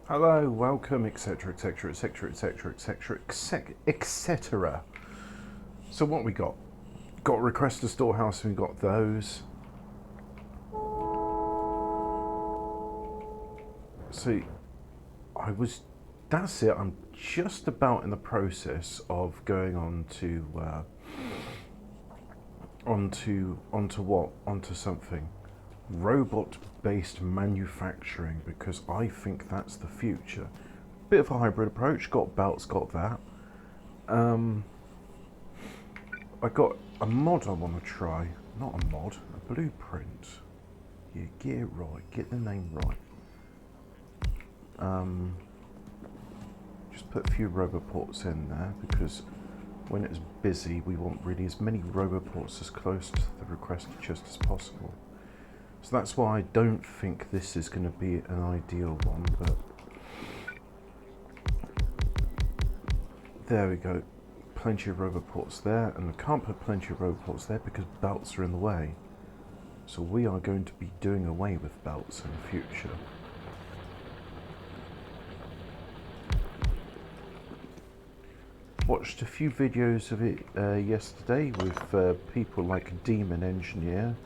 Hello, welcome, etc., etc., etc., etc., etc., etc. So what we got? Got request to storehouse, and we got those. See, I was. That's it. I'm just about in the process of going on to onto what? Onto something robot-based manufacturing, because I think that's the future. Bit of a hybrid approach. Got belts. Got that. I got a mod I want to try. Not a mod, a blueprint. Yeah, get it right. Get the name right. Just put a few roboports in there because when it's busy, we want really as many roboports as close to the requested chest as possible. So that's why I don't think this is going to be an ideal one, but there we go. Plenty of roboports there, and I can't put plenty of roboports there because belts are in the way. So we are going to be doing away with belts in the future. Watched a few videos of it yesterday with people like Demon Engineer.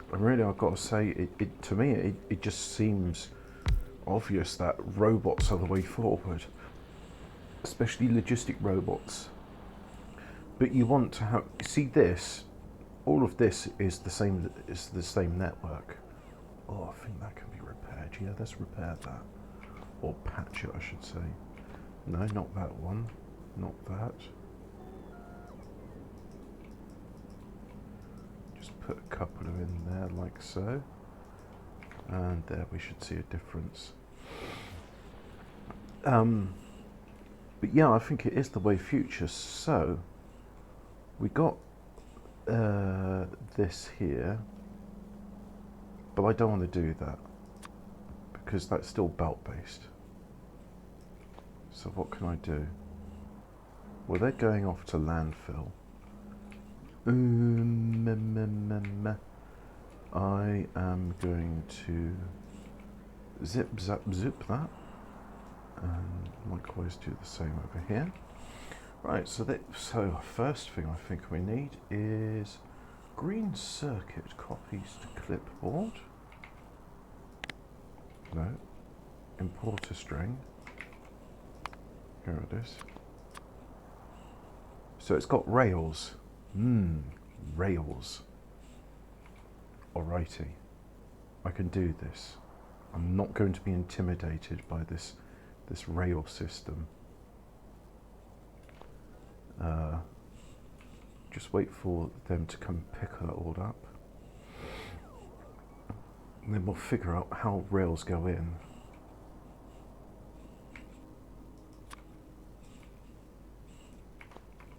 And really, I've got to say, to me, it just seems obvious that robots are the way forward, especially logistic robots. But you want to have this. All of this is the same. Is the same network. Oh, I think that can be repaired. Yeah, let's repair that, or patch it, I should say. No, not that one. Not that. Just put a couple of in there like so. And there we should see a difference. But yeah, I think it is the way future. So we got this here, but I don't want to do that because that's still belt based. So what can I do? Well, they're going off to landfill. I am going to zip, zap, zip that, and likewise do the same over here. Right, so first thing I think we need is green circuit copies to clipboard. No, import a string. Here it is. So it's got rails. Rails. Alrighty, I can do this. I'm not going to be intimidated by this rail system. Just wait for them to come pick that all up. And then we'll figure out how rails go in.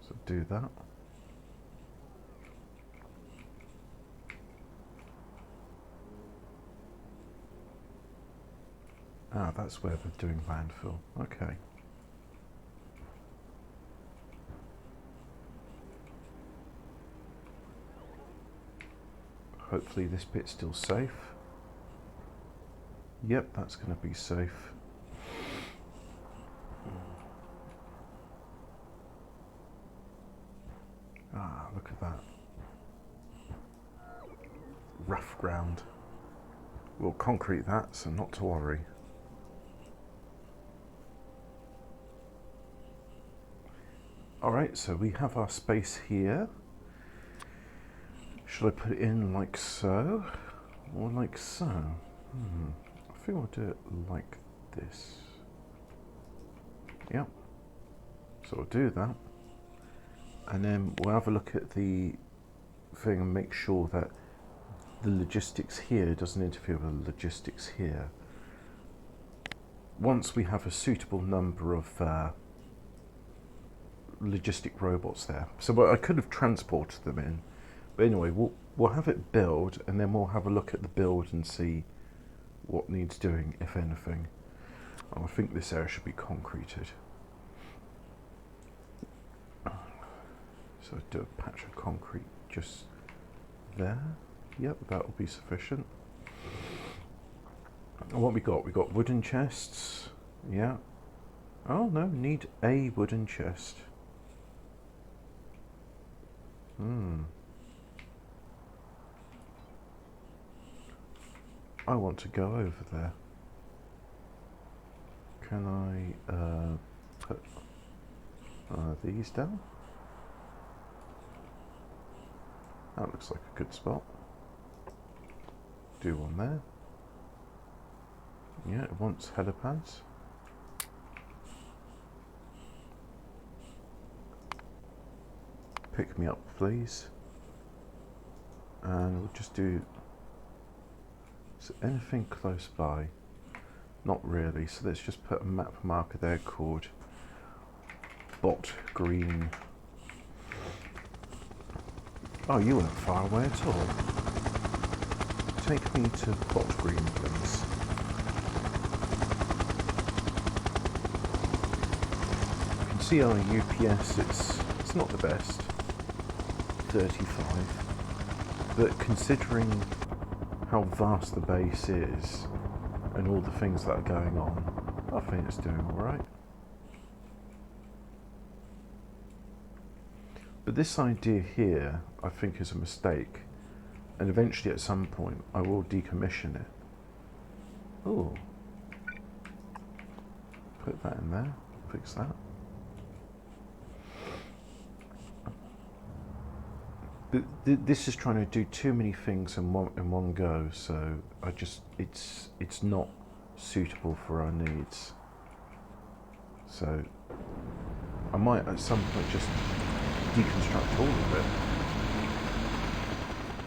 So do that. Ah, that's where they're doing landfill. Okay. Hopefully this bit's still safe. Yep, that's going to be safe. Ah, look at that. Rough ground. We'll concrete that, so not to worry. Alright, so we have our space here. Should I put it in like so? Or like so? I think I'll do it like this. Yep. So we'll do that. And then we'll have a look at the thing and make sure that the logistics here doesn't interfere with the logistics here. Once we have a suitable number of logistic robots there. So I could have transported them in. But anyway, we'll have it build, and then we'll have a look at the build and see what needs doing, if anything. I think this area should be concreted. So do a patch of concrete just there. Yep, that will be sufficient. And what we got? We got wooden chests. Yeah. Oh no, need a wooden chest. I want to go over there. Can I put these down? That looks like a good spot. Do one there. Yeah, it wants helipads. Pick me up, please. And we'll just do... Is there anything close by? Not really, so let's just put a map marker there called Bot Green. Oh, you weren't far away at all. Take me to Bot Green, please. You can see our UPS, it's not the best. 35. But considering how vast the base is and all the things that are going on, I think it's doing alright. But this idea here, I think, is a mistake, and eventually at some point I will decommission it. Oh, put that in there, fix that. But this is trying to do too many things in one go, so it's not suitable for our needs. So I might at some point just deconstruct all of it.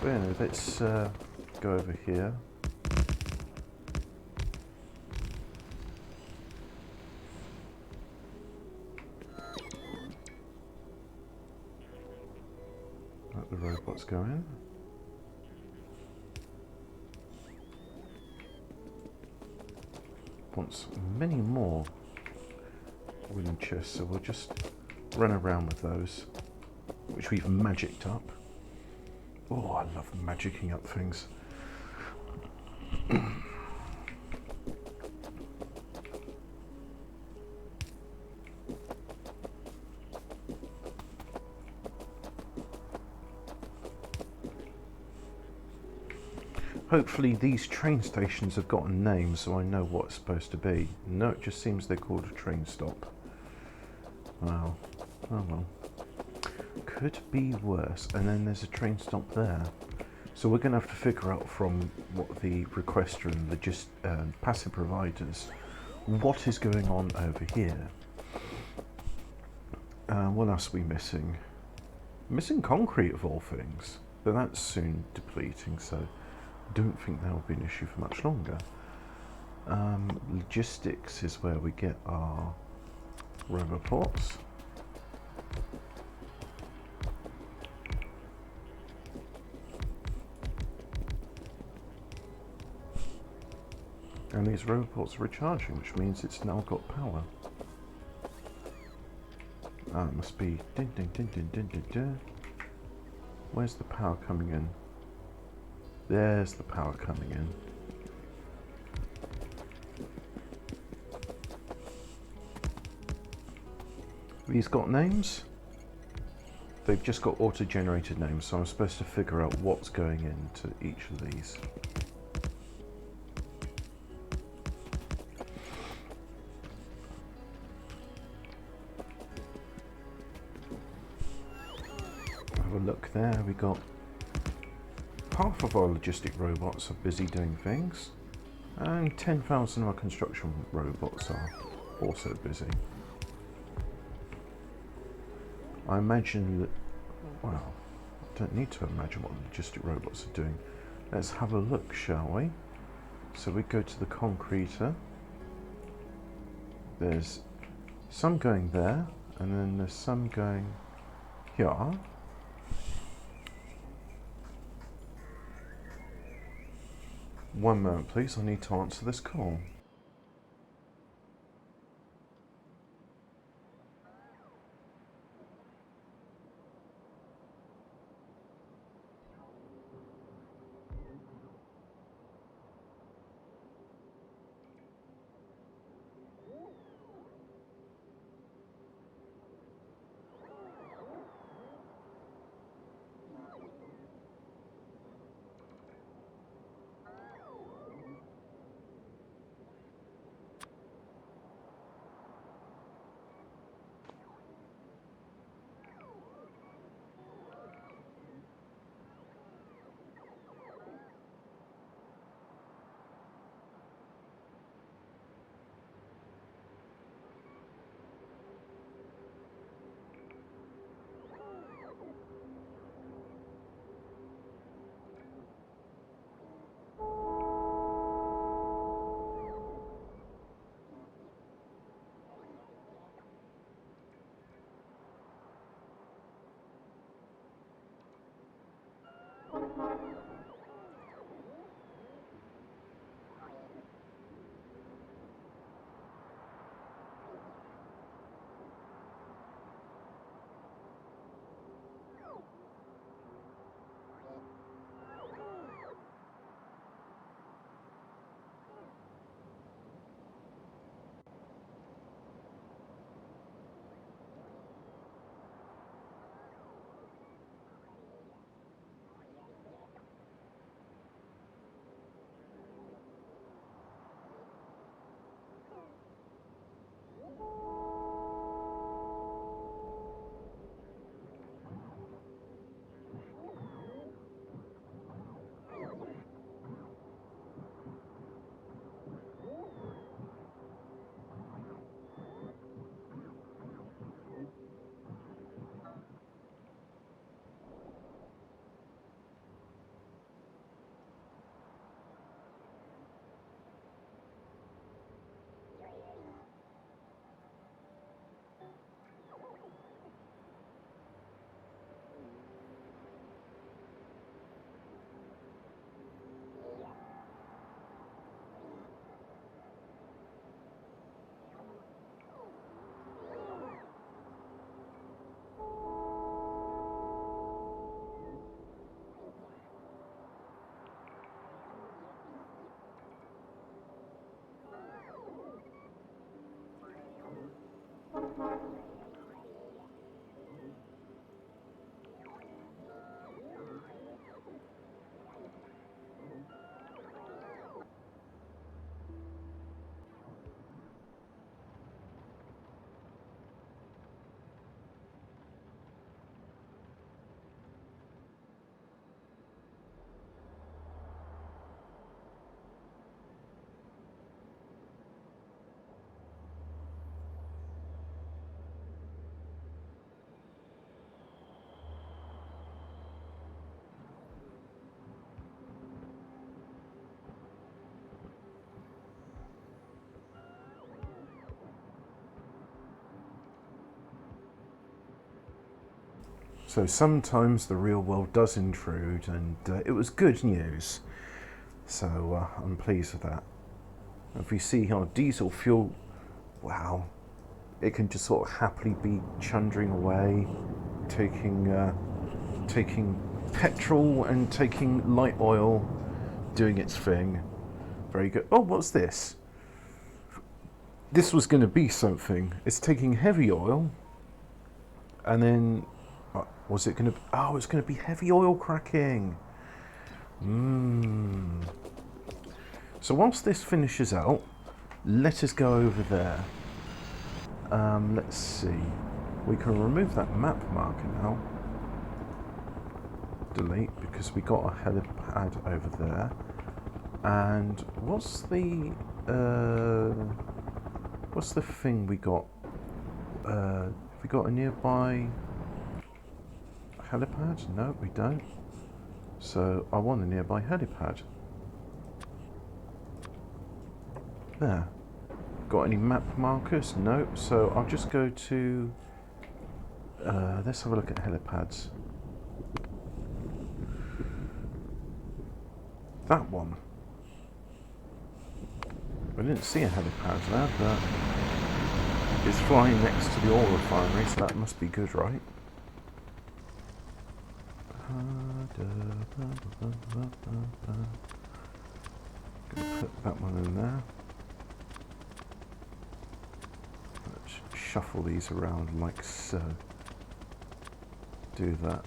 But anyway, let's go over here. Let the robots go in. Wants many more wooden chests, so we'll just run around with those, which we've magicked up. Oh, I love magicking up things. Hopefully these train stations have got a name so I know what it's supposed to be. No, it just seems they're called a train stop. Wow. Oh well. Could be worse. And then there's a train stop there. So we're going to have to figure out from what the requester and the passive providers, what is going on over here. What else are we missing? Missing concrete of all things. But that's soon depleting, so I don't think that will be an issue for much longer. Logistics is where we get our roboports. And these roboports are recharging, which means it's now got power. Ah, it must be ding ding ding ding ding ding ding. Where's the power coming in? There's the power coming in. These got names? They've just got auto-generated names, so I'm supposed to figure out what's going into each of these. Have a look there, we got half of our logistic robots are busy doing things, and 10,000 of our construction robots are also busy. I imagine that, well, I don't need to imagine what the logistic robots are doing. Let's have a look, shall we? So we go to the concreter. There's some going there, and then there's some going here. One moment, please. I need to answer this call. So sometimes the real world does intrude, and it was good news. So I'm pleased with that. If we see our diesel fuel, wow, it can just sort of happily be chundering away, taking petrol and taking light oil, doing its thing. Very good. Oh, what's this? This was going to be something. It's taking heavy oil, and then was it going to? Oh, it's going to be heavy oil cracking. So whilst this finishes out, let us go over there. Let's see. We can remove that map marker now. Delete, because we got a helipad over there. And what's the thing we got? We got a nearby helipad? No, we don't. So I want a nearby helipad. There. Got any map markers? No. So I'll just go to. Let's have a look at helipads. That one. I didn't see a helipad there, but it's flying next to the oil refinery, so that must be good, right? Gonna put that one in there. Let's shuffle these around like so. Do that.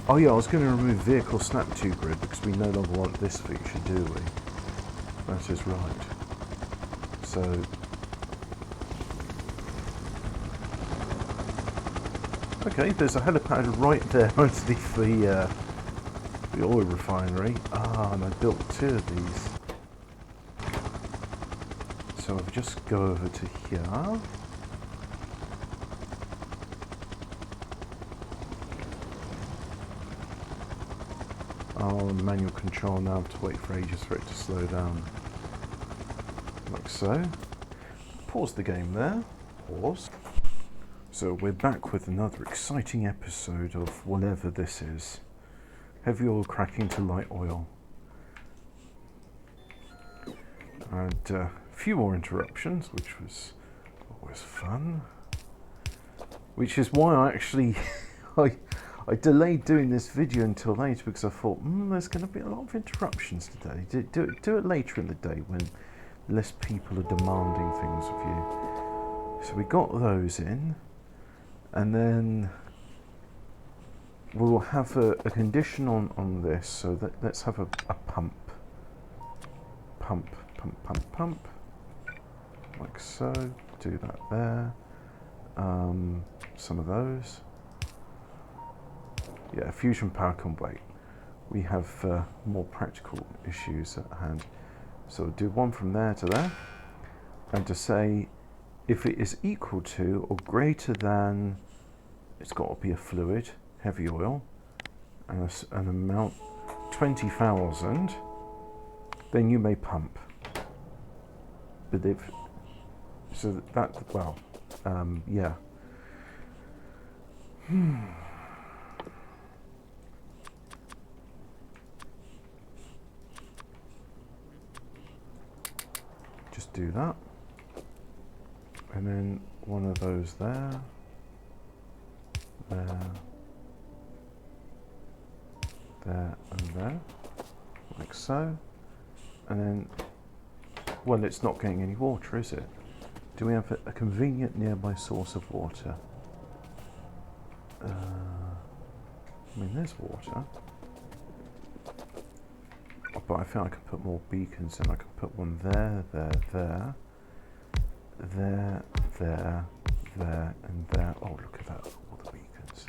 Oh yeah, I was going to remove vehicle snap to grid because we no longer want this feature, do we? That is right. So okay, there's a helipad right there underneath the oil refinery. Ah, and I built 2 of these. So I'll just go over to here. Oh, manual control now. I have to wait for ages for it to slow down. Like so. Pause the game there. Pause. So we're back with another exciting episode of whatever this is. Heavy oil cracking to light oil. And a few more interruptions, which was always fun. Which is why I actually... I delayed doing this video until later because I thought, there's going to be a lot of interruptions today. Do it later in the day when less people are demanding things of you. So we got those in, and then we'll have a condition on this. So let's have a pump, like so. Do that there. Some of those. Yeah, fusion power can wait. We have more practical issues at hand. So we'll do one from there to there. And to say, if it is equal to or greater than, it's got to be a fluid, heavy oil, and an amount 20,000, then you may pump. But if, so that, well, yeah. Just do that, and then one of those there, and there, like so, and then, well, it's not getting any water, is it? Do we have a convenient nearby source of water? I mean, there's water. But I think I can put more beacons in. I can put one there, there, and there. Oh, look at that, all the beacons.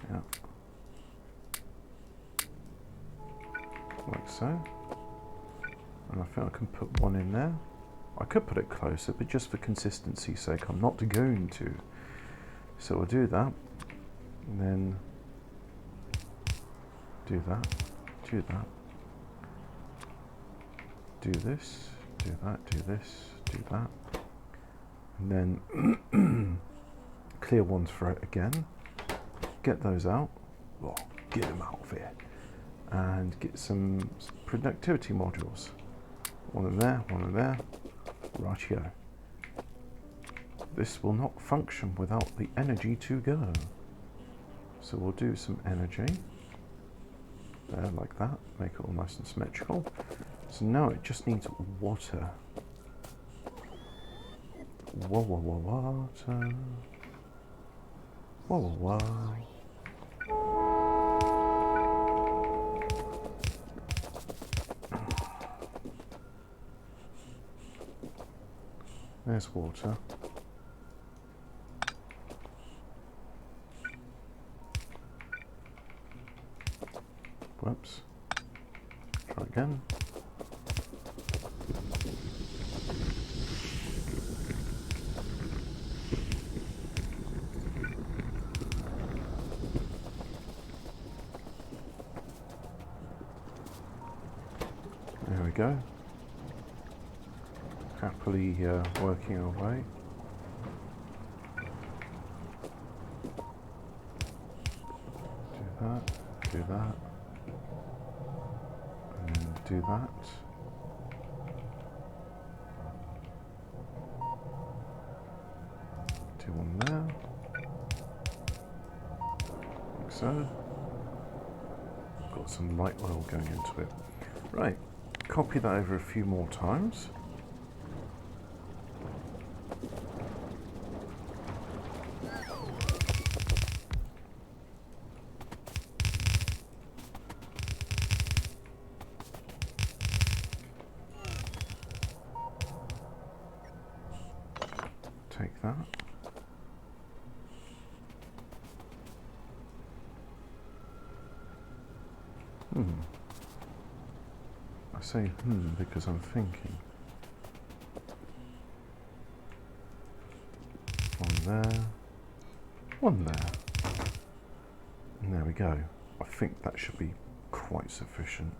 Yeah. Like so. And I think I can put one in there. I could put it closer, but just for consistency's sake, I'm not going to. So we'll do that. And then do that. Do that. do this, do that, do this, do that. And then clear ones for it again. Get those out. Oh, get them out of here. And get some productivity modules. One in there, one in there. Rightio. This will not function without the energy to go. So we'll do some energy. There, like that. Make it all nice and symmetrical. So now it just needs water. Water. Whoa. There's water. Whoops. Try again. There we go. Happily working away. Do that, and do that. Do one there, like so. Got some light oil going into it. Right, copy that over a few more times. Take that. I say because I'm thinking. One there. One there. And there we go. I think that should be quite sufficient.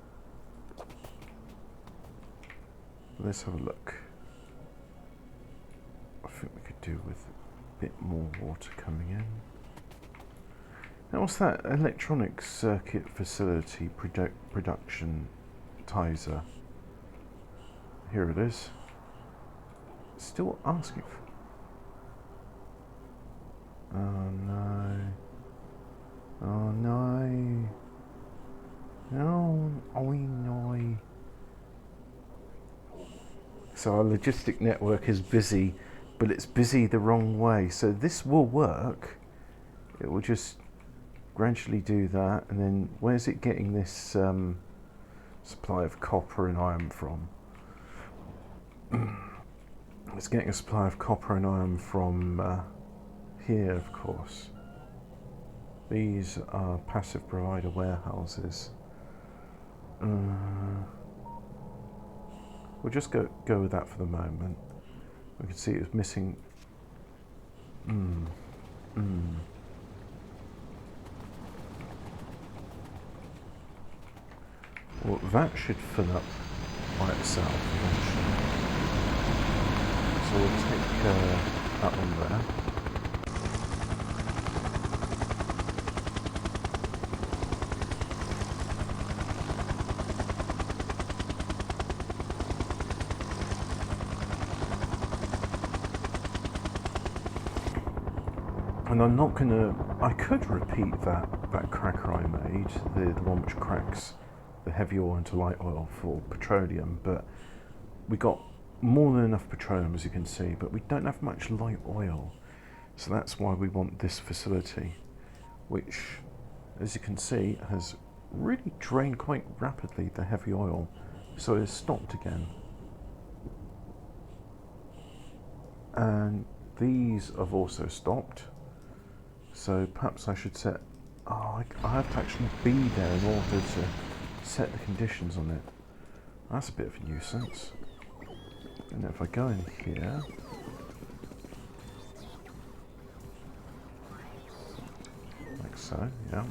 Let's have a look. I think we could do with a bit more water coming in. Now what's that? Electronic circuit facility production tizer. Here it is. Still asking for... Oh no. Oh no. No. Oh no. So our logistic network is busy, but it's busy the wrong way. So this will work. It will just gradually do that. And then where's it getting this supply of copper and iron from? It's getting a supply of copper and iron from here, of course. These are passive provider warehouses. We'll just go with that for the moment. We can see it's missing. Well, that should fill up by itself eventually. So we'll take that one there. And I'm not gonna, I could repeat that cracker I made, the one which cracks the heavy oil into light oil for petroleum, but we got more than enough petroleum, as you can see, but we don't have much light oil. So that's why we want this facility, which, as you can see, has really drained quite rapidly the heavy oil. So it's stopped again. And these have also stopped. So perhaps I should set, I have to actually be there in order to set the conditions on it. That's a bit of a nuisance. And if I go in here, like so, yeah.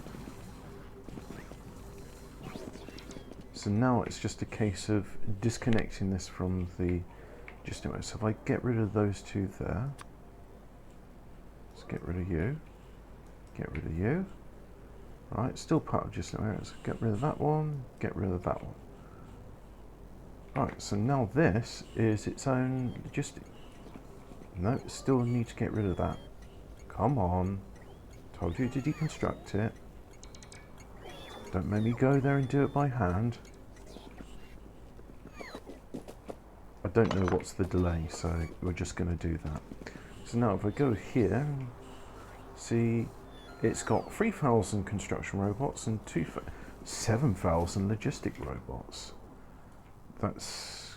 So now it's just a case of disconnecting this from the logistics. So if I get rid of those two there, let's get rid of you, get rid of you. Right, still part of logistics. Let's get rid of that one, get rid of that one. Right, so now this is its own logistic. No, still need to get rid of that. Come on. Told you to deconstruct it. Don't make me go there and do it by hand. I don't know what's the delay, so we're just going to do that. So now if I go here, see, it's got 3,000 construction robots and 7,000 logistic robots. That's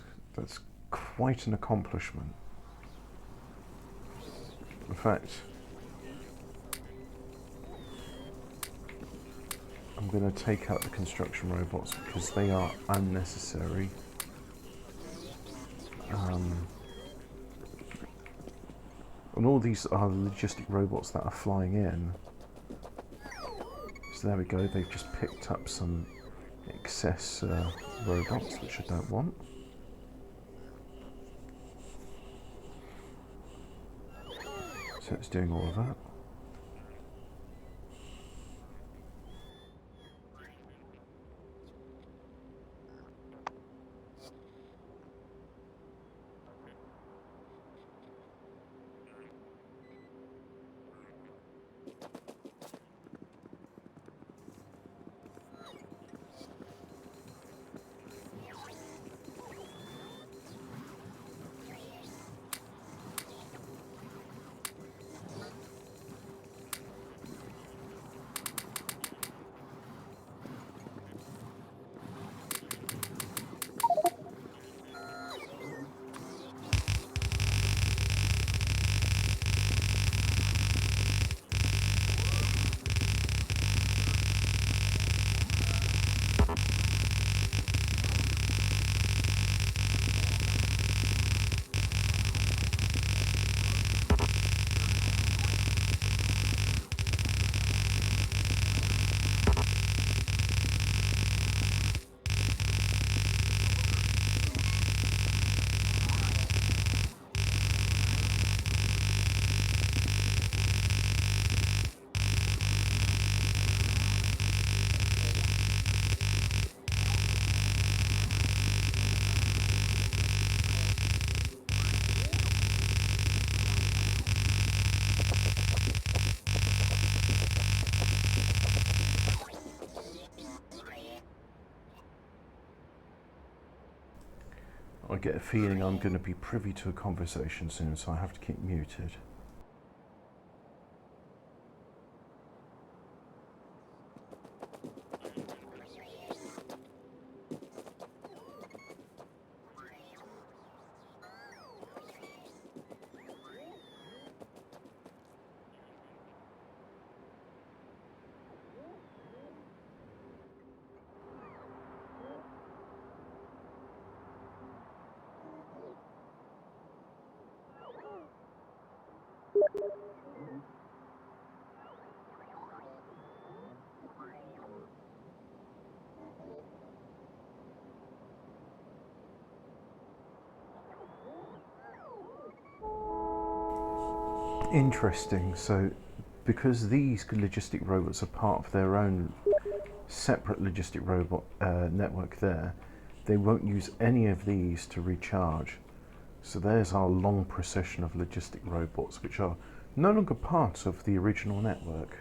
quite an accomplishment. In fact, I'm going to take out the construction robots because they are unnecessary. And all these are logistic robots that are flying in. So there we go, they've just picked up some excess robots, which I don't want. So it's doing all of that. I get a feeling I'm going to be privy to a conversation soon, so I have to keep muted. Interesting. So, because these logistic robots are part of their own separate logistic robot network there, they won't use any of these to recharge. So there's our long procession of logistic robots, which are no longer part of the original network.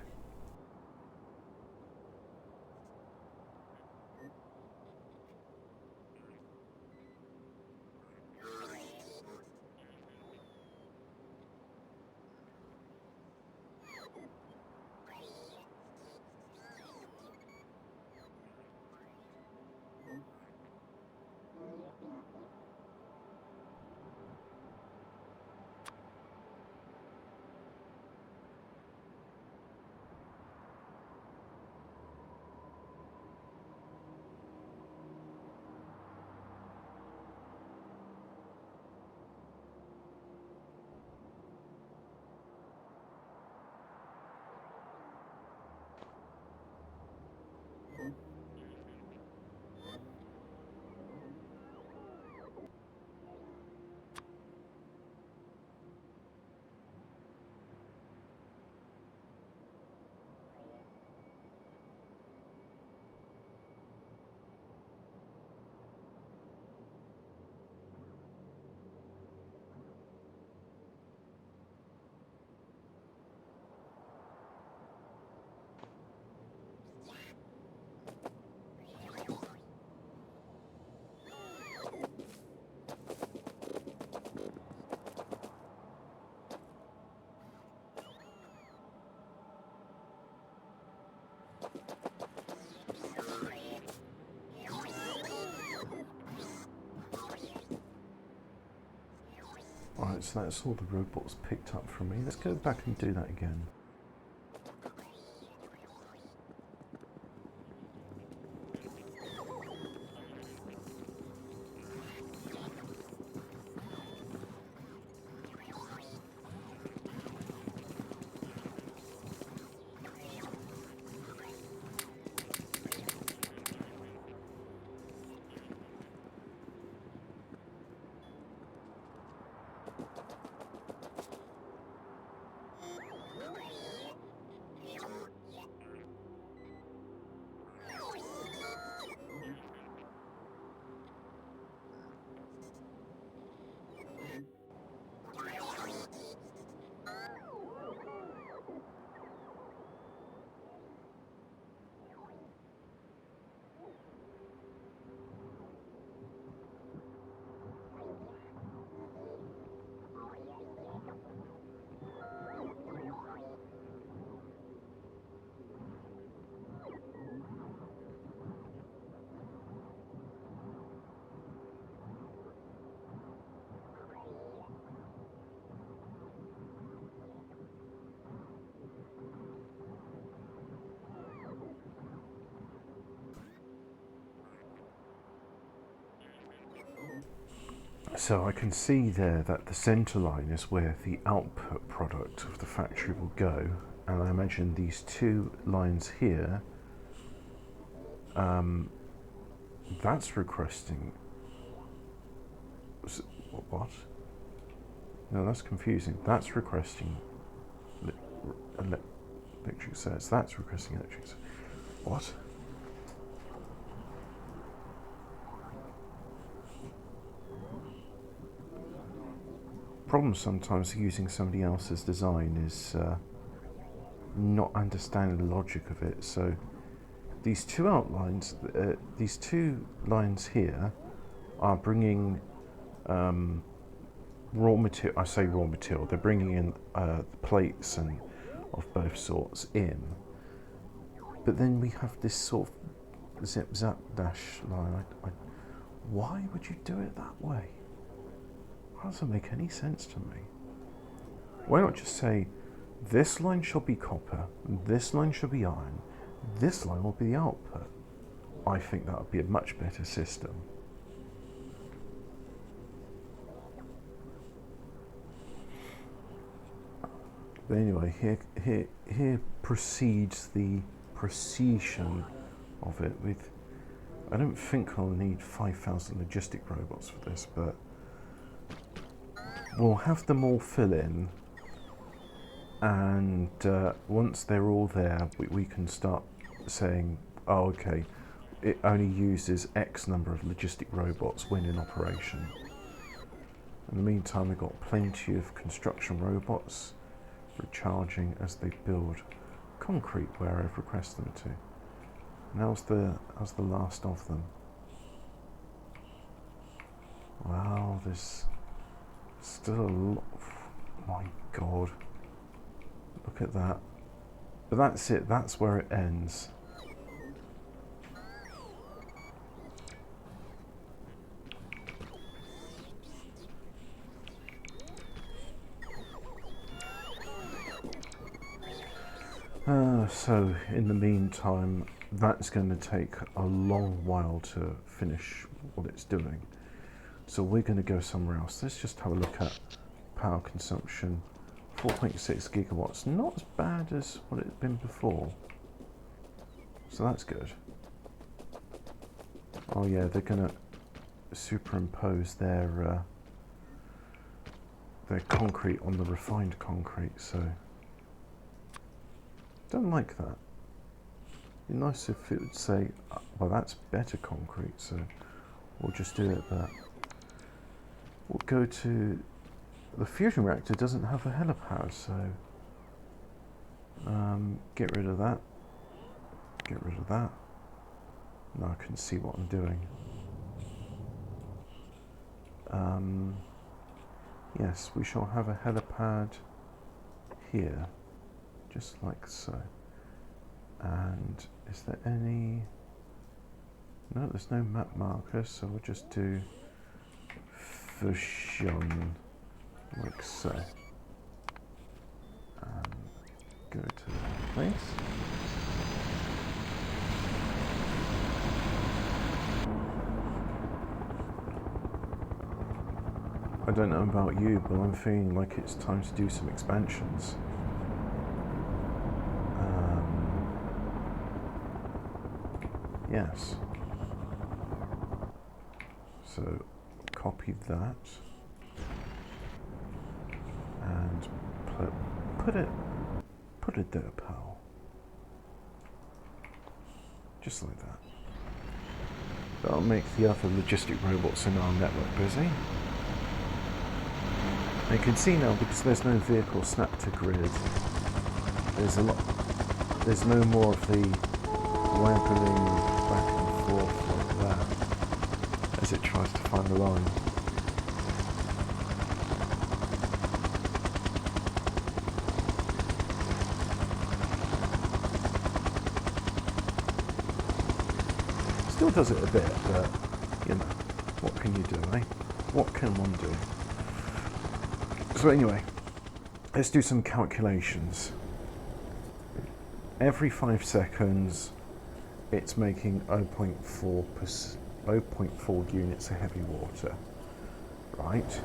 Right, so that's all the robots picked up from me. Let's go back and do that again. So I can see there that the center line is where the output product of the factory will go, and I imagine these two lines here, that's requesting, what? No, that's confusing. That's requesting electric sets. That's requesting electric sets. What? Problem sometimes using somebody else's design is not understanding the logic of it. So these two outlines, these two lines here are bringing raw material. I say raw material. They're bringing in the plates and of both sorts in. But then we have this sort of zip zap dash line. Why would you do it that way? That doesn't make any sense to me. Why not just say, this line shall be copper, this line shall be iron, this line will be the output? I think that would be a much better system. But anyway, here proceeds the precision of it. With, I don't think I'll need 5,000 logistic robots for this, but we'll have them all fill in, and once they're all there, we can start saying, oh, okay, it only uses X number of logistic robots when in operation. In the meantime, we've got plenty of construction robots recharging as they build concrete where I've requested them to. And how's the last of them? Wow, there's still a lot. My God, look at that. But that's it, that's where it ends. So in the meantime, that's going to take a long while to finish what it's doing. So we're going to go somewhere else. Let's just have a look at power consumption. 4.6 gigawatts, not as bad as what it had been before. So that's good. Oh yeah, they're going to superimpose their concrete on the refined concrete, so don't like that. It'd be nice if it would say, well, that's better concrete, so we'll just do it that. We'll go to the fusion reactor. Doesn't have a helipad, so get rid of that. Get rid of that. Now I can see what I'm doing. Yes, we shall have a helipad here, just like so. And is there any? No, there's no map marker, so we'll just do fusion like so. Go to that place. I don't know about you, but I'm feeling like it's time to do some expansions. Yes. So copy that and put it there, pal. Just like that. That'll make the other logistic robots in our network busy. And you can see now, because there's no vehicle snap to grid, there's no more of the waggling back and forth like that as it tries to find the line. Still does it a bit, but you know, what can you do, eh? What can one do? So anyway, let's do some calculations. Every 5 seconds, it's making 0.4 units of heavy water, right?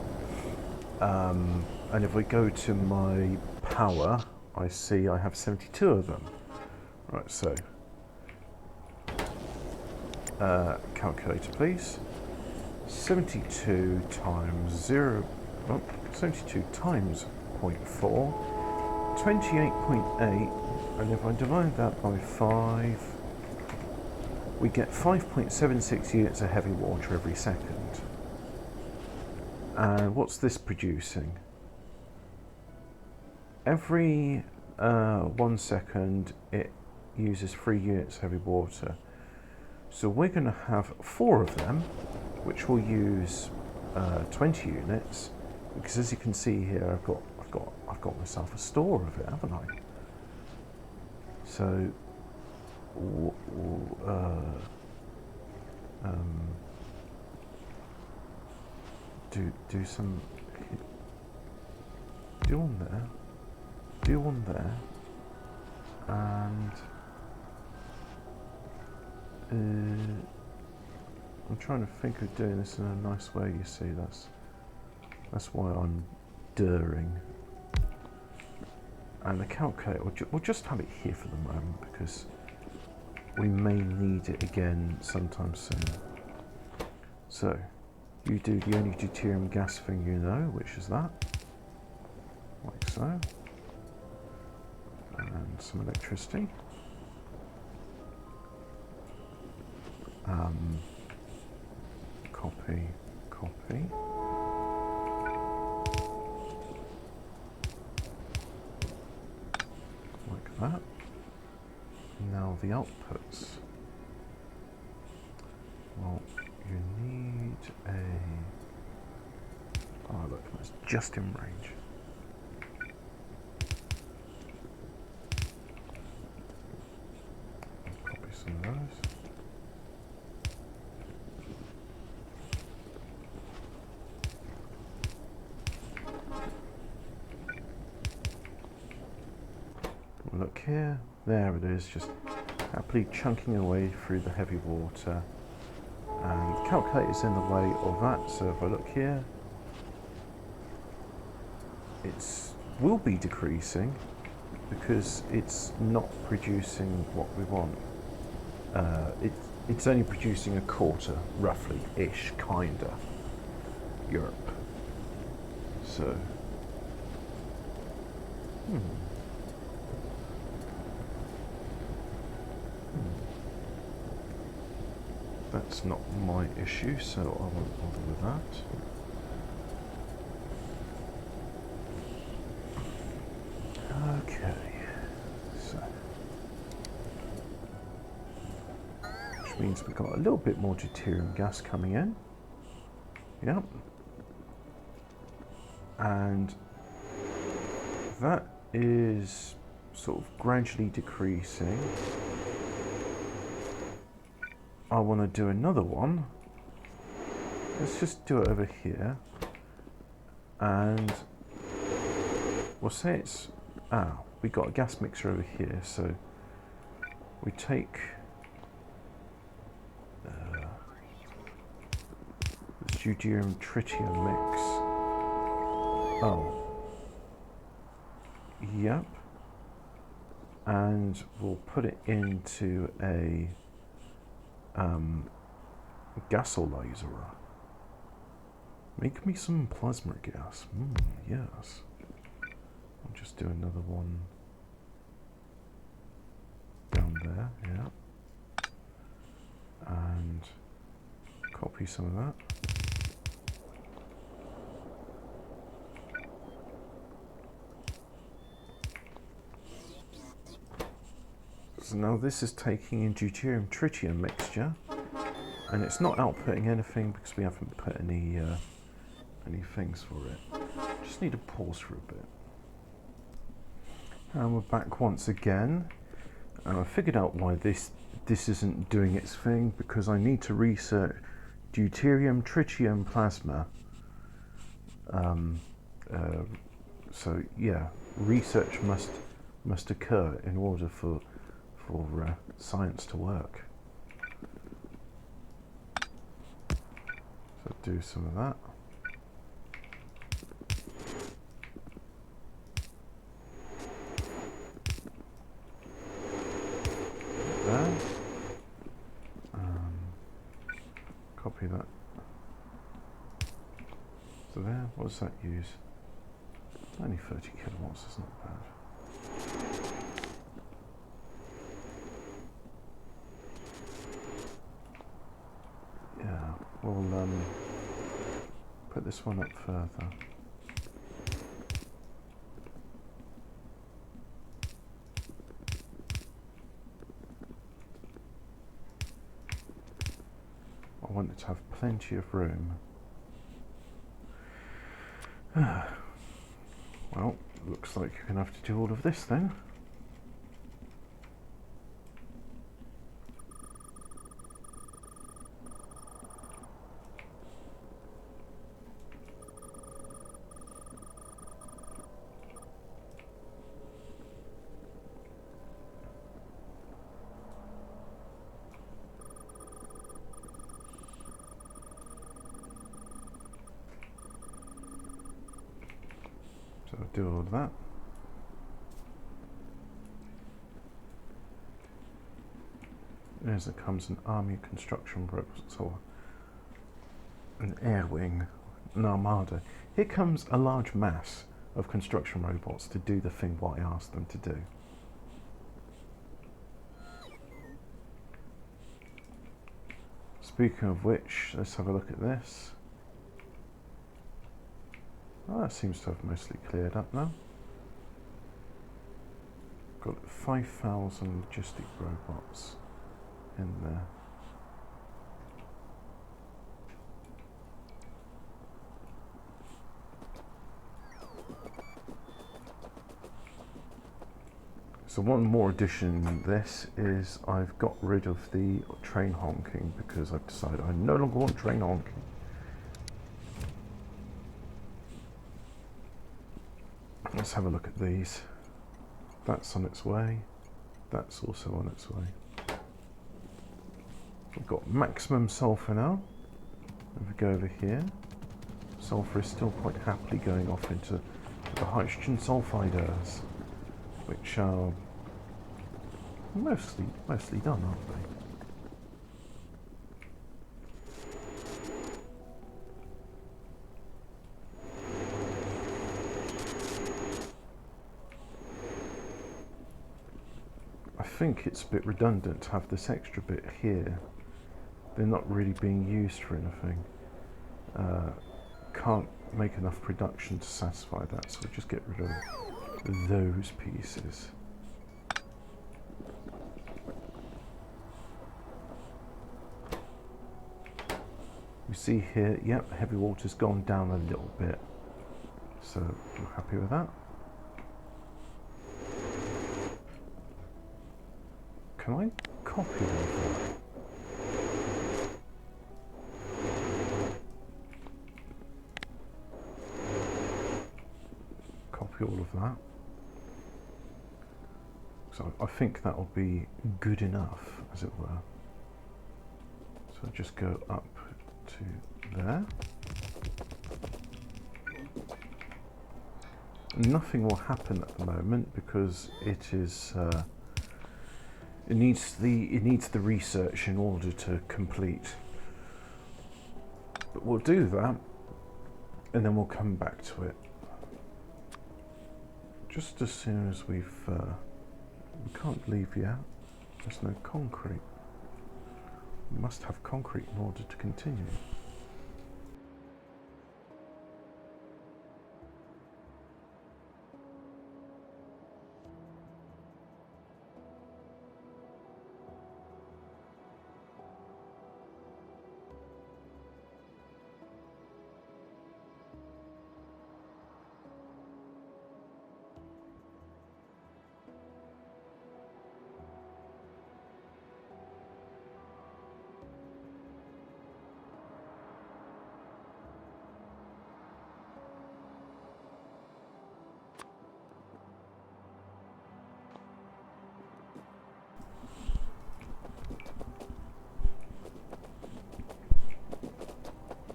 And if we go to my power, I see I have 72 of them. Right, so calculator, please. 72 times 72 times 0.4, 28.8, and if I divide that by 5, we get 5.76 units of heavy water every second. And what's this producing? Every 1 second it uses 3 units of heavy water. So we're going to have 4 of them, which will use 20 units, because as you can see here, I've got myself a store of it, haven't I? So do one there, and I'm trying to think of doing this in a nice way. You see, that's why I'm dirring. And the calculator, we'll just have it here for the moment because we may need it again sometime soon. So, you do the only deuterium gas thing you know, which is that, like so, and some electricity. Copy. Like that. Now the outputs. Well, you need a... Oh look, that's just in range. Copy some of those. Look here, there it is, just happily chunking away through the heavy water, and the calculator's in the way of that. So if I look here, it will be decreasing because it's not producing what we want. It's only producing a quarter, roughly, ish, kinda. Europe. So. That's not my issue, so I won't bother with that. Okay, so which means we've got a little bit more deuterium gas coming in. Yep. And that is sort of gradually decreasing. I want to do another one. Let's just do it over here. And we'll say it's, we got a gas mixer over here, so we take the deuterium tritium mix. Oh, yep, and we'll put it into a gasolyzer. Make me some plasma gas. Yes. I'll just do another one down there, yeah. And copy some of that. So now this is taking in deuterium tritium mixture, and it's not outputting anything because we haven't put any things for it. Just need to pause for a bit. And we're back once again, and I figured out why this isn't doing its thing, because I need to research deuterium tritium plasma. So yeah, research must occur in order for science to work. So do some of that. There. Copy that. So there, what does that use? Only 30 kilowatts, is not bad. Yeah, we'll put this one up further. I want it to have plenty of room. Well, looks like you're going to have to do all of this then. So I'll do all of that. As it comes an army construction robots, or an air wing, an armada. Here comes a large mass of construction robots to do the thing what I asked them to do. Speaking of which, let's have a look at this. Oh, that seems to have mostly cleared up now. Got 5,000 logistic robots in there. So one more addition in this is I've got rid of the train honking because I've decided I no longer want train honking. Let's have a look at these. That's on its way. That's also on its way. We've got maximum sulfur now. If we go over here, sulfur is still quite happily going off into the hydrogen sulfiders, which are mostly done, aren't they? I think it's a bit redundant to have this extra bit here. They're not really being used for anything. Can't make enough production to satisfy that, so we'll just get rid of those pieces. We see here, yep, heavy water's gone down a little bit, so we're happy with that. Can I copy all of that? Copy all of that. So I think that'll be good enough, as it were. So just go up to there. Nothing will happen at the moment because it is it needs the research in order to complete. But we'll do that, and then we'll come back to it. Just as soon as we can't leave yet. There's no concrete. We must have concrete in order to continue.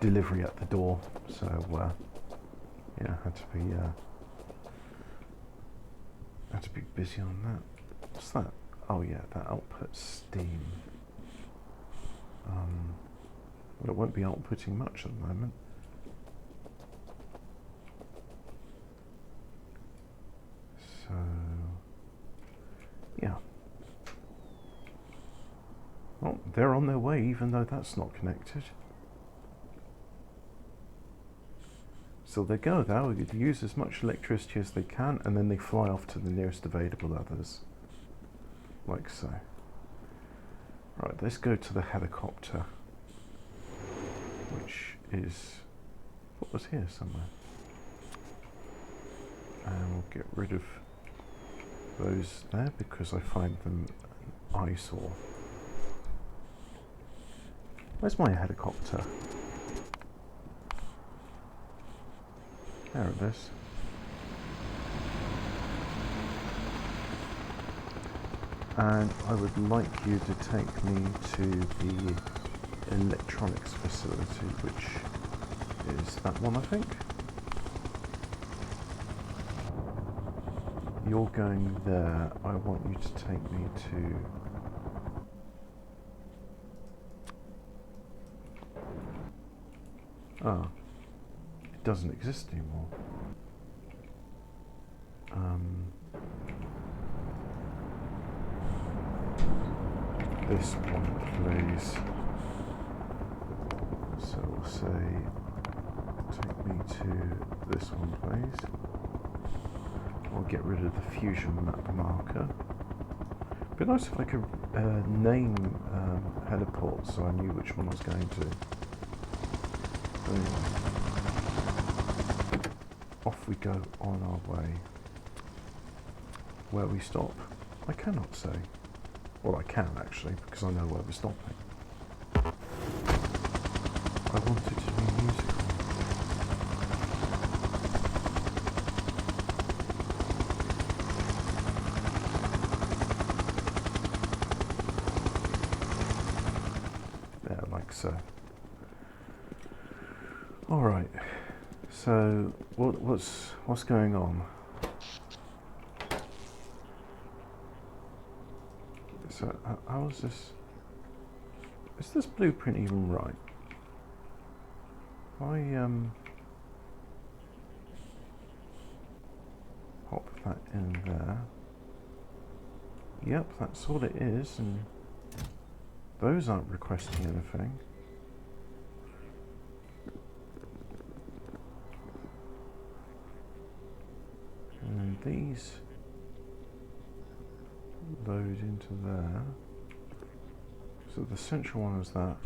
Delivery at the door, so yeah, had to be busy on that. What's that? Oh yeah, that outputs steam. Well, it won't be outputting much at the moment. So yeah. Well, they're on their way, even though that's not connected. So they go there, we could use as much electricity as they can, and then they fly off to the nearest available others. Like so. Right, let's go to the helicopter. Which is... what was here somewhere? And we'll get rid of those there, because I find them an eyesore. Where's my helicopter? There it is. And I would like you to take me to the electronics facility, which is that one, I think. You're going there. I want you to take me to... ah. It doesn't exist anymore. This one, please. So we'll say, take me to this one, please. I'll get rid of the fusion map marker. It'd be nice if I could name heliports so I knew which one I was going to. Off we go on our way. Where we stop, I cannot say. Well, I can actually, because I know where we're stopping. I want it to be musical. There, like so. All right. So, what's going on? So, how is this? Is this blueprint even right? I pop that in there. Yep, that's all it is, and those aren't requesting anything. And these load into there. So the central one is that.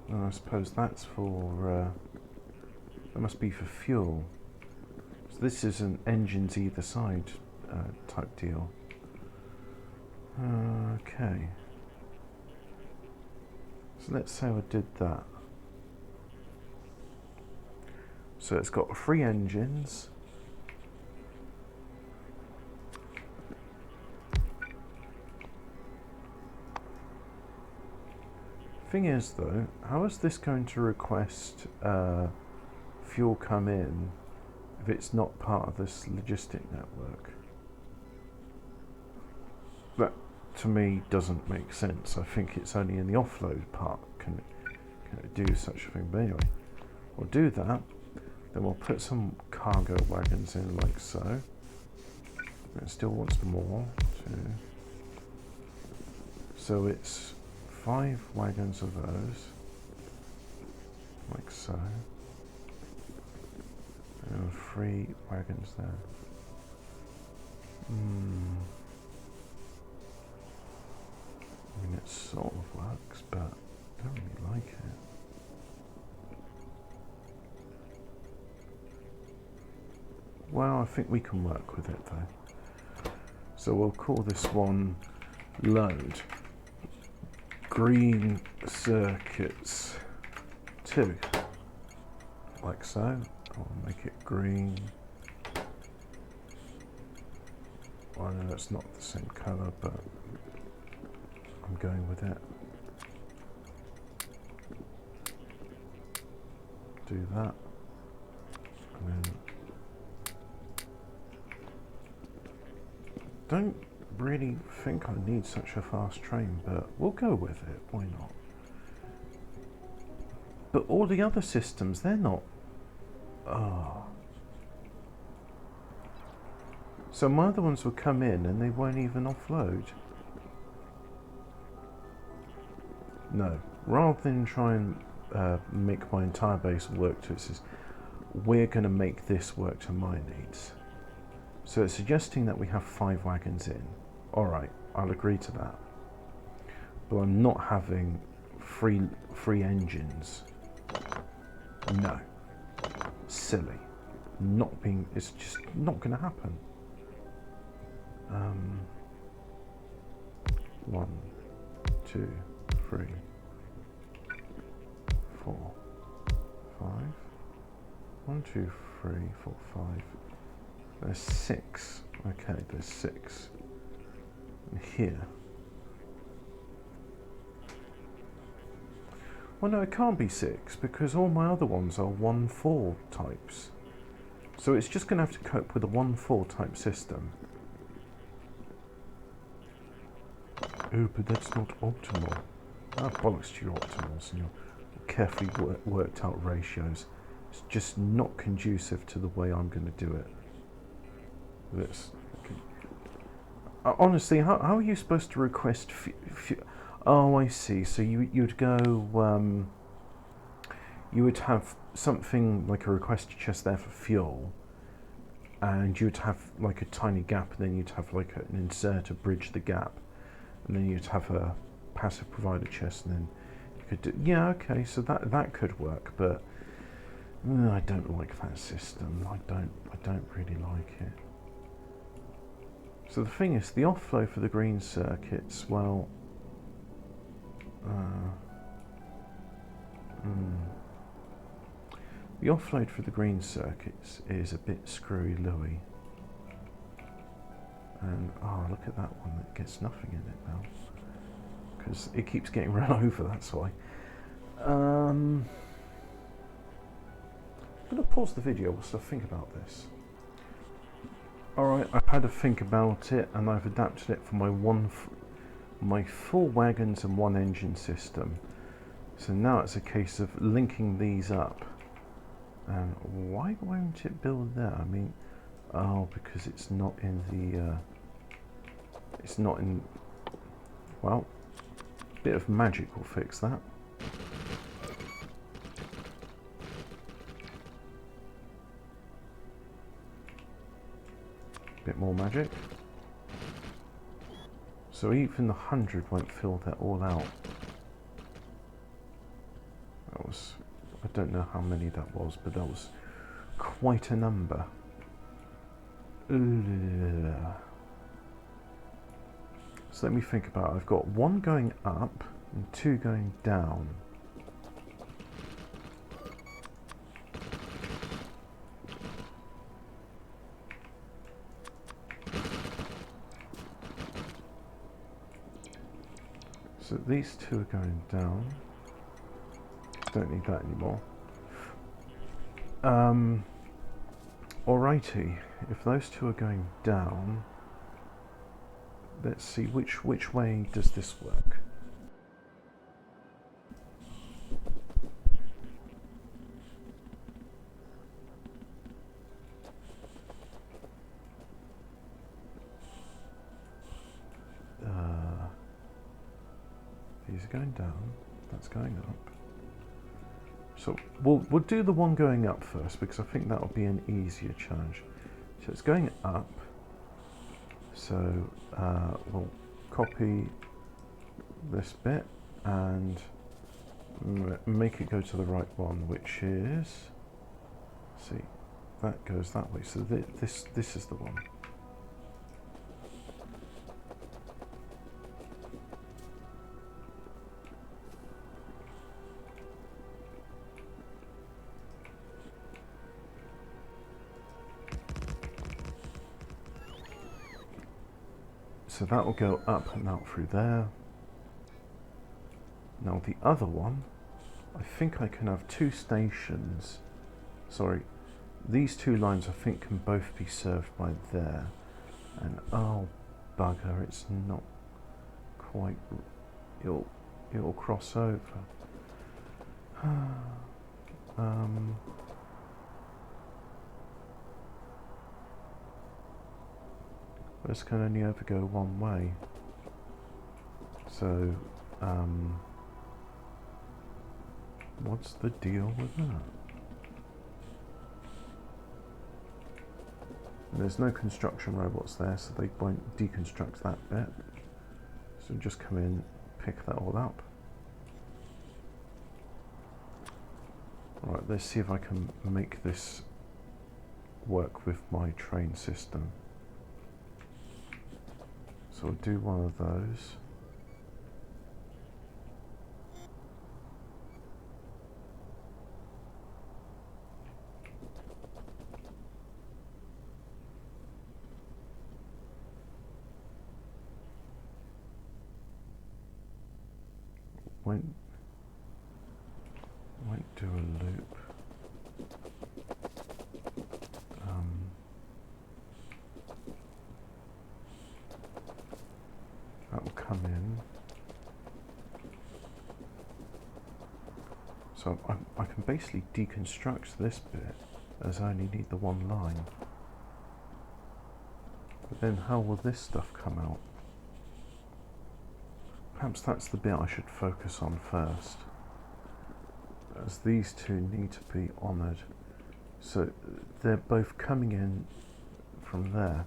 And I suppose that's for, that must be for fuel. So this is an engines either side type deal. Okay. So let's say I did that. So it's got 3 engines. Thing is though, how is this going to request fuel come in if it's not part of this logistic network? That to me doesn't make sense. I think it's only in the offload part can it do such a thing. But anyway, we'll do that. Then we'll put some cargo wagons in like so. It still wants more. 2. So it's 5 wagons of those, like so, and 3 wagons there. I mean, it sort of works, but I don't really like it. Well, I think we can work with it though. So we'll call this one load. Green circuits 2, like so. I'll make it green. Well, I know it's not the same colour, but I'm going with it. Do that, and then don't really think I need such a fast train, but we'll go with it, why not? But all the other systems, they're not. Oh. So my other ones will come in and they won't even offload. No, rather than try and make my entire base work to it, says we're going to make this work to my needs. So it's suggesting that we have 5 wagons in. Alright, I'll agree to that. But I'm not having three engines. No. Silly. It's just not going to happen. 1, 2, 3, 4, 5. 1, 2, 3, 4, 5. There's 6. Okay, there's 6. And here. Well, no, it can't be 6 because all my other ones are 1-4 types. So it's just going to have to cope with a 1-4 type system. Oh, but that's not optimal. Ah, bollocks to your optimals and your carefully worked out ratios. It's just not conducive to the way I'm going to do it. This. Honestly, how are you supposed to request oh, I see. So you'd go, you would have something like a request chest there for fuel, and you'd have like a tiny gap, and then you'd have like an insert to bridge the gap, and then you'd have a passive provider chest, and then you could do, yeah, okay, so that could work, but I don't like that system. I don't really like it. So the thing is, the offload for the green circuits, well, the offload for the green circuits is a bit screwy-Louie. And, oh, look at that one, that gets nothing in it now. Because it keeps getting run over, that's why. I'm going to pause the video whilst I think about this. Alright, I've had a think about it, and I've adapted it for my 4 wagons and 1 engine system. So now it's a case of linking these up. And why won't it build there? I mean, oh, because it's not in the, it's not in, well, a bit of magic will fix that. Bit more magic. So even the 100 won't fill that all out. That was, I don't know how many that was, but that was quite a number. So let me think about it. I've got 1 going up and 2 going down. So these two are going down. Don't need that anymore. Alrighty, if those two are going down, let's see which way does this work. These are going down, that's going up. So we'll do the one going up first because I think that'll be an easier challenge. So it's going up. So we'll copy this bit and make it go to the right one, which is, see, that goes that way. So this is the one. So that will go up and out through there. Now the other one, I think I can have two stations. Sorry, these two lines I think can both be served by there. And oh bugger, it's not quite, it'll cross over. This can only ever go one way. So, what's the deal with that? There's no construction robots there, so they won't deconstruct that bit. So just come in, pick that all up. Alright, let's see if I can make this work with my train system. So I'll do one of those. Won't do a loop. That will come in. So I can basically deconstruct this bit as I only need the one line. But then how will this stuff come out? Perhaps that's the bit I should focus on first, as these two need to be honoured. So they're both coming in from there.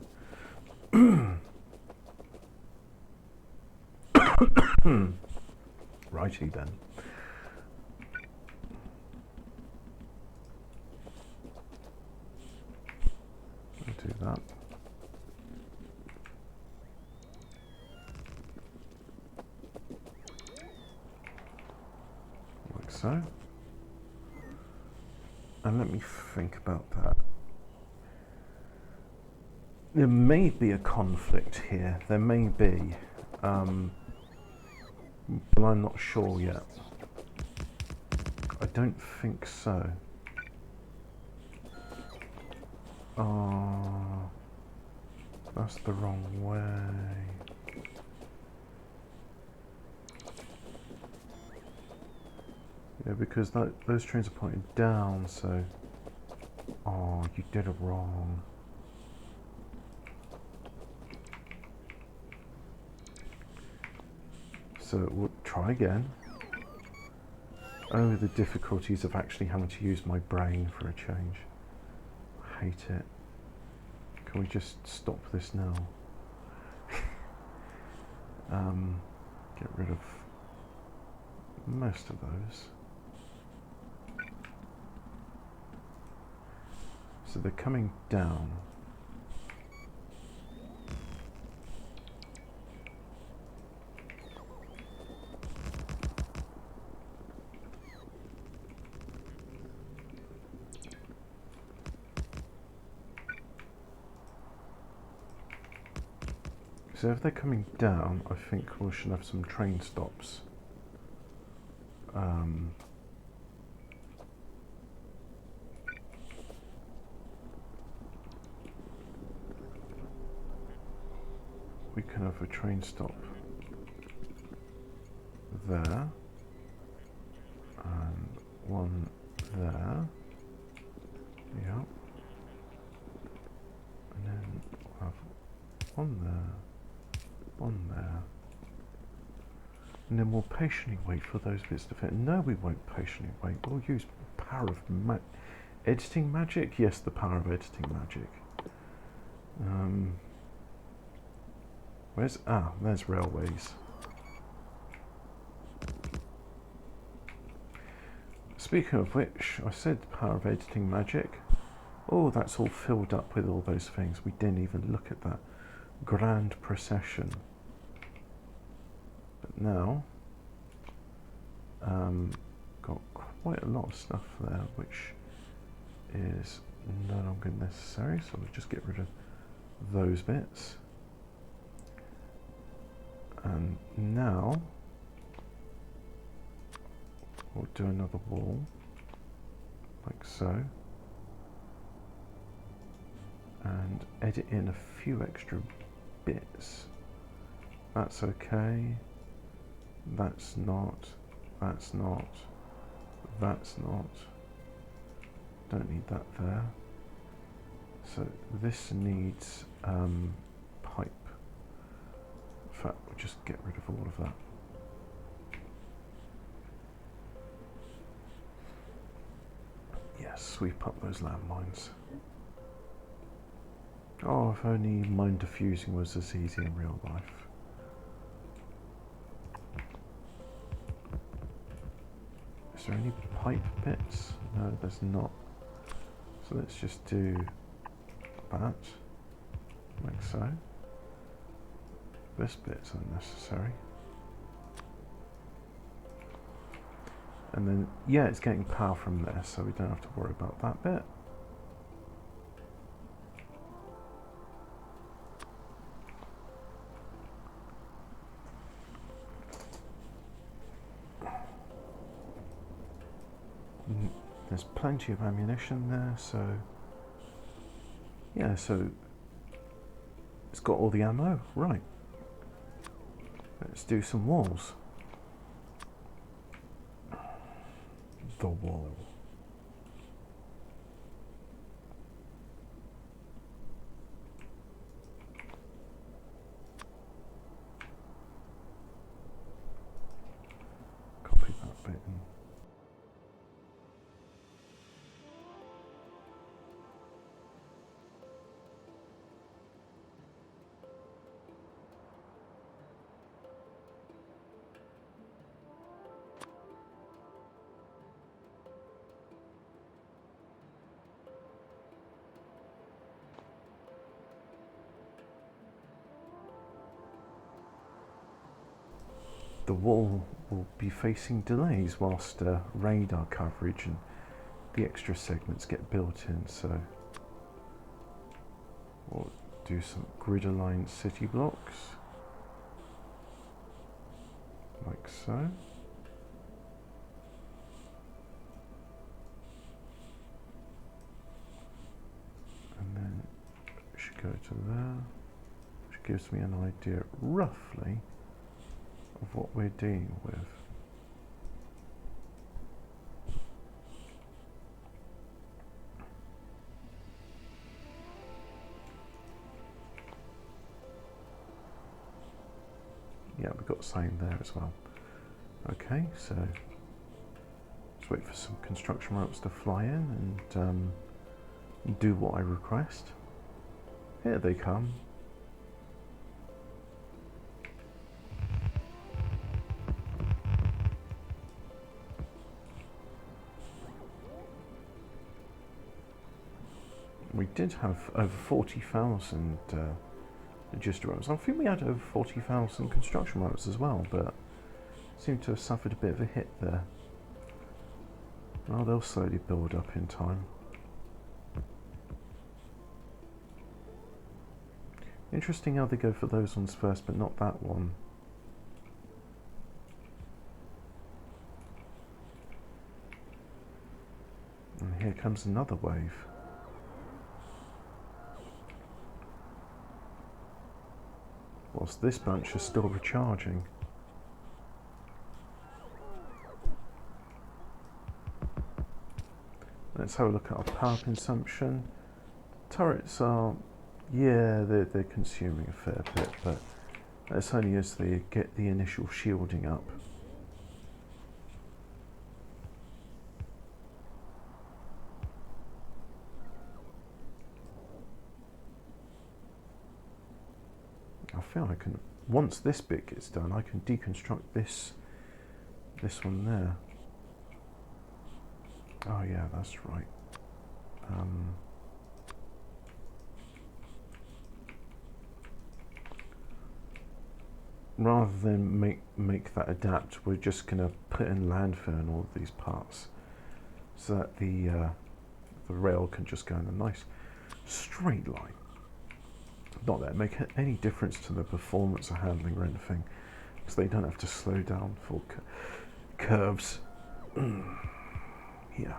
Righty then. I'll do that. Like so. And let me think about that. There may be a conflict here. There may be. But I'm not sure yet. I don't think so. Oh, that's the wrong way. Yeah, because those trains are pointing down, so... Oh, you did it wrong. So we'll try again. Oh, the difficulties of actually having to use my brain for a change. I hate it. Can we just stop this now? Get rid of most of those. So they're coming down. So if they're coming down, I think we should have some train stops. We can have a train stop there, and one there, yeah, and then we'll have one there, one there, and then we'll patiently wait for those bits to fit. No, we won't patiently wait. We'll use power of editing magic. Yes, the power of editing magic. There's railways. Speaking of which, I said the power of editing magic. Oh, that's all filled up with all those things. We didn't even look at that. Grand procession. But now, got quite a lot of stuff there, which is no longer necessary. So we'll just get rid of those bits. And now we'll do another wall, like so, and edit in a few extra bits. That's okay. That's not. That's not. That's not. Don't need that there. So this needs pipe. In fact, we'll just get rid of all of that. Yes, sweep up those landmines. Oh, if only mine diffusing was as easy in real life. Is there any pipe bits? No, there's not. So let's just do that, like so. This bit's unnecessary. And then, yeah, it's getting power from there, so we don't have to worry about that bit. There's plenty of ammunition there, so yeah, so it's got all the ammo, right. Let's do some walls. The wall. Copy that bit in. The wall will be facing delays whilst radar coverage and the extra segments get built in, so we'll do some grid aligned city blocks, like so. And then it should go to there, which gives me an idea roughly of what we're dealing with. Yeah, we've got same there as well. Okay, so let's wait for some construction ropes to fly in and do what I request. Here they come. We did have over 40,000 logistic ropes. I think we had over 40,000 construction ropes as well, but seem to have suffered a bit of a hit there. Well, they'll slowly build up in time. Interesting how they go for those ones first, but not that one. And here comes another wave. Whilst this bunch is still recharging. Let's have a look at our power consumption. Turrets are, yeah, they're consuming a fair bit, but that's only as they get the initial shielding up. I feel I can, once this bit gets done, I can deconstruct this one there. Oh yeah, that's right. Rather than make that adapt, we're just going to put in landfill in all of these parts, so that the rail can just go in a nice straight line. Not that it make any difference to the performance of handling or anything, because they don't have to slow down for curves. Yeah.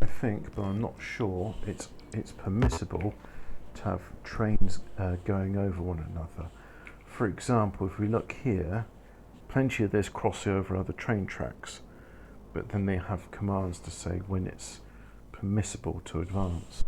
I think, but I'm not sure, it's permissible to have trains going over one another. For example, if we look here, plenty of this cross over other train tracks, but then they have commands to say when it's permissible to advance.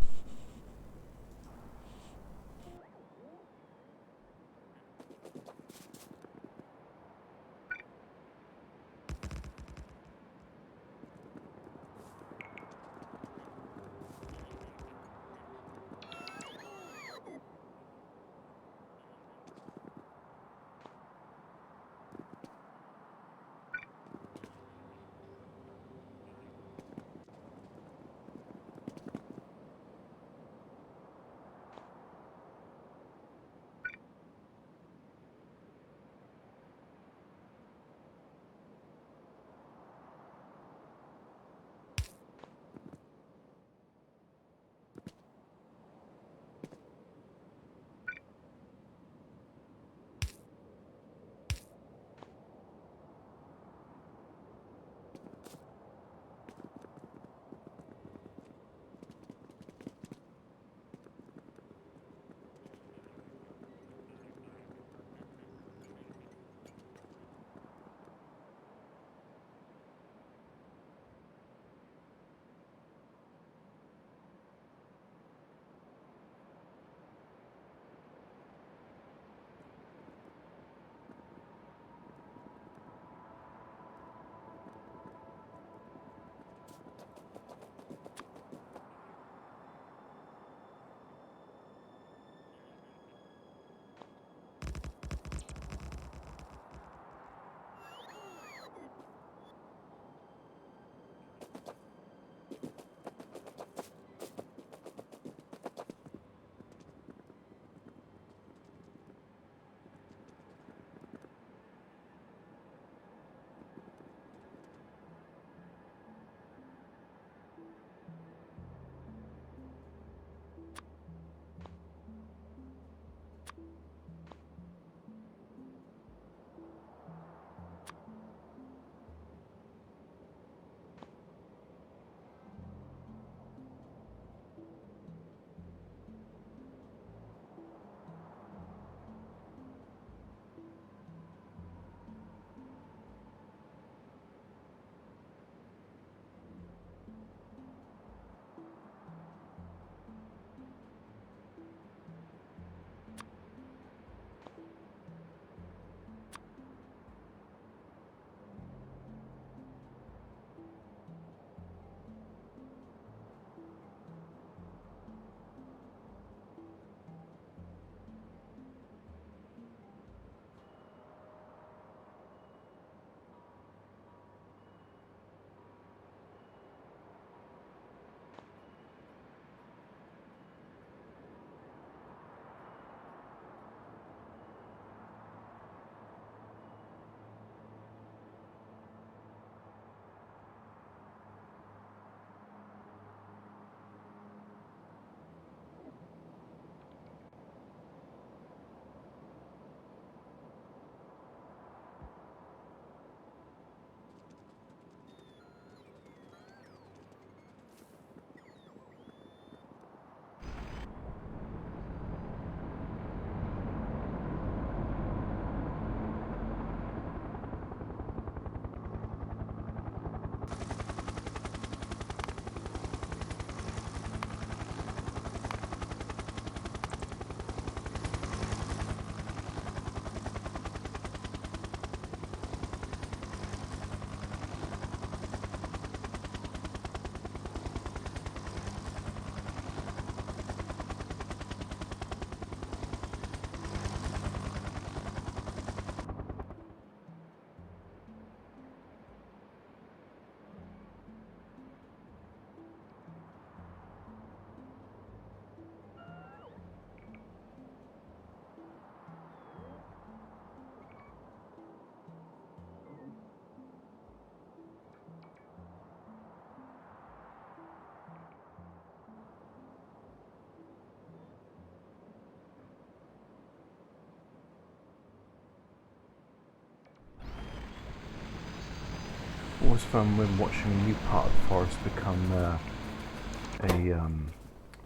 always fun when watching a new part of the forest become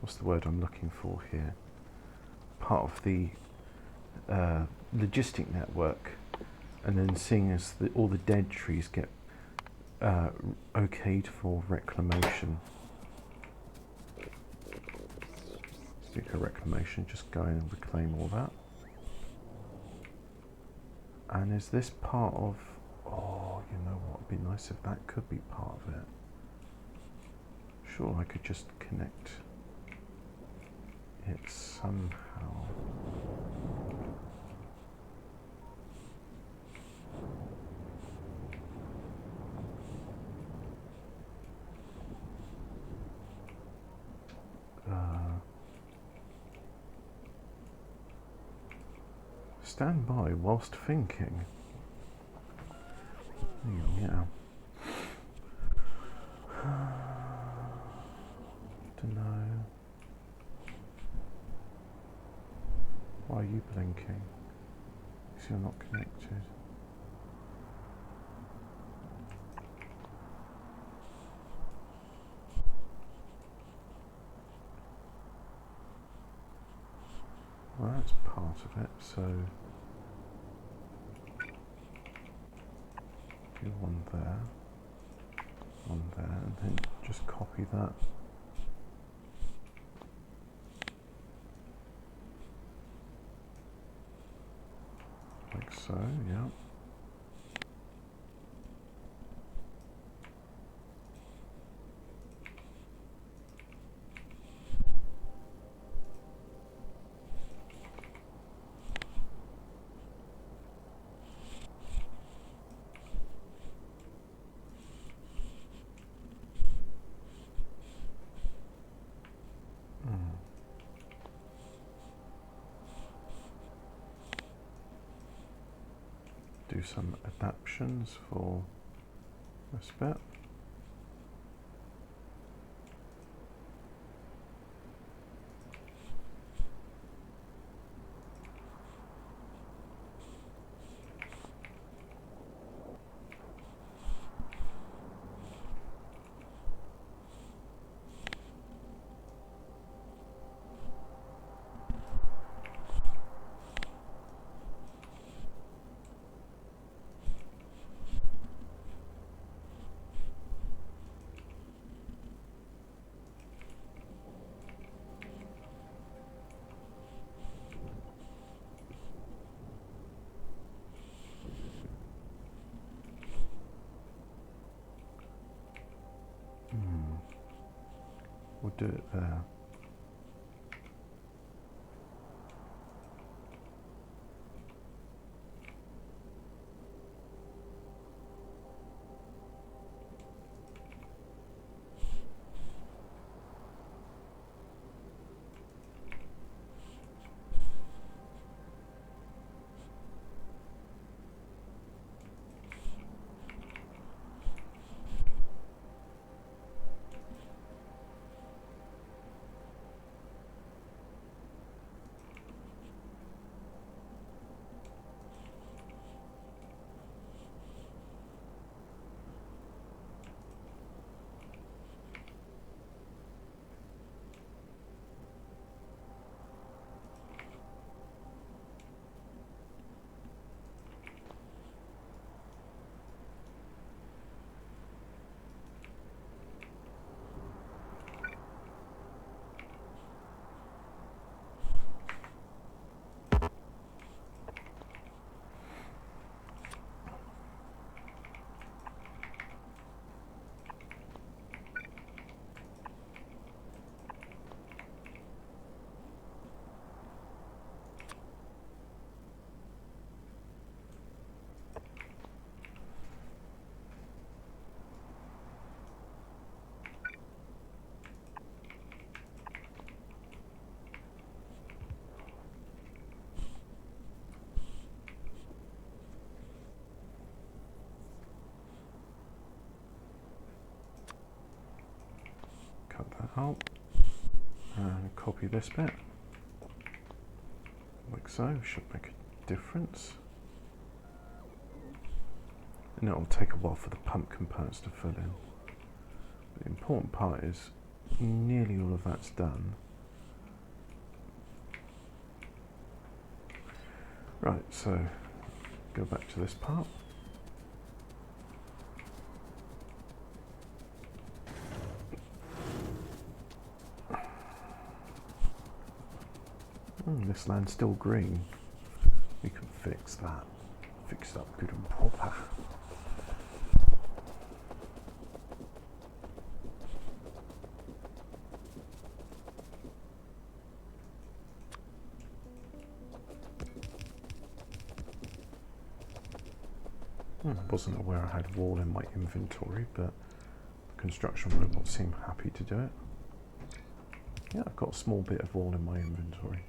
what's the word I'm looking for here? Part of the logistic network, and then seeing as all the dead trees get okayed for reclamation. Speaking of reclamation, just go in and reclaim all that. And is this part of... Oh, you know what, it'd be nice if that could be part of it. Sure, I could just connect it somehow. Stand by whilst thinking. Yeah. Don't know. Why are you blinking? Because you're not connected. Well, that's part of it, so do one there, and then just copy that. Like so, yeah. Do some adaptions for this bit. We'll do it there. Cut that out and copy this bit like so. Should make a difference. and it'll take a while for the pump components to fill in. But the important part is nearly all of that's done. Right, so go back to this part. This land's still green. We can fix that. Fix it up good and proper. I wasn't aware I had wall in my inventory, but the construction robot seemed happy to do it. Yeah, I've got a small bit of wall in my inventory.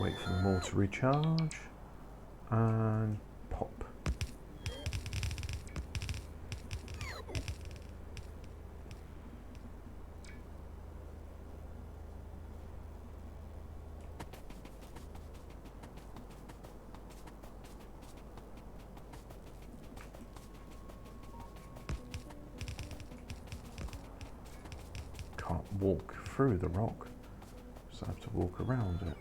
Wait for them all to recharge and pop. Can't walk through the rock, so I have to walk around it.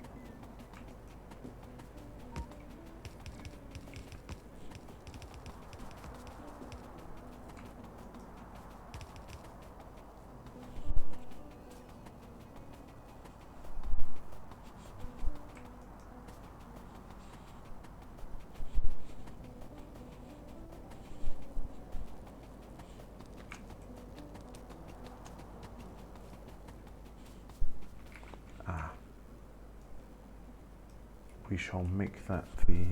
We shall make that the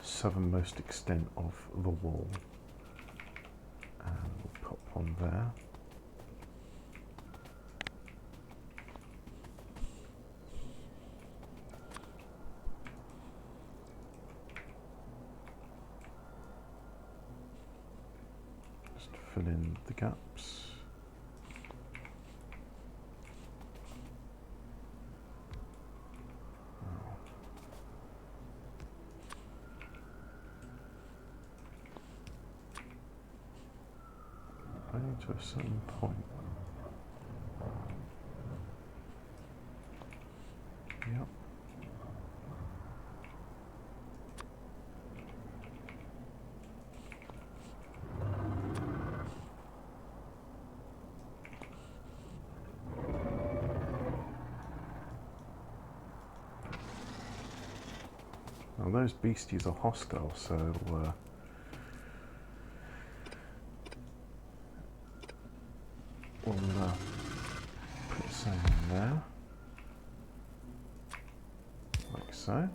southernmost extent of the wall, and we'll pop on there. Just fill in the gaps. To a certain point. Yep. Now those beasties are hostile, so we'll put some in there, like so.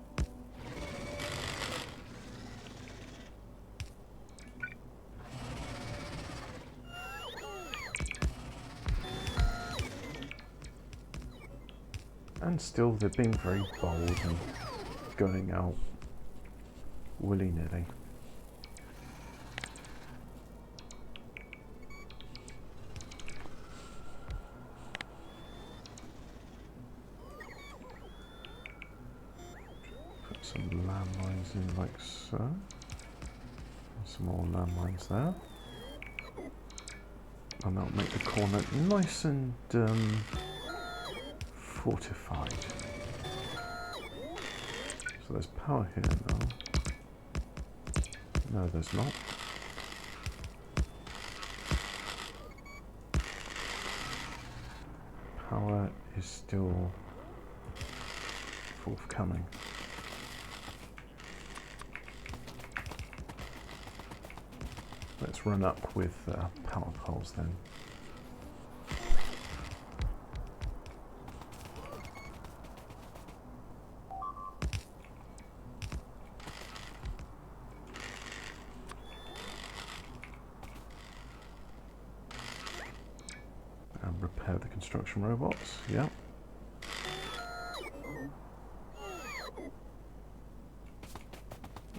And still they're being very bold and going out willy-nilly. Some landmines in like so. Some more landmines there. And that'll make the corner nice and fortified. So there's power here now. No, there's not. Power is still forthcoming. Let's run up with power poles then. construction robots. Yep.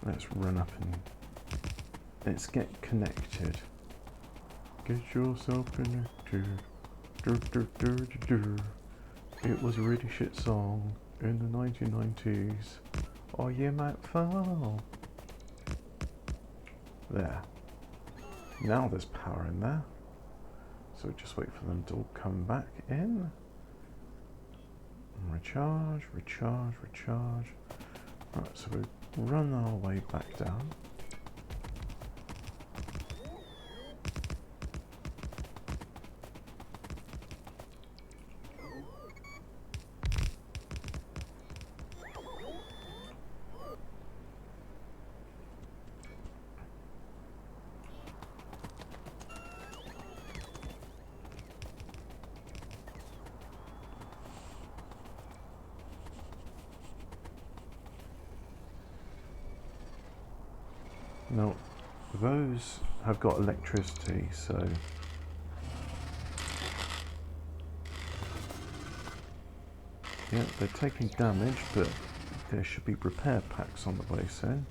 Let's run up and let's get connected. Get yourself connected. It was a really shit song in the 1990s. Oh yeah, Matt Fall. There. Now there's power in there. So just wait for them to all come back in. Recharge, recharge, recharge. Right, so we run our way back down. Now, those have got electricity, so yeah, they're taking damage, but there should be repair packs on the way soon,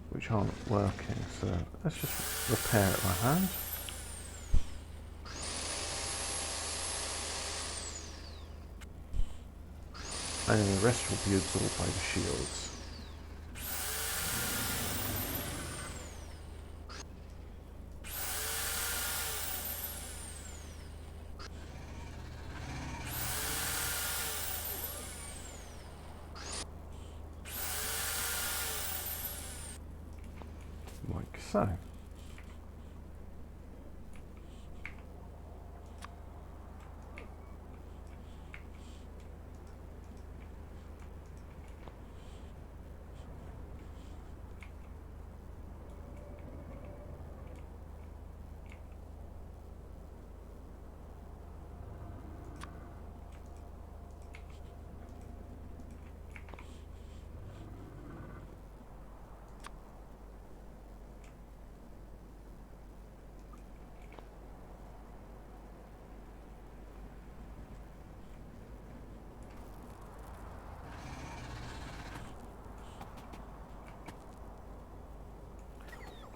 which aren't working, so let's just repair it by hand. And then the rest will be absorbed by the shields. Like so.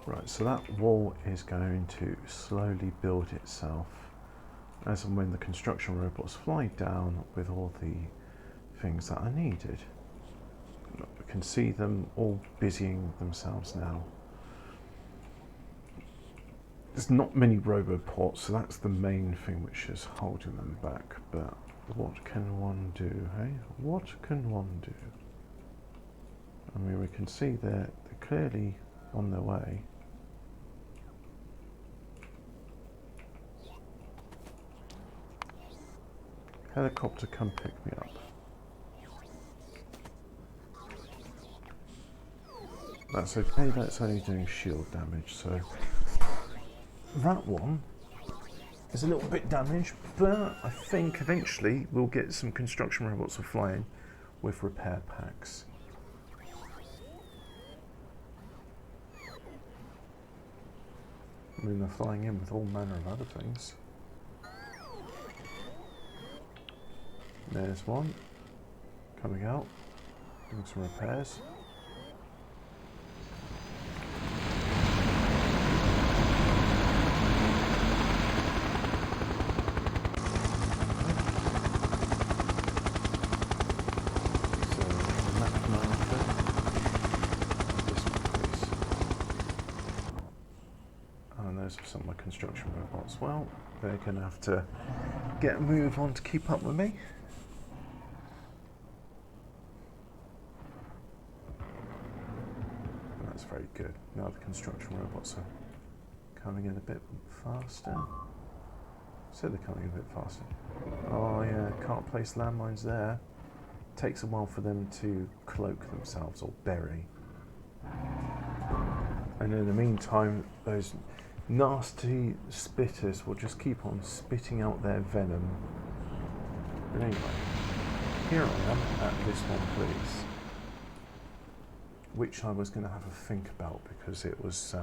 Right, so that wall is going to slowly build itself as and when the construction robots fly down with all the things that are needed. We can see them all busying themselves now. There's not many roboports, so that's the main thing which is holding them back, but what can one do, hey? What can one do? I mean, we can see they're clearly on their way. Helicopter, come pick me up. That's okay, that's only doing shield damage, so that one is a little bit damaged, but I think eventually we'll get some construction robots flying with repair packs. I mean, they're flying in with all manner of other things. There's one coming out, doing some repairs. Some of my construction robots. Well, they're going to have to get a move on to keep up with me. And that's very good. Now the construction robots are coming in a bit faster. So they're coming a bit faster. Oh yeah, can't place landmines there. Takes a while for them to cloak themselves or bury. And in the meantime, those nasty spitters will just keep on spitting out their venom. But anyway, here I am at this one place, which I was going to have a think about because it was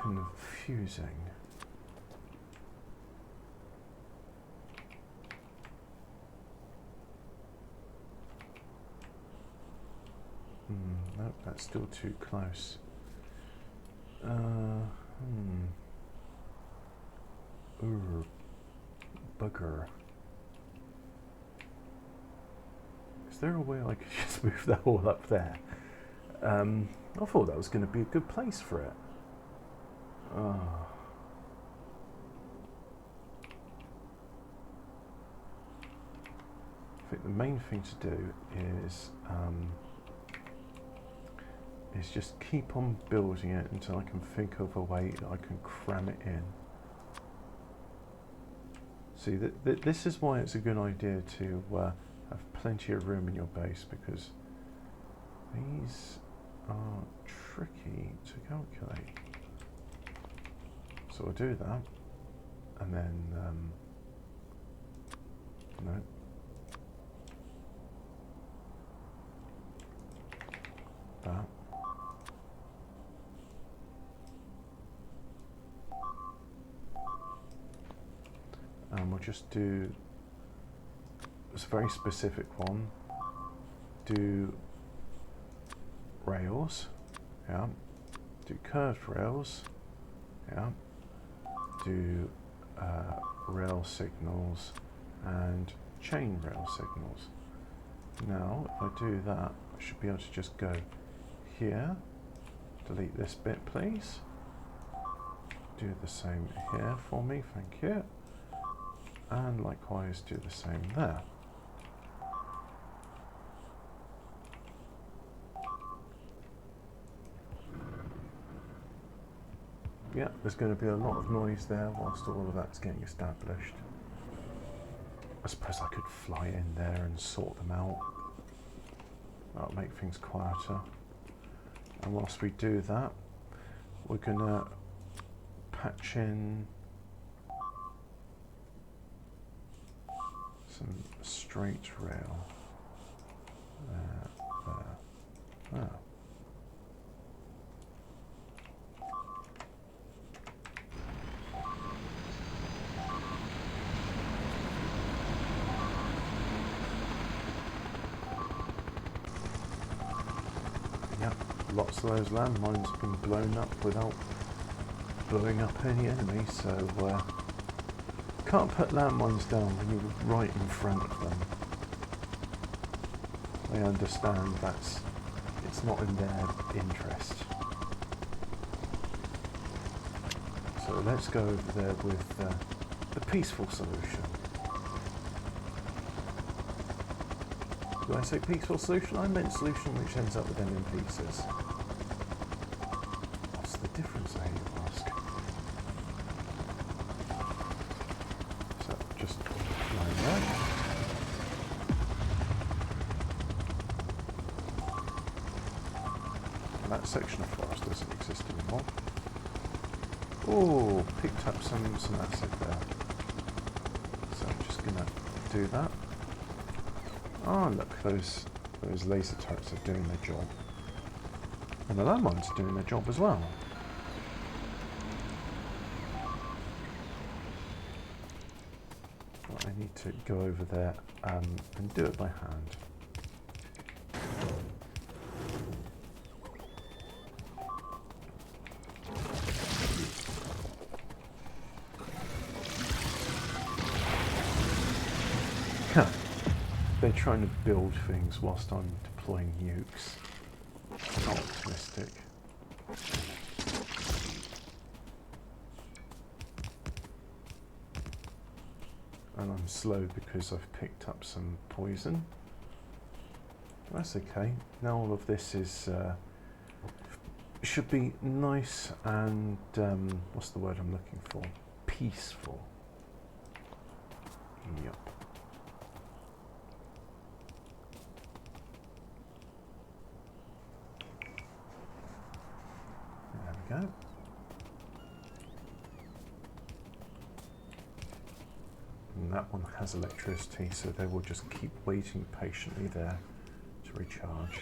confusing. Nope, that's still too close. Ooh, bugger. Is there a way I could just move that all up there? I thought that was going to be a good place for it. Oh. I think the main thing to do is just keep on building it until I can think of a way that I can cram it in. See, this is why it's a good idea to have plenty of room in your base, because these are tricky to calculate. So I'll do that, and then no. That. And we'll just do this very specific one. Do rails, yeah. Do curved rails, yeah. Do rail signals and chain rail signals. Now, if I do that, I should be able to just go here. Delete this bit, please. Do the same here for me, thank you. And likewise do the same there. Yeah, there's going to be a lot of noise there whilst all of that's getting established. I suppose I could fly in there and sort them out. That'll make things quieter. And whilst we do that, we're going to patch in some straight rail. There. Ah. Yep, lots of those landmines have been blown up without blowing up any enemies, so can't put landmines down when you're right in front of them. They understand it's not in their interest. So let's go over there with the peaceful solution. Did I say peaceful solution? I meant solution which ends up with them in pieces. What's the difference, I hear you ask? So just line there. And that section of forest doesn't exist anymore. Oh, picked up some acid there. So I'm just gonna do that. Oh look, those laser turrets are doing their job. And the landmines are doing their job as well. Well, I need to go over there and do it by hand. They're trying to build things whilst I'm deploying nukes. I'm not optimistic. And I'm slow because I've picked up some poison. That's okay. Now all of this is should be nice and what's the word I'm looking for? Peaceful. Yep. Go. And that one has electricity, so they will just keep waiting patiently there to recharge.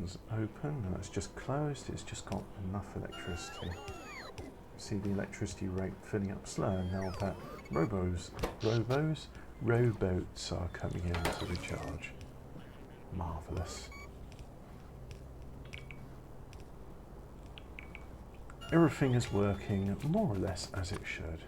one's open, no, it's just closed, it's just got enough electricity. See the electricity rate filling up slow, now that robots are coming in to recharge. Marvellous. Everything is working more or less as it should.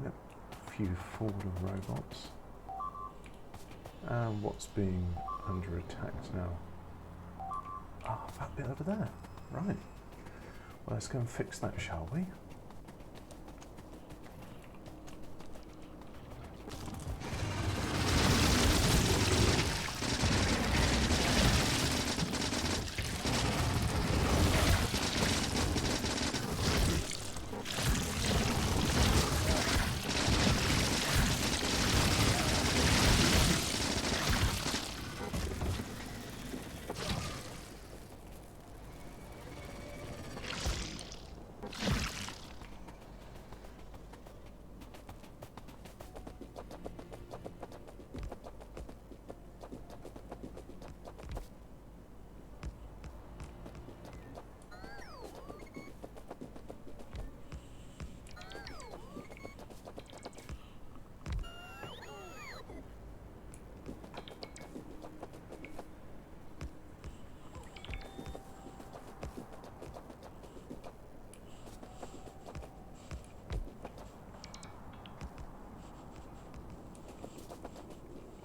Yep, a few fallen robots. And what's being under attack now? Ah, that bit over there. Right. Well, let's go and fix that, shall we?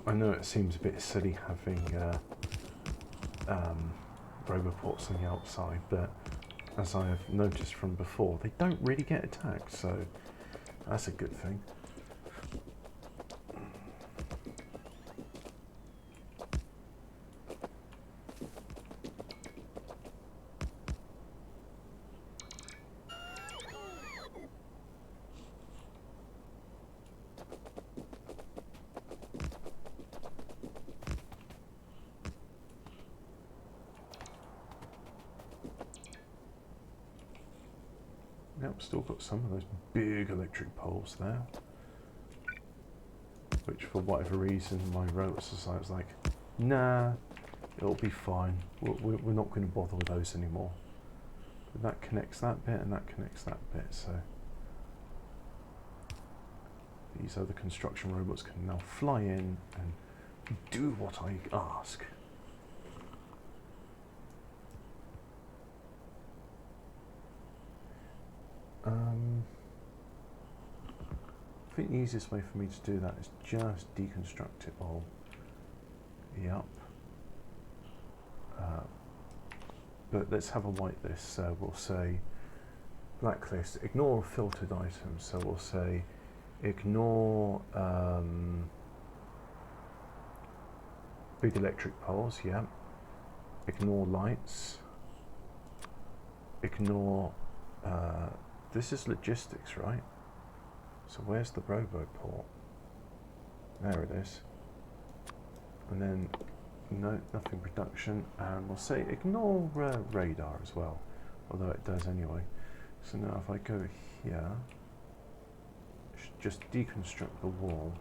I know it seems a bit silly having roboports on the outside, but as I have noticed from before, they don't really get attacked, so that's a good thing. Yep, still got some of those big electric poles there, which for whatever reason my rotor society was like, nah, it'll be fine, we're not going to bother with those anymore. But that connects that bit and that connects that bit, so these other construction robots can now fly in and do what I ask. I think the easiest way for me to do that is just deconstruct it all. Yep. But let's have a whitelist. So we'll say blacklist, ignore filtered items. So we'll say ignore big electric poles, yeah. Ignore lights. Ignore, this is logistics, right? So where's the robo port? There it is. And then, no, nothing production. And we'll say ignore radar as well, although it does anyway. So now if I go here, just deconstruct the wall.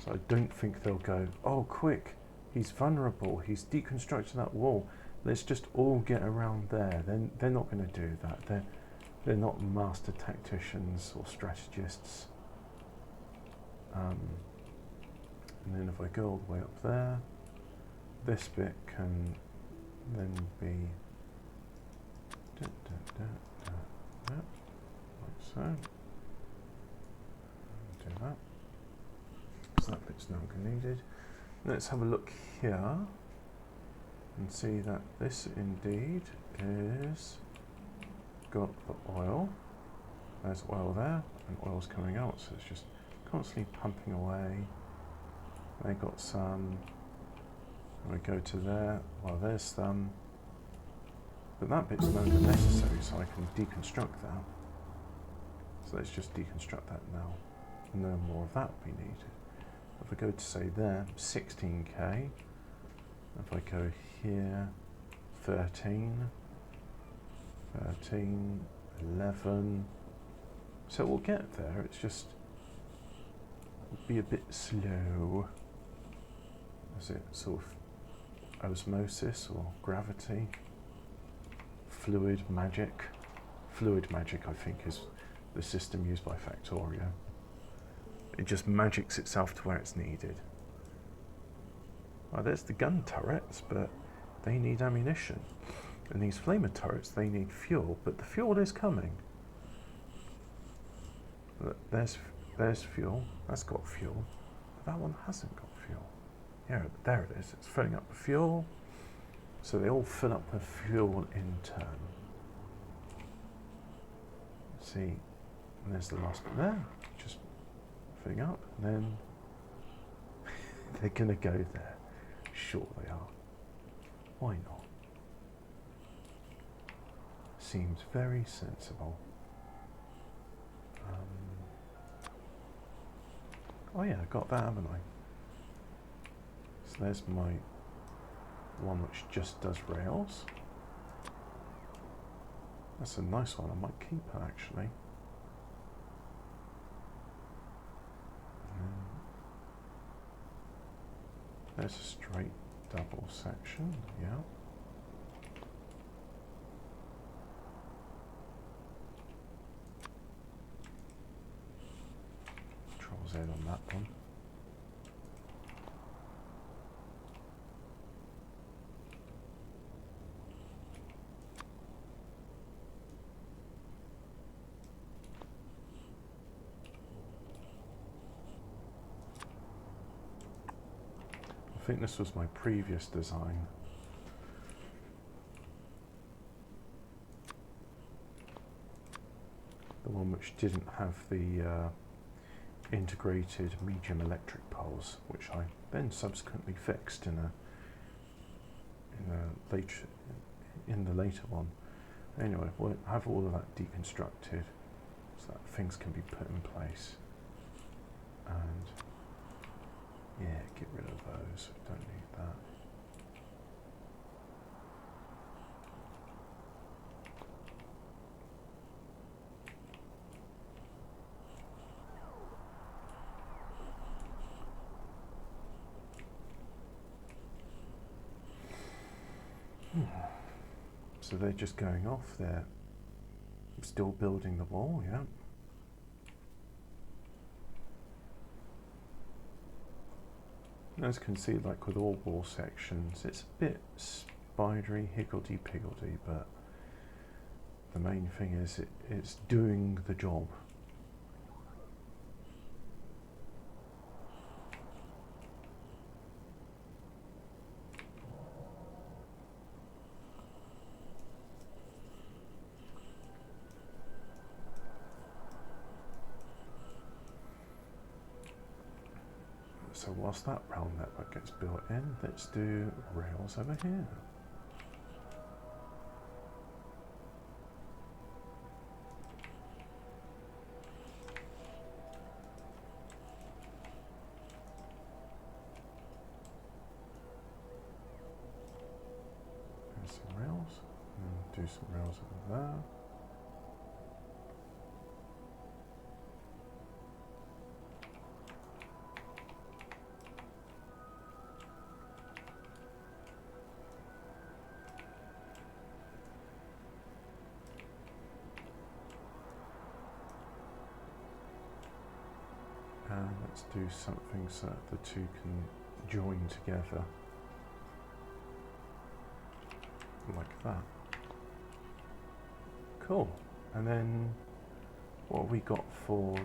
So I don't think they'll go, oh quick, he's vulnerable, he's deconstructed that wall. Let's just all get around there. Then they're not going to do that. They're not master tacticians or strategists. And then if I go all the way up there, this bit can then be like so. Do that. So that bit's no longer needed. Let's have a look here and see that this indeed is got the oil. There's oil there, and oil's coming out, so it's just constantly pumping away. They got some. We go to there. Well, there's some. But that bit's no longer necessary, so I can deconstruct that. So let's just deconstruct that now. No more of that will be needed. If I go to say there, 16k, If I go here, 13, 13, 11. So we'll get there, it's just be a bit slow. Is it sort of osmosis or gravity? Fluid magic? Fluid magic, I think, is the system used by Factorio. It just magics itself to where it's needed. Well, there's the gun turrets, but they need ammunition. And these flamer turrets, they need fuel, but the fuel is coming. There's fuel. That's got fuel. But that one hasn't got fuel. Yeah, there it is. It's filling up with fuel. So they all fill up with fuel in turn. See, and there's the last bit there. Just filling up, and then they're going to go there. Sure they are. Why not? Seems very sensible. Oh yeah, I got that, haven't I? So there's my one which just does rails. That's a nice one, I might keep it actually. There's a straight double section, yeah. Control Z on that one. I think this was my previous design. The one which didn't have the integrated medium electric poles, which I then subsequently fixed in the later one. Anyway, we'll have all of that deconstructed so that things can be put in place. And yeah, get rid of those. We don't need that. So they're just going off there. Still building the wall, yeah. As you can see, like with all wall sections, it's a bit spidery, higgledy-piggledy, but the main thing is it's doing the job. So whilst that rail network gets built in, let's do rails over here. There's some rails, and do some rails over there. And let's do something so that the two can join together, like that. Cool. And then what have we got for,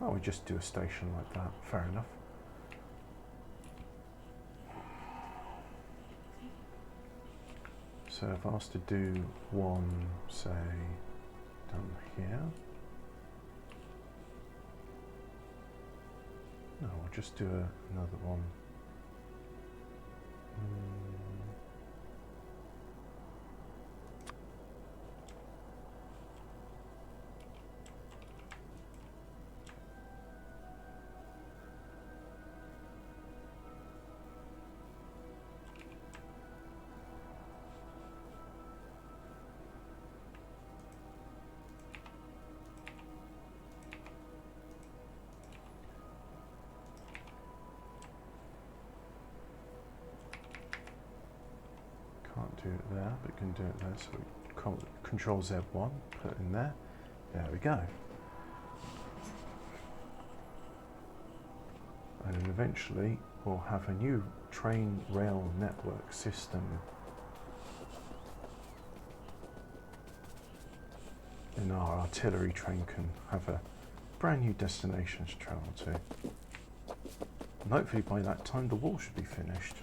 oh, we just do a station like that, fair enough. So if I was to do one, say, down here. No, I'll just do another one. Can't do it there, but can do it there. So we Control Z1, put it in there. There we go. And then eventually we'll have a new train rail network system and our artillery train can have a brand new destination to travel to. And hopefully by that time the wall should be finished.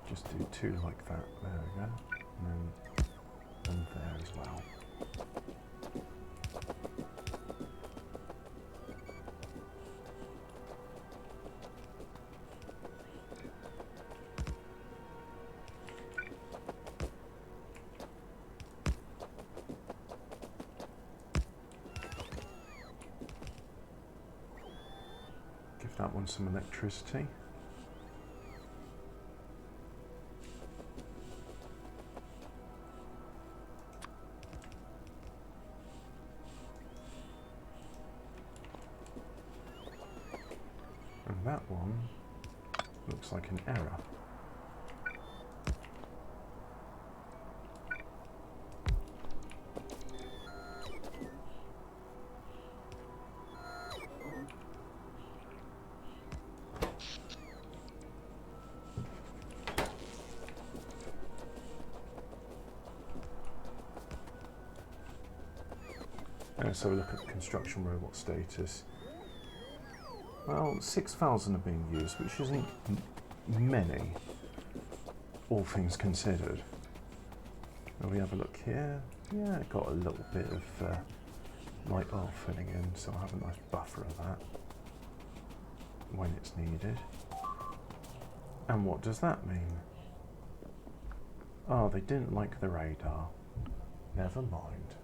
Just do two like that, there we go, and then one there as well. Give that one some electricity. And that one looks like an error. So we look at the construction robot status. Well, 6,000 are being used, which isn't many, all things considered. And we have a look here. Yeah, it got a little bit of light oil filling in, so I'll have a nice buffer of that when it's needed. And what does that mean? Oh, they didn't like the radar. Never mind.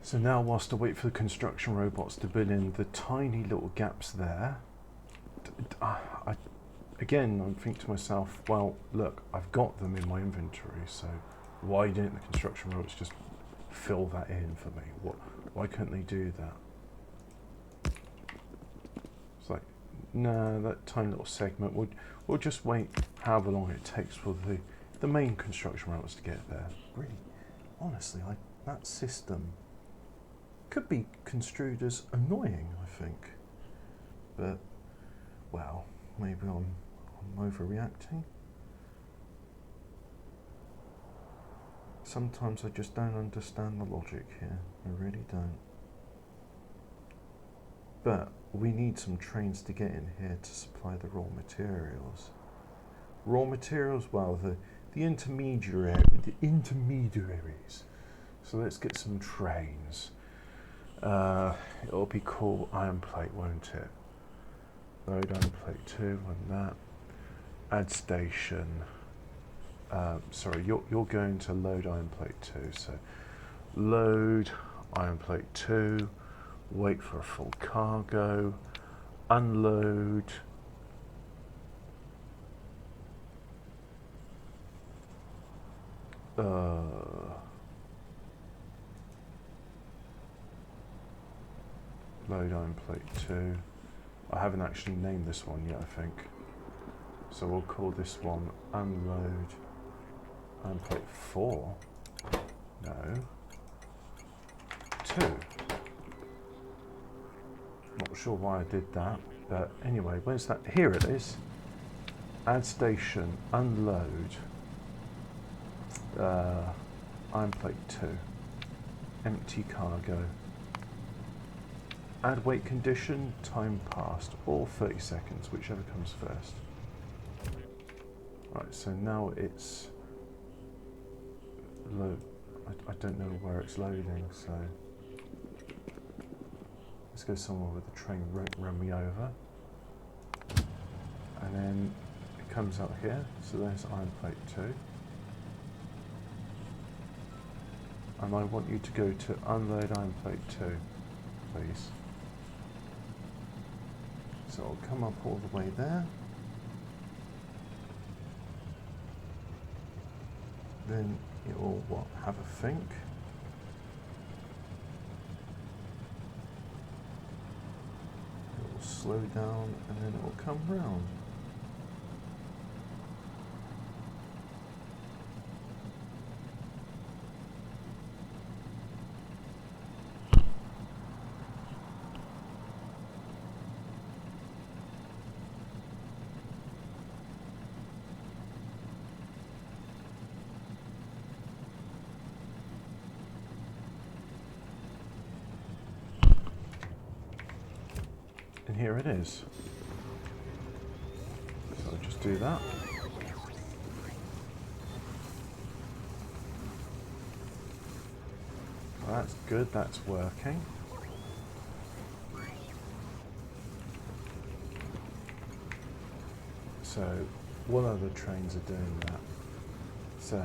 So now whilst I wait for the construction robots to fill in the tiny little gaps there, again, I think to myself, well, look, I've got them in my inventory, so why didn't the construction robots just fill that in for me? Why couldn't they do that? It's like, no, that tiny little segment, we'll just wait however long it takes for the main construction robots to get there. Really, honestly, that system could be construed as annoying, I think. But, well, maybe I'm overreacting. Sometimes I just don't understand the logic here. I really don't. But we need some trains to get in here to supply the raw materials. Raw materials, well, the intermediaries. So let's get some trains. It'll be called iron plate, won't it? Load iron plate 2 and that. Add station. Sorry, you're going to load iron plate 2. So load iron plate 2. Wait for a full cargo. Unload. Load iron plate 2. I haven't actually named this one yet, I think. So we'll call this one unload iron plate 4. No. 2. Not sure why I did that, but anyway, where's that? Here it is. Add station, unload. Iron plate 2. Empty cargo. Add wait condition, time passed, or 30 seconds, whichever comes first. Right, so now it's load. I don't know where it's loading, so let's go somewhere where the train won't run me over. And then it comes out here, so there's iron plate 2. And I want you to go to unload iron plate 2, please. So I'll come up all the way there. Then it will have a think. It will slow down and then it will come round. And here it is. So I'll just do that. Well, that's good, that's working. So what other trains are doing that? So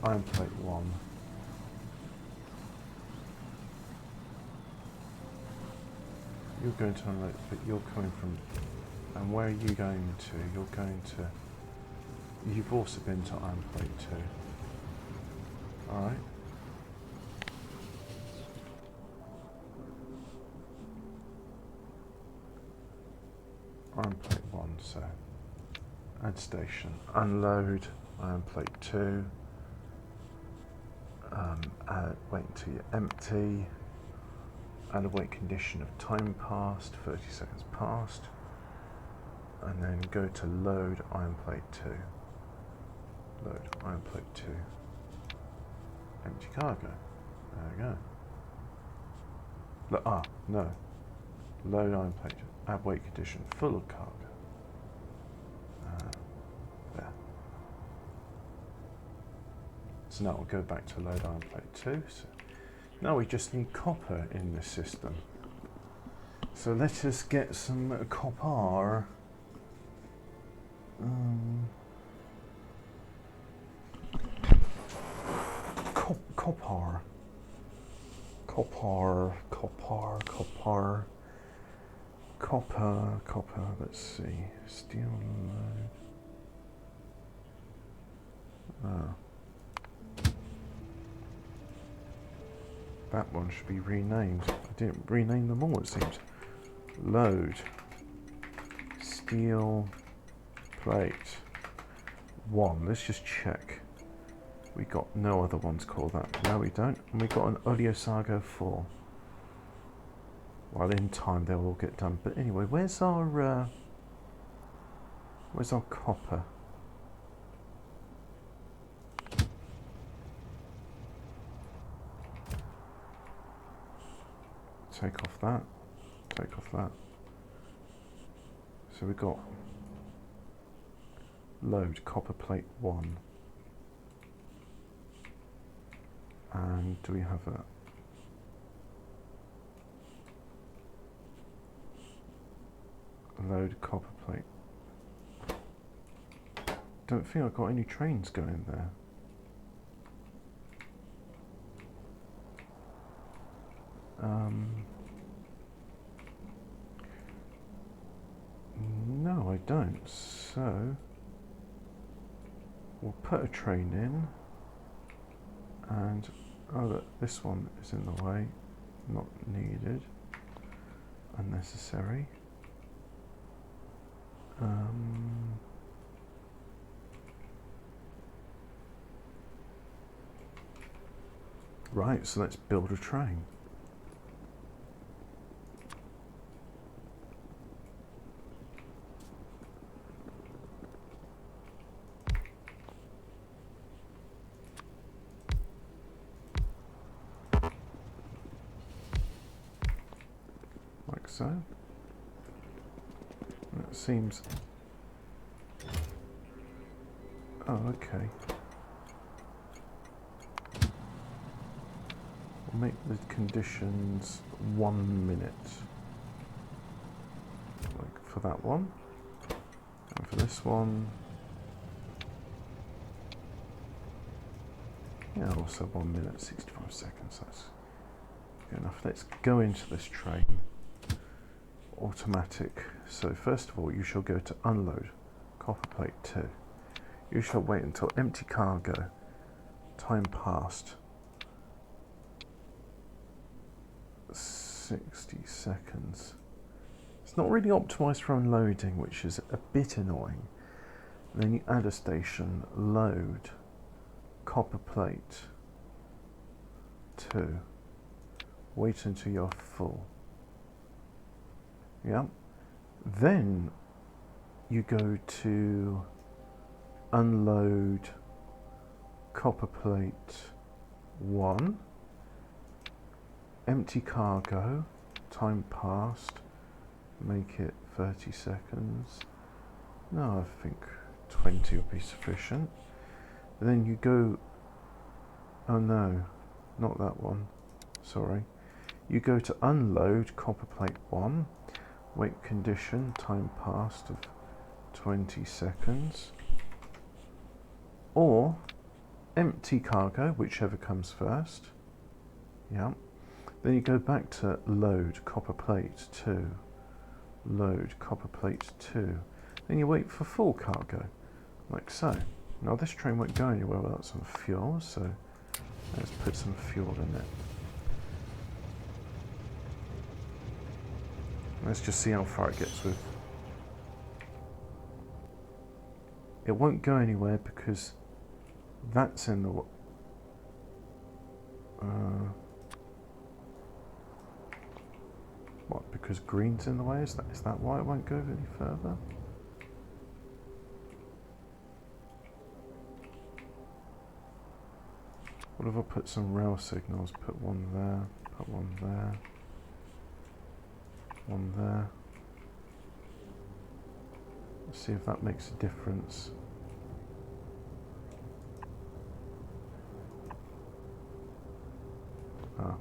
iron plate 1. You're going to unload, but you're coming from, and where are you going to? You're going to, you've also been to iron plate 2. Alright. Iron plate 1, so add station, unload iron plate 2. Wait until you're empty. Add a wait condition of time passed, 30 seconds passed. And then go to load iron plate 2. Load iron plate 2. Empty cargo. There we go. No. Load iron plate 2. Add wait condition full of cargo. There. So now we'll go back to load iron plate 2. So now we just need copper in this system. So let us get some copper. Copper. Copper, let's see. Steel load. That one should be renamed. I didn't rename them all, it seems. Load. Steel plate 1. Let's just check. We got no other ones called that. No, we don't. And we got an Oliosago 4. Well, in time they'll all get done. But anyway, where's our copper? Take off that. Take off that. So we got load copper plate 1. And do we have a load copper plate? Don't think I've got any trains going there. No, I don't. So we'll put a train in, and oh look, this one is in the way, not needed, unnecessary. Right, so let's build a train. Like so. That seems... Oh, okay. We'll make the conditions 1 minute. Like for that one. And for this one... Yeah, also 1 minute, 65 seconds. That's good enough. Let's go into this train. Automatic. So first of all, you shall go to unload, copper plate 2. You shall wait until empty cargo, time passed, 60 seconds. It's not really optimized for unloading, which is a bit annoying. And then you add a station, load, copper plate 2. Wait until you're full. Yeah. Then you go to unload copper plate 1, empty cargo, time passed, make it 30 seconds. No, I think 20 will be sufficient. And then you go, oh no, not that one, sorry. You go to unload copper plate 1, wait condition, time passed of 20 seconds, or empty cargo, whichever comes first. Yeah. Then you go back to load copper plate 2, load copper plate 2. Then you wait for full cargo, like so. Now this train won't go anywhere without some fuel, so let's put some fuel in it. Let's just see how far it gets with. It won't go anywhere because that's in the... what, because green's in the way? Is that why it won't go any further? What if I put some rail signals? Put one there, put one there. One there. Let's see if that makes a difference. Ah.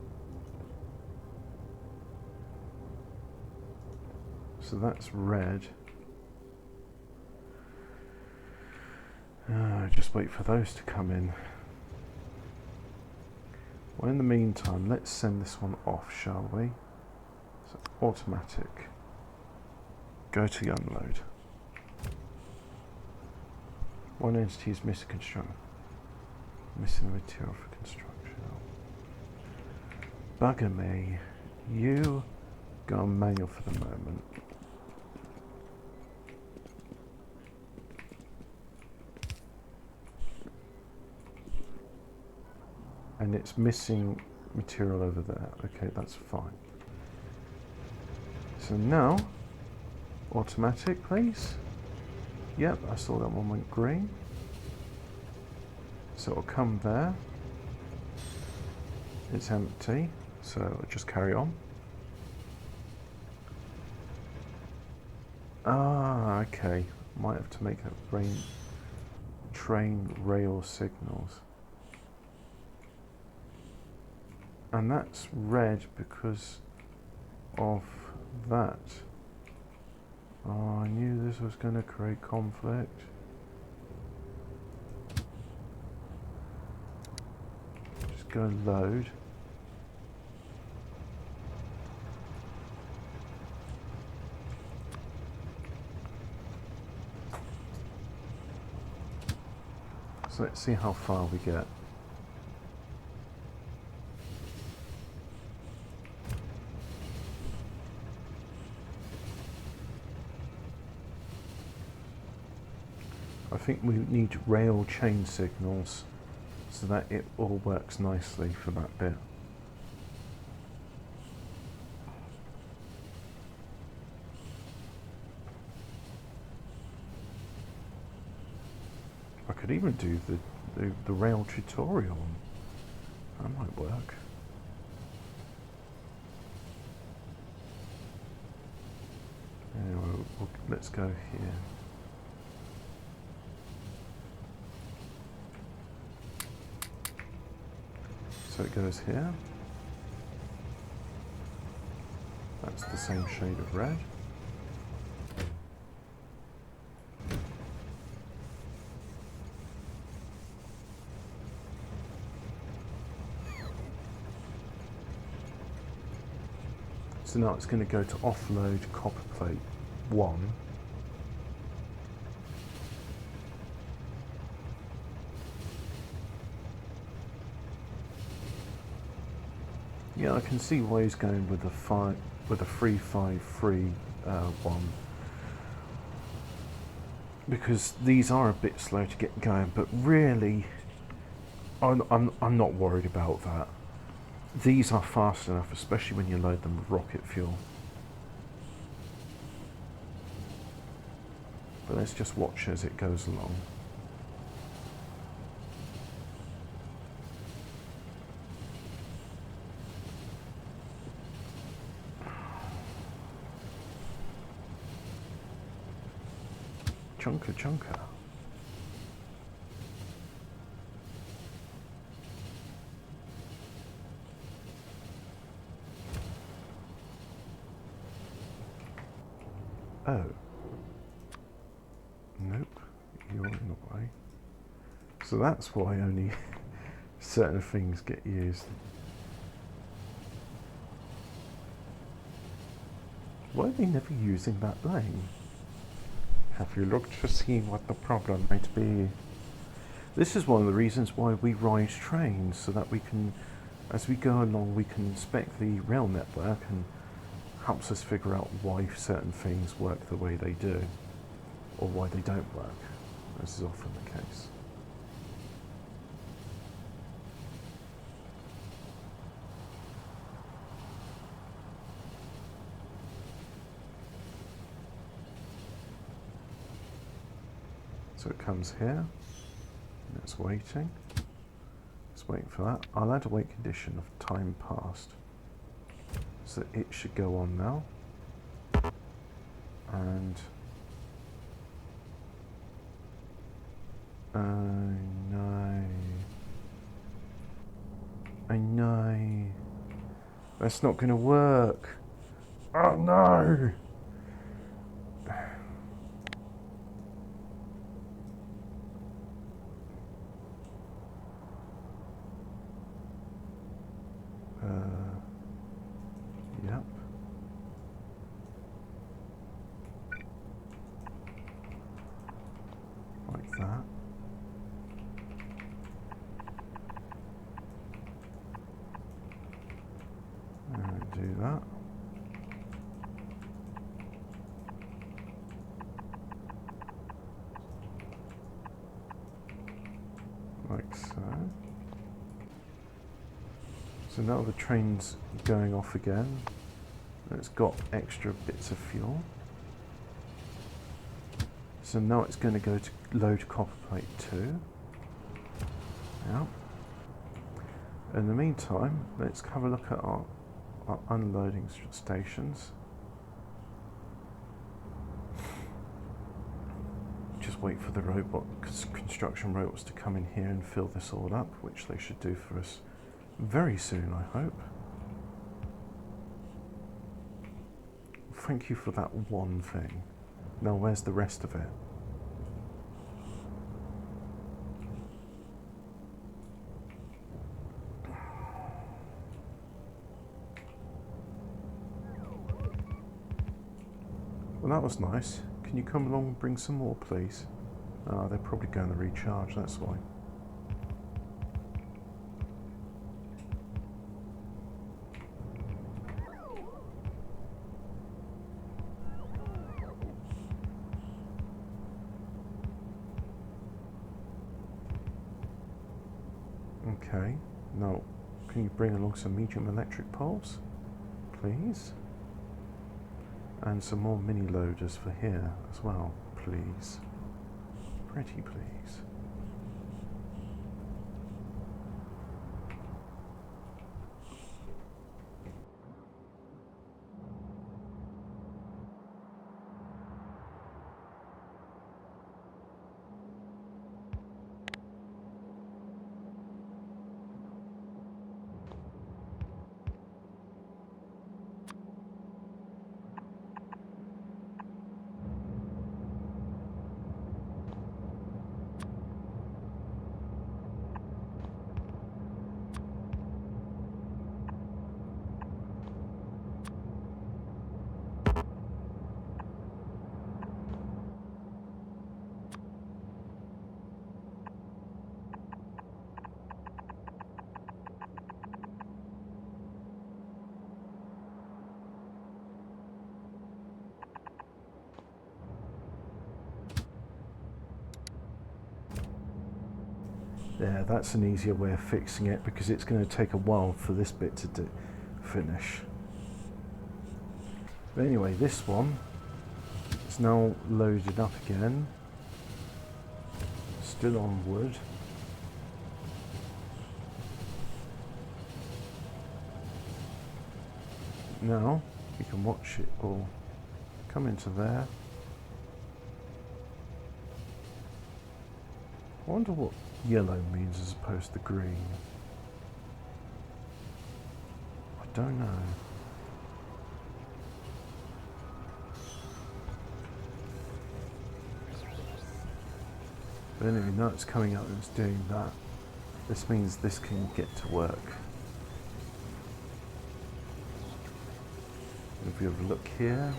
So that's red. just wait for those to come in. Well, in the meantime, let's send this one off, shall we? So, automatic. Go to the unload. One entity is missing construction. Missing the material for construction. Bugger me. You go on manual for the moment. And it's missing material over there. Okay, that's fine. So now, automatic, please. Yep, I saw that one went green. So it'll come there. It's empty, so I'll just carry on. Ah, okay. Might have to make that train rail signals. And that's red because of that. Oh, I knew this was going to create conflict. Just go load. So let's see how far we get. I think we need rail chain signals so that it all works nicely for that bit. I could even do the rail tutorial. That might work. Anyway, let's go here. So it goes here. That's the same shade of red. So now it's going to go to offload copper plate 1. Yeah, I can see why he's going with a 353 one, because these are a bit slow to get going. But really, I'm not worried about that. These are fast enough, especially when you load them with rocket fuel. But let's just watch as it goes along. Chunker. Oh. Nope. You're in the way. So that's why only certain things get used. Why are they never using that lane? Have you looked to see what the problem might be? This is one of the reasons why we ride trains, so that we can, as we go along, we can inspect the rail network and helps us figure out why certain things work the way they do, or why they don't work, as is often the case. So it comes here, and it's waiting. It's waiting for that. I'll add a wait condition of time passed. So it should go on now. And no. I know. That's not going to work. Oh no! do that. Like so. So now the train's going off again. It's got extra bits of fuel. So now it's going to go to load copper plate 2. Yeah. In the meantime, let's have a look at our unloading stations. Just wait for the construction robots to come in here and fill this all up, which they should do for us very soon, I hope. Thank you for that one thing. Now where's the rest of it? Well, that was nice. Can you come along and bring some more, please? Ah, they're probably going to recharge, that's why. Okay, now, can you bring along some medium electric poles, please? And some more mini loaders for here as well, please. Pretty please. Yeah, that's an easier way of fixing it because it's going to take a while for this bit to finish. But anyway, this one is now loaded up again. Still on wood. Now you can watch it all come into there. I wonder what yellow means as opposed to green. I don't know. But anyway, now it's coming up and it's doing that. This means this can get to work. If you have a look here,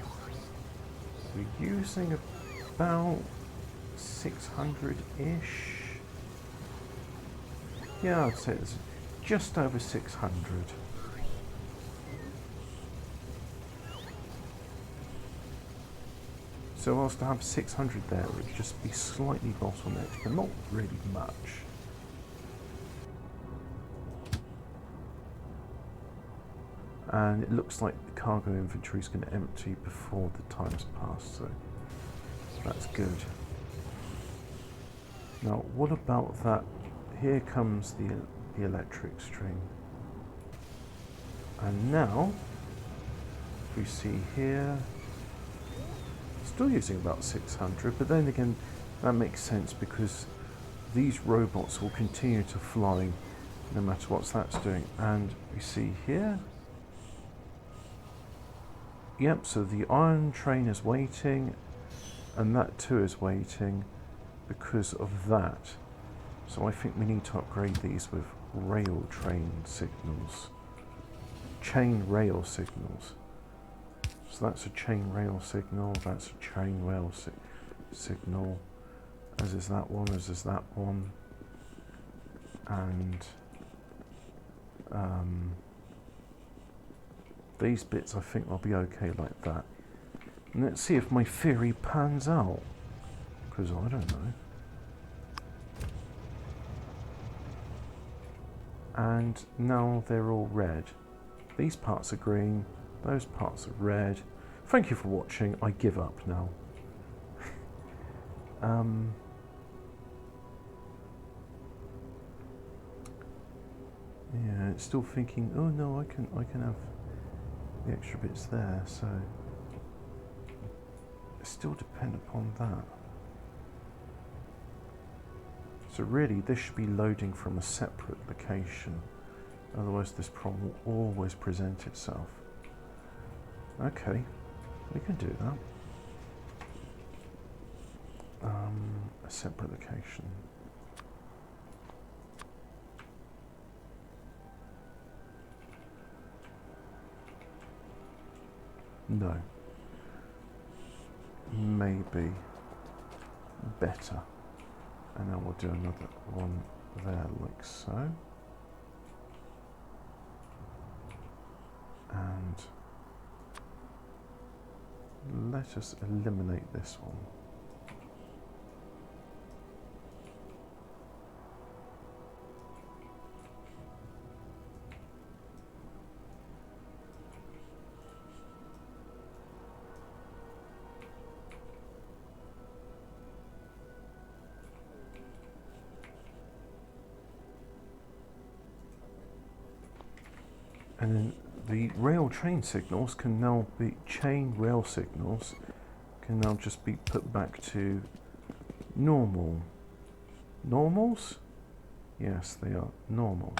we're using about 600-ish. Yeah, I'd say it's just over 600. So whilst I have 600 there, it would just be slightly bottlenecked, but not really much. And it looks like the cargo inventory is going to empty before the time's passed, so that's good. Now, what about that? Here comes the electric string. And now, we see here, still using about 600, but then again, that makes sense because these robots will continue to fly no matter what that's doing. And we see here, yep, so the iron train is waiting, and that too is waiting because of that. So I think we need to upgrade these with rail train signals. Chain rail signals. So that's a chain rail signal, that's a chain rail signal, as is that one, as is that one. And These bits I think I'll be okay like that. And let's see if my theory pans out, because I don't know. And now they're all red. These parts are green, those parts are red. Thank you for watching. I give up now. Yeah, it's still thinking, oh no, I can have the extra bits there, so it still depend upon that. So really this should be loading from a separate location, otherwise this problem will always present itself. Okay, we can do that. A separate location. No. Maybe better. And then we'll do another one there like so. And let us eliminate this one. And then the rail train signals can now be, chain rail signals can now just be put back to normal. Normals? Yes, they are normals.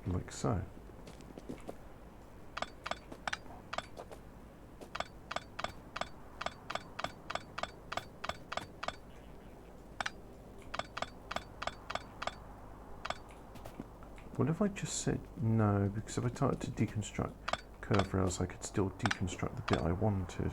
Like so. What if I just said no? Because if I started to deconstruct curve rails, I could still deconstruct the bit I wanted.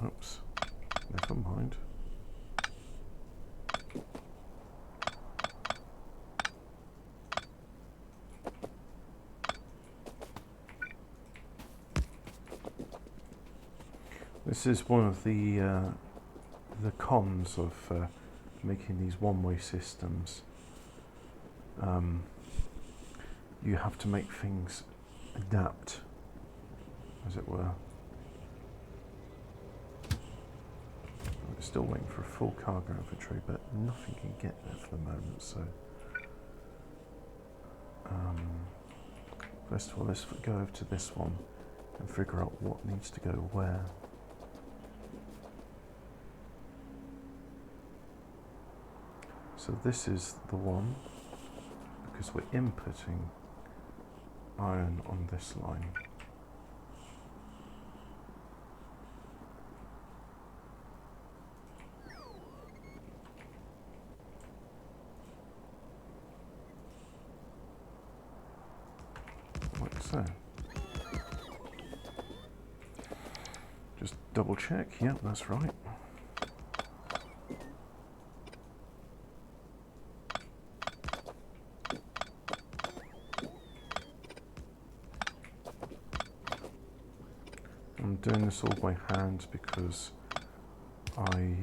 Oops, never mind. This is one of the cons of making these one-way systems. You have to make things adapt, as it were. I'm still waiting for a full cargo infantry, but nothing can get there for the moment, so first of all, let's go over to this one and figure out what needs to go where. So this is the one, because we're inputting iron on this line. Like so. Just double check, yep, that's right. I'm doing this all by hand because I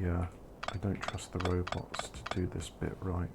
don't trust the robots to do this bit right.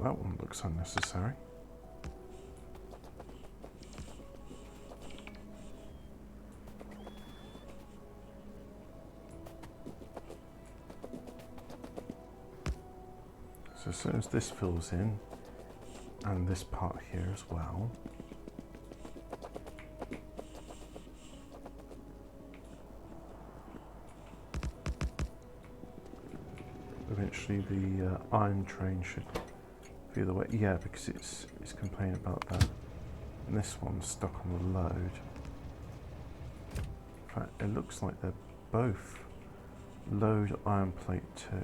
Oh, that one looks unnecessary. So as soon as this fills in, and this part here as well, eventually the iron train should be the way. Yeah, because it's complaining about that. And this one's stuck on the load. In fact, it looks like they're both load iron plate 2.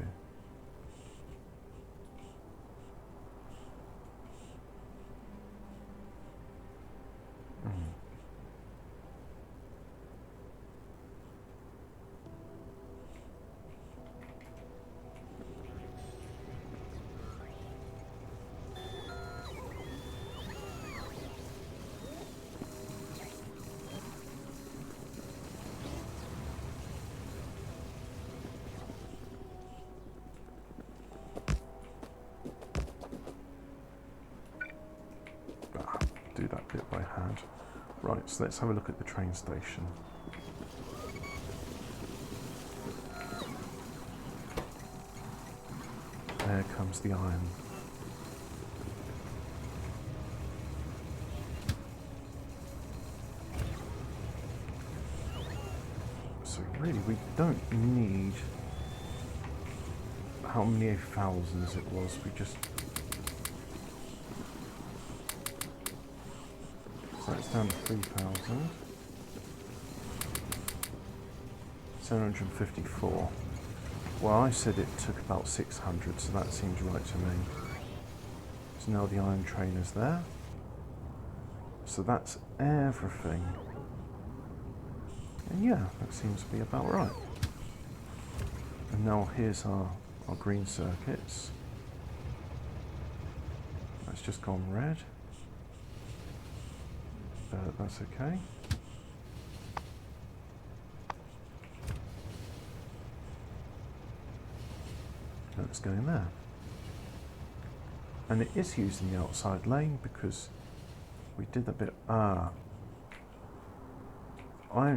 Do that bit by hand. Right, so let's have a look at the train station. There comes the iron. So really we don't need how many thousands it was, we just... So it's down to 3,000. 754. Well, I said it took about 600, so that seems right to me. So now the iron train is there. So that's everything. And yeah, that seems to be about right. And now here's our green circuits. That's just gone red. That's okay. That's going there. And it is using the outside lane because we did a bit... iron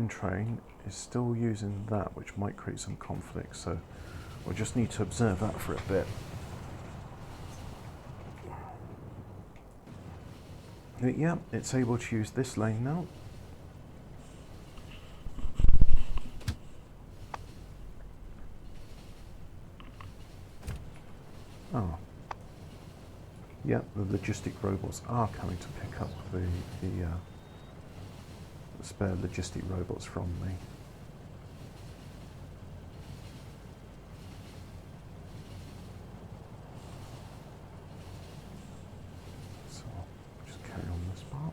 train is still using that, which might create some conflict, so we'll just need to observe that for a bit. But yeah, it's able to use this lane now. Oh. Yeah, the logistic robots are coming to pick up the spare logistic robots from me. So I'll just carry on this part.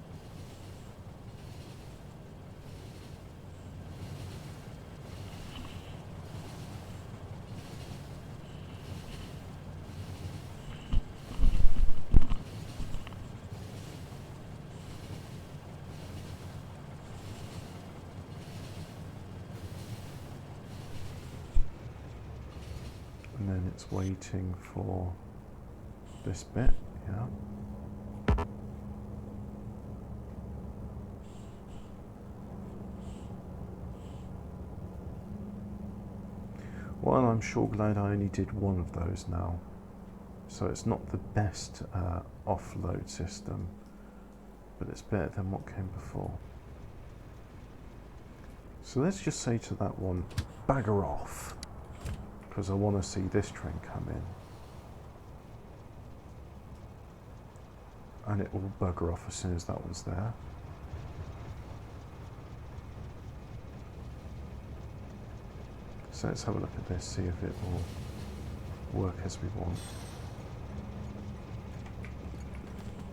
And then it's waiting for this bit, yeah. Well, I'm sure glad I only did one of those now. So it's not the best offload system, but it's better than what came before. So let's just say to that one, bagger off, because I want to see this train come in. And it will bugger off as soon as that one's there. So let's have a look at this, see if it will work as we want.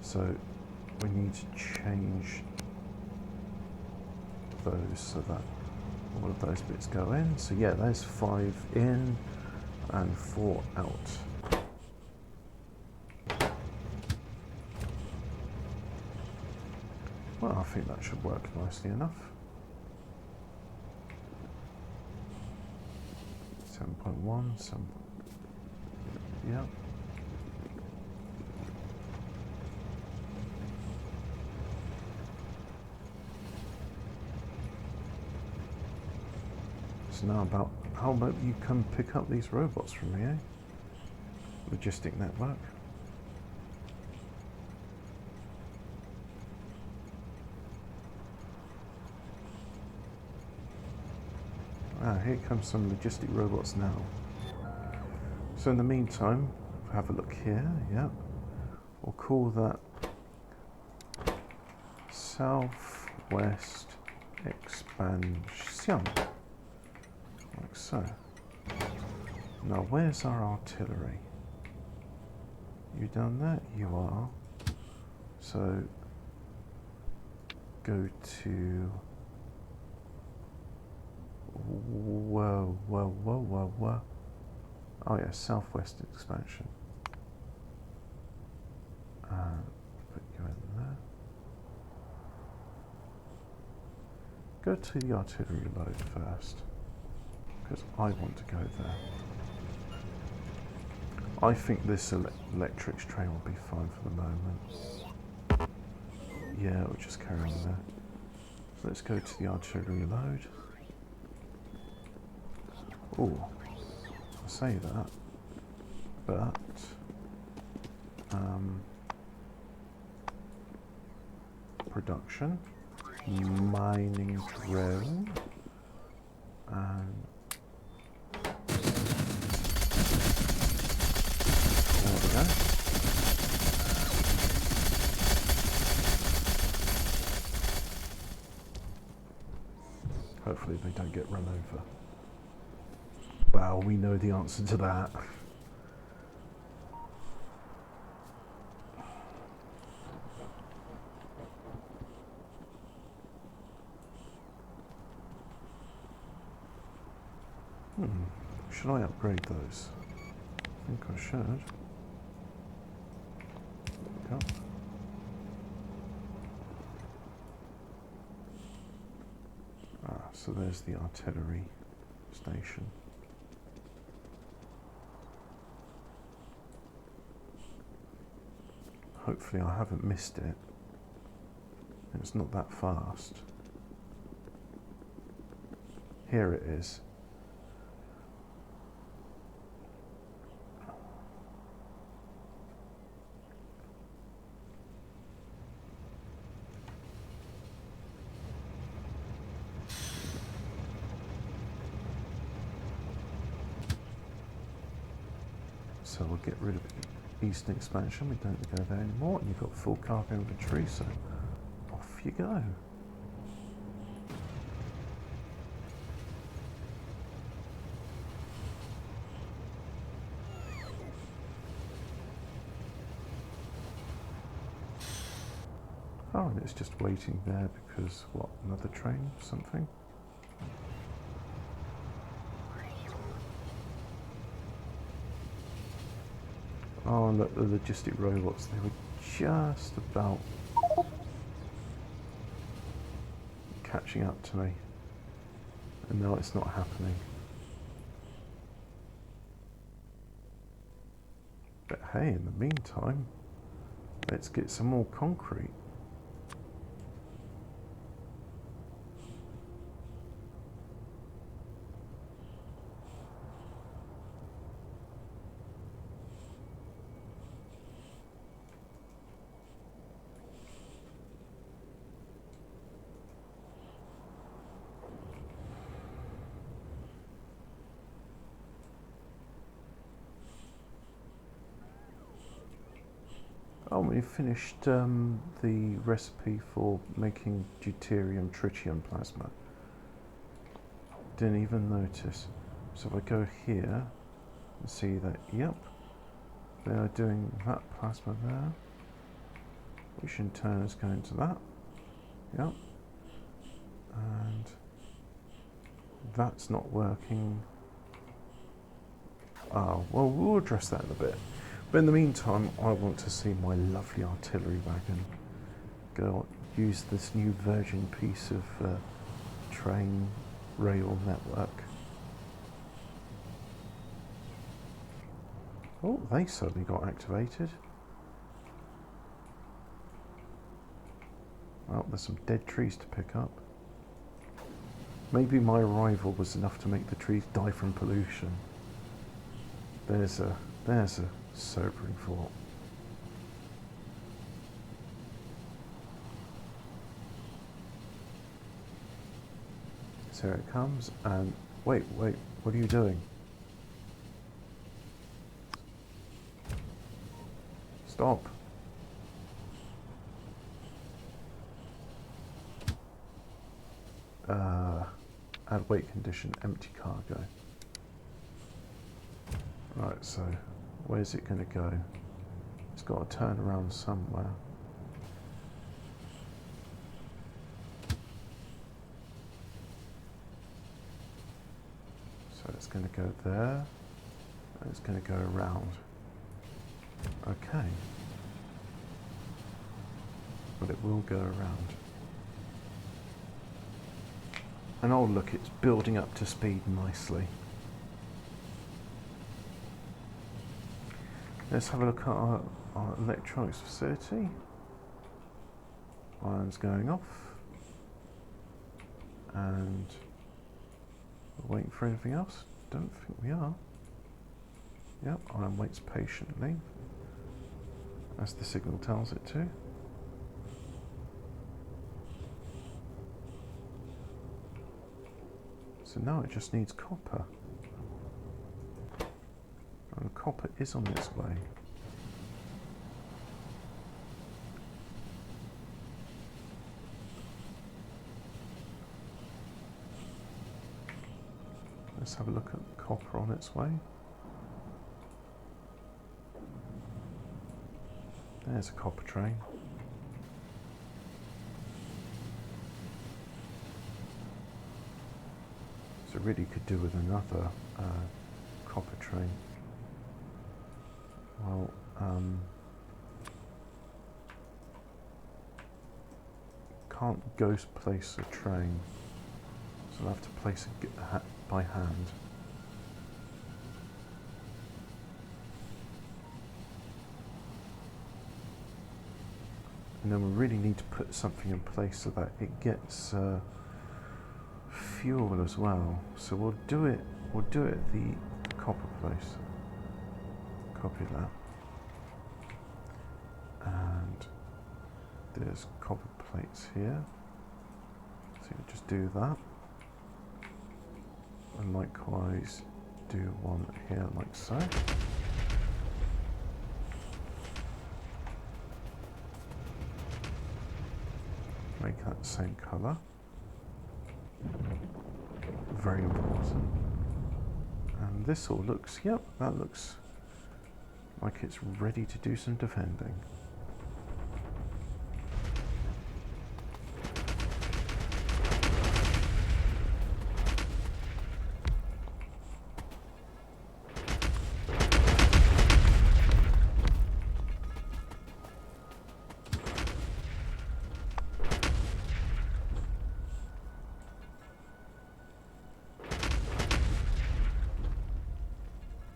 So we need to change those so that all of those bits go in. So yeah, there's 5 in and 4 out. Well, I think that should work nicely enough. 7.1, 7. Yeah. to know about how about you come pick up these robots from me, eh? Logistic network. Ah, here comes some logistic robots now. So in the meantime, have a look here, yeah. We'll call that Southwest Expansion, like so. Now where's our artillery? You done that? You are. So go to, whoa. Oh yeah, Southwest Expansion. Put you in there. Go to the artillery load first, because I want to go there. I think this electric train will be fine for the moment. Yeah, we'll just carry on there. So let's go to the artillery load. Oh, I say that, but production, mining drone, and there we go. Hopefully they don't get run over. Well, we know the answer to that. Should I upgrade those? I think I should. Go. So there's the artillery station. Hopefully I haven't missed it. It's not that fast. Here it is. So we'll get rid of Eastern Expansion, we don't go there anymore, and you've got full cargo inventory, so off you go. Oh, and it's just waiting there because, what, another train or something? Oh, and look, the logistic robots, they were just about catching up to me. And now it's not happening. But hey, in the meantime, let's get some more concrete. Oh, we finished the recipe for making deuterium tritium plasma. Didn't even notice. So if I go here and see that, yep, they are doing that plasma there, which in turn is going to that, yep, and that's not working. Oh, well, we'll address that in a bit. But in the meantime, I want to see my lovely artillery wagon go use this new virgin piece of train rail network. Oh, they suddenly got activated. Well, there's some dead trees to pick up. Maybe my arrival was enough to make the trees die from pollution. There's a sobering thought. So it comes, and wait, what are you doing? Stop. Add weight condition, empty cargo. Right, so where's it going to go? It's got to turn around somewhere. So it's going to go there, and it's going to go around. Okay. But it will go around. And oh look, it's building up to speed nicely. Let's have a look at our electronics facility. Iron's going off. And we're waiting for anything else? Don't think we are. Yep, iron waits patiently, as the signal tells it to. So now it just needs copper. And copper is on its way. Let's have a look at copper on its way. There's a copper train. So really could do with another copper train. Well, can't ghost place a train, so I'll have to place it by hand. And then we really need to put something in place so that it gets fuel as well. So we'll do it at the copper place. Copy that. And there's copper plates here. So you just do that. And likewise do one here like so. Make that the same colour. Very important. And this all looks, yep, that looks like it's ready to do some defending.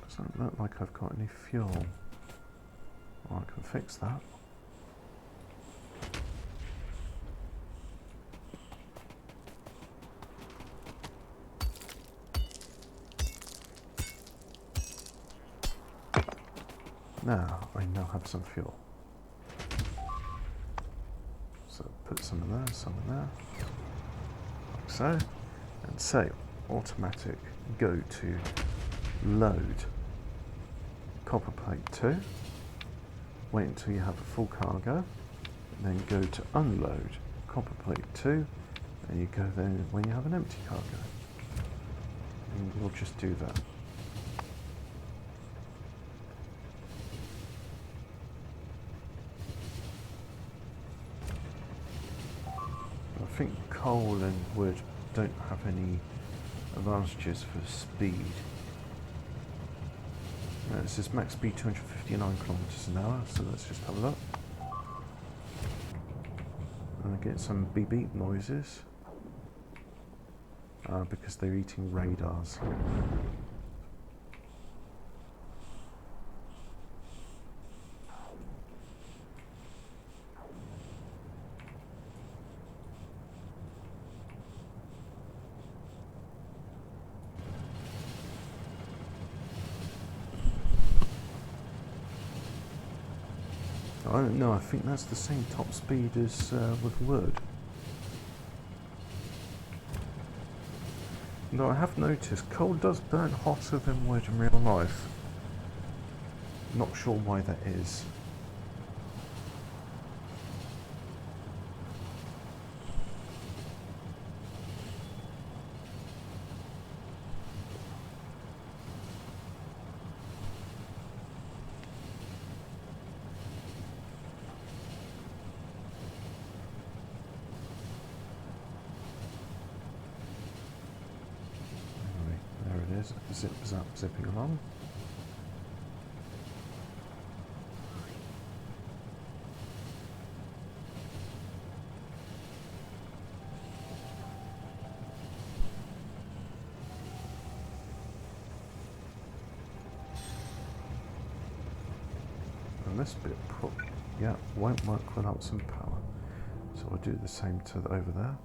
Doesn't look like I've got any fuel. Well, I can fix that. Now I now have some fuel. So put some in there, some in there, like so, and say automatic go to load copper plate 2. Wait until you have a full cargo, then go to unload copper plate 2, and you go then when you have an empty cargo. And we'll just do that. I think coal and wood don't have any advantages for speed. This is max speed 259 kilometers an hour, so let's just have a look. And I get some beep beep noises because they're eating radars. I don't know, I think that's the same top speed as with wood. No, I have noticed coal does burn hotter than wood in real life. Not sure why that is. Zip zap zipping along. And this bit won't work without some power. So I'll do the same to over there.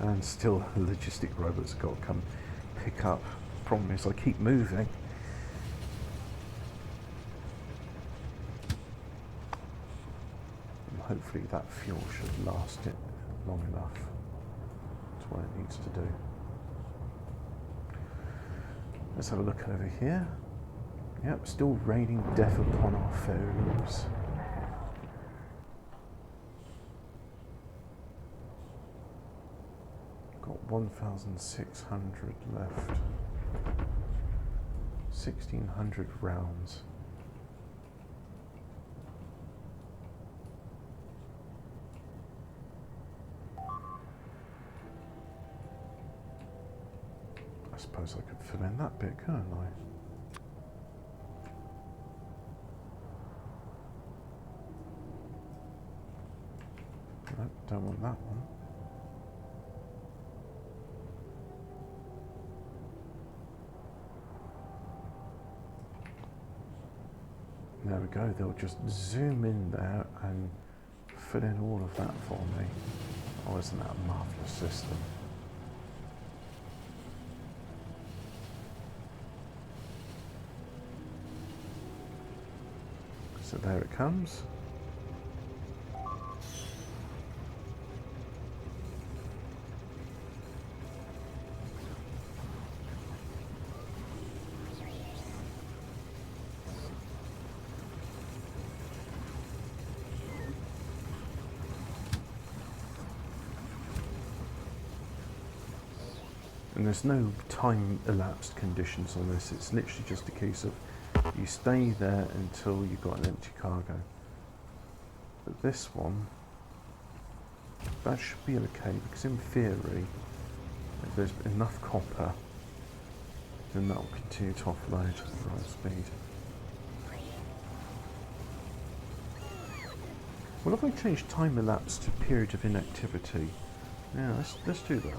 And still logistic robots have got to come pick up. Problem is I keep moving. And hopefully that fuel should last it long enough to what it needs to do. Let's have a look over here. Yep, still raining death upon our foes. Got 1,600 left. 1,600 rounds. I suppose I could fill in that bit, couldn't I? Nope, don't want that one. There we go, they'll just zoom in there and fill in all of that for me. Oh, isn't that a marvellous system? So there it comes. And there's no time elapsed conditions on this, it's literally just a case of you stay there until you've got an empty cargo. But this one, that should be okay, because in theory, if there's enough copper, then that will continue to offload at the right speed. Well, if I change time elapsed to period of inactivity, yeah, let's do that.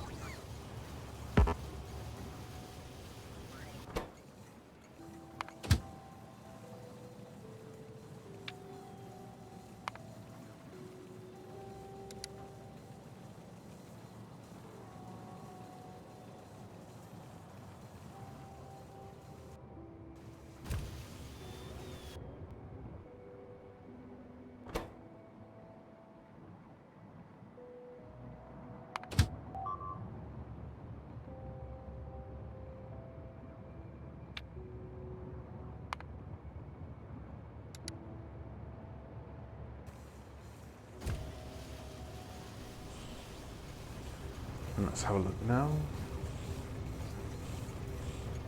And let's have a look now.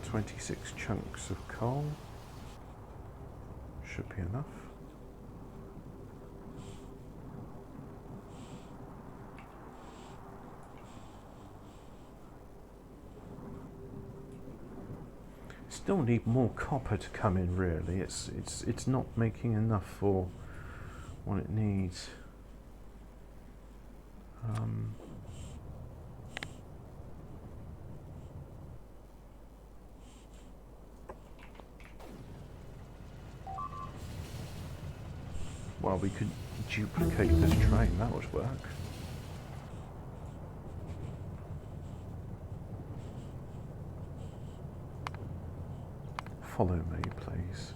26 chunks of coal. Should be enough. Still need more copper to come in, really. It's not making enough for what it needs. Well, we could duplicate this train, that would work. follow me, please?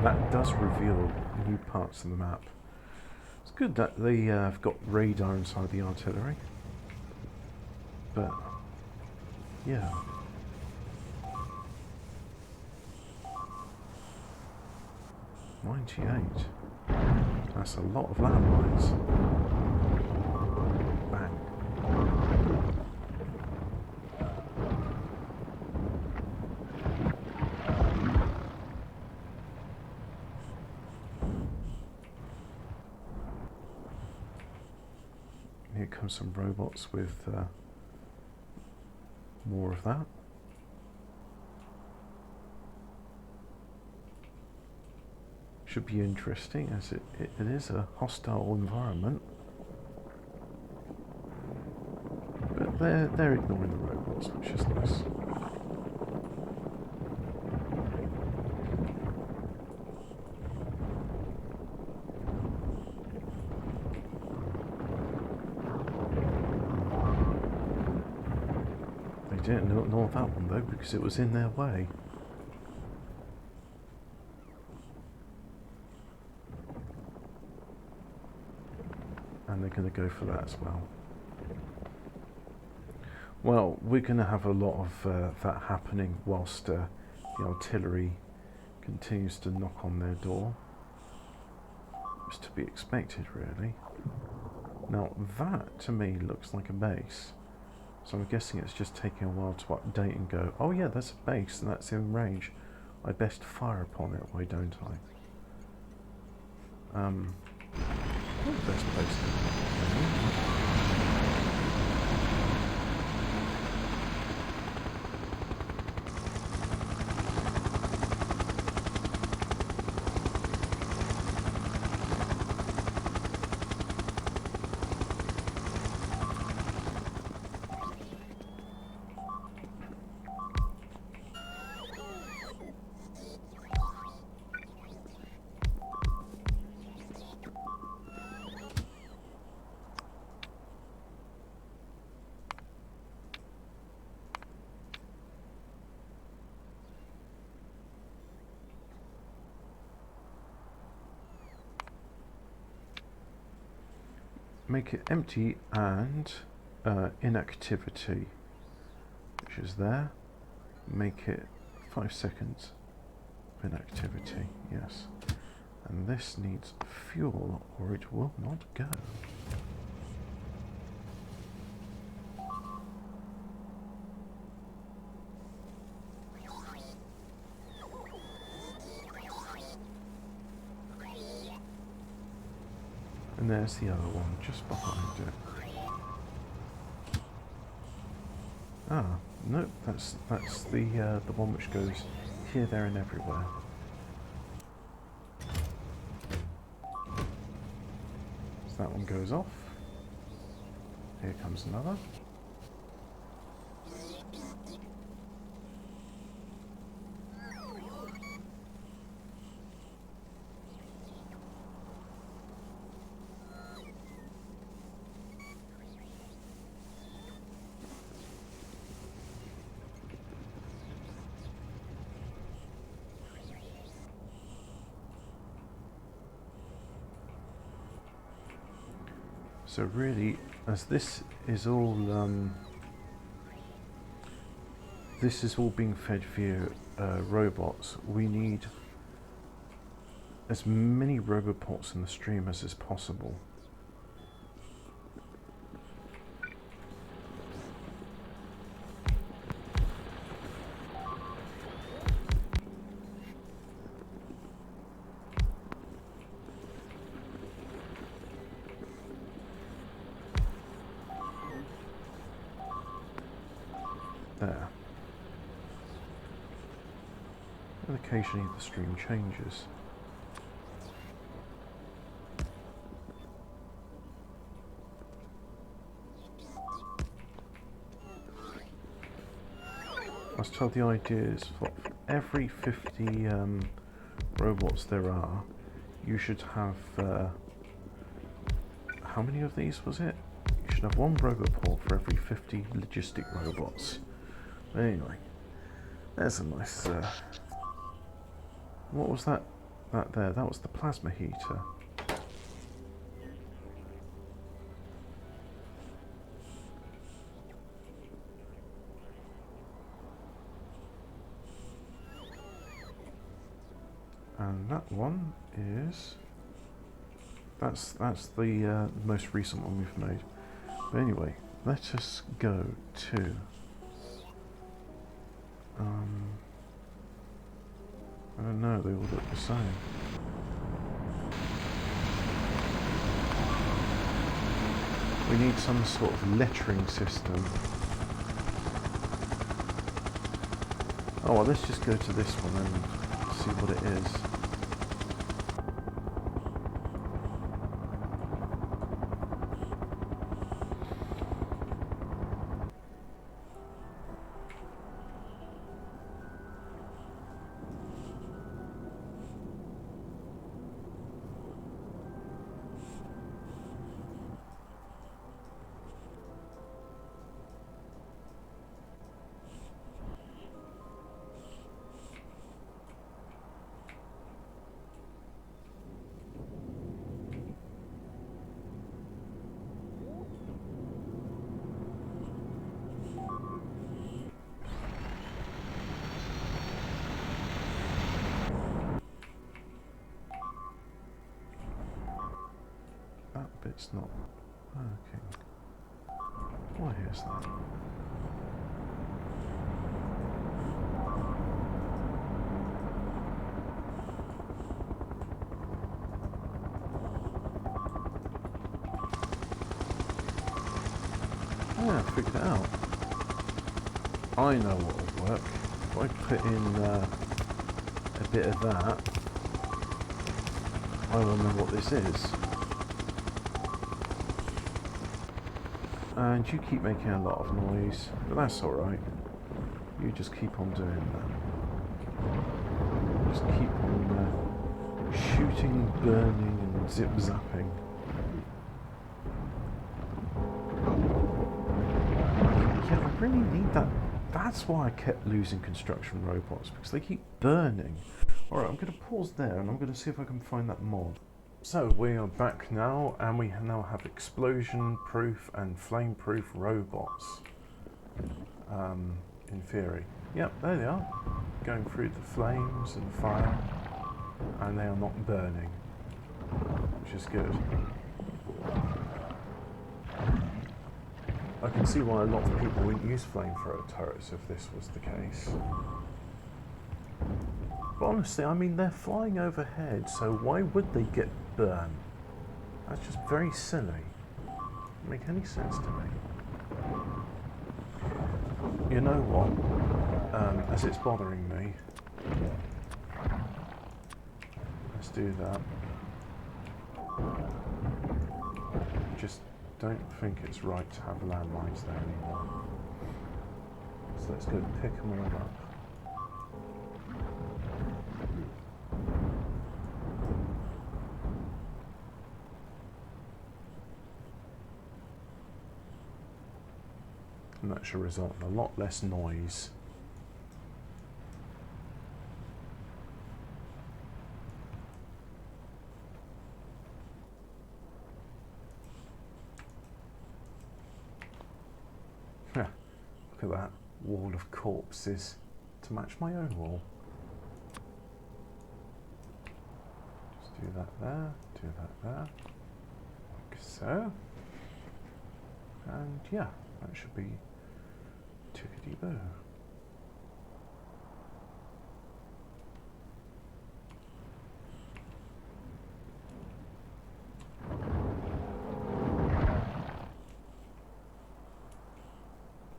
That does reveal new parts of the map. It's good that they have got radar inside the artillery. But, yeah. "98. That's a lot of landmines. Bang. Here comes some robots with more of that. Should be interesting, as it is a hostile environment. But they're ignoring the robots, which is nice. They didn't ignore that one though, because it was in their way. And they're going to go for that as well. Well, we're going to have a lot of that happening whilst the artillery continues to knock on their door. It's to be expected, really. Now, that to me looks like a base. So I'm guessing it's just taking a while to update and go, oh yeah, that's a base and that's in range. I best fire upon it, why don't I? Best place to make it empty and inactivity, which is there. Make it 5 seconds of inactivity, yes. And this needs fuel or it will not go. And there's the other one just behind it. Ah, no, that's the one which goes here, there, and everywhere. So that one goes off. Here comes another. So really, as this is all being fed via robots, we need as many robots in the stream as is possible. There. And occasionally the stream changes. I was told the idea is for every 50 robots there are, you should have, how many of these was it? You should have one roboport for every 50 logistic robots. Anyway, there's a nice, what was that there? That was the plasma heater. And that one is, that's the most recent one we've made. But anyway, let us go to I don't know, they all look the same. We need some sort of lettering system. Oh well, let's just go to this one and see what it is. It's not working. Why is that? Yeah, I figured it out. I know what would work. If I put in a bit of that, I will know what this is. And you keep making a lot of noise, but that's alright. You just keep on doing that. Just keep on shooting, burning and zip-zapping. Yeah, I really need that. That's why I kept losing construction robots, because they keep burning. Alright, I'm going to pause there and I'm going to see if I can find that mod. So we are back now, and we now have explosion-proof and flame-proof robots. In theory. Yep, there they are. Going through the flames and fire, and they are not burning, which is good. I can see why a lot of people wouldn't use flamethrower turrets if this was the case. But honestly, I mean, they're flying overhead, so why would they get burned? That's just very silly. Doesn't make any sense to me. You know what? As it's bothering me, let's do that. Just don't think it's right to have landmines there anymore. So let's go pick them all up. And that should result in a lot less noise. Look at that wall of corpses to match my own wall. Just do that there, do that there, like so. And yeah, that should be tickety-boo.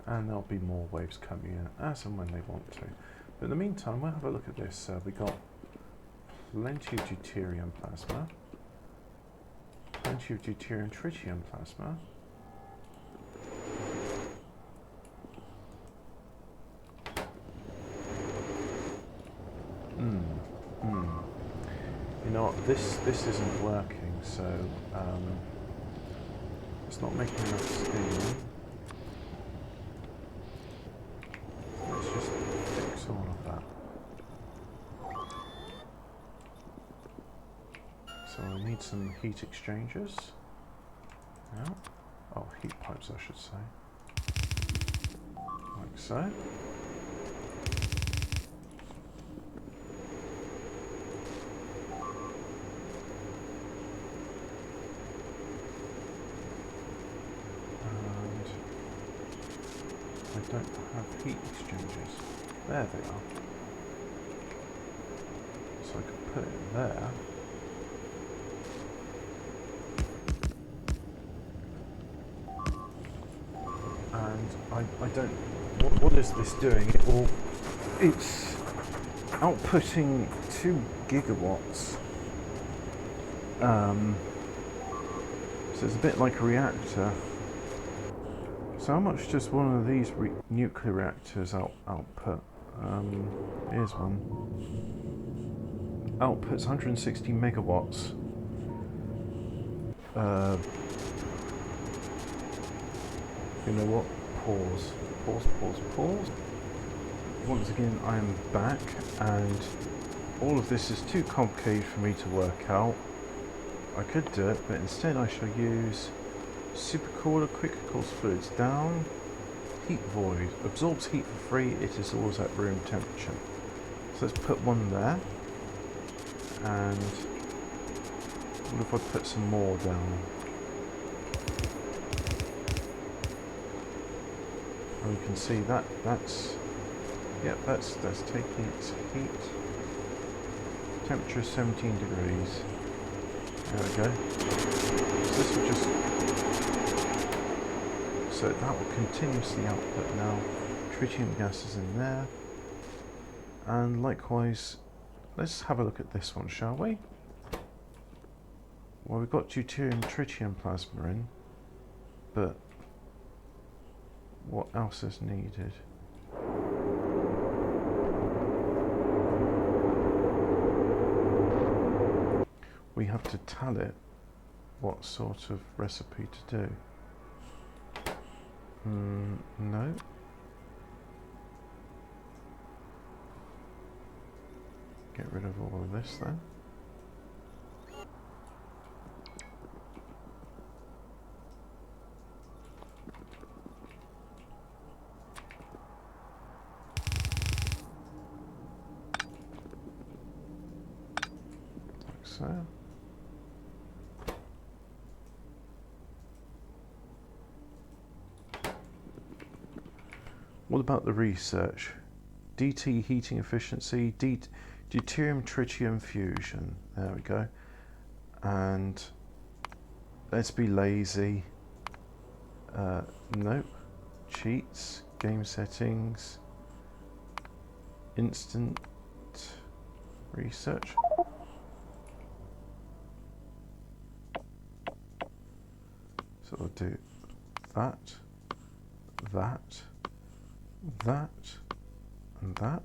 And there'll be more waves coming in as and when they want to. But in the meantime, we'll have a look at this. We got plenty of deuterium plasma, plenty of deuterium tritium plasma. You know what, this isn't working, so it's not making enough steam. Let's just fix all of that. So I need some heat exchangers. Now, oh, heat pipes I should say. Like so. I don't have heat exchangers. There they are. So I could put it there. And I don't... What is this doing? It's outputting 2 gigawatts. So it's a bit like a reactor. So how much does one of these nuclear reactors output? Here's one. Outputs 160 megawatts. You know what? Pause. Pause, pause, pause. Once again, I am back, and all of this is too complicated for me to work out. I could do it, but instead I shall use supercooler, quicker cools fluids down, heat void, absorbs heat for free, it is always at room temperature. So let's put one there, and what if I put some more down? And we can see that's taking its heat. Temperature 17 degrees. There we go. So this will just... So that will continuously output now. Tritium gas is in there. And likewise, let's have a look at this one, shall we? Well, we've got deuterium tritium plasma in, but what else is needed? We have to tell it what sort of recipe to do. No. Get rid of all of this then. Like so. What about the research? DT heating efficiency, deuterium tritium fusion. There we go. And let's be lazy. Nope. Cheats, game settings, instant research. So we'll do that, that, and that.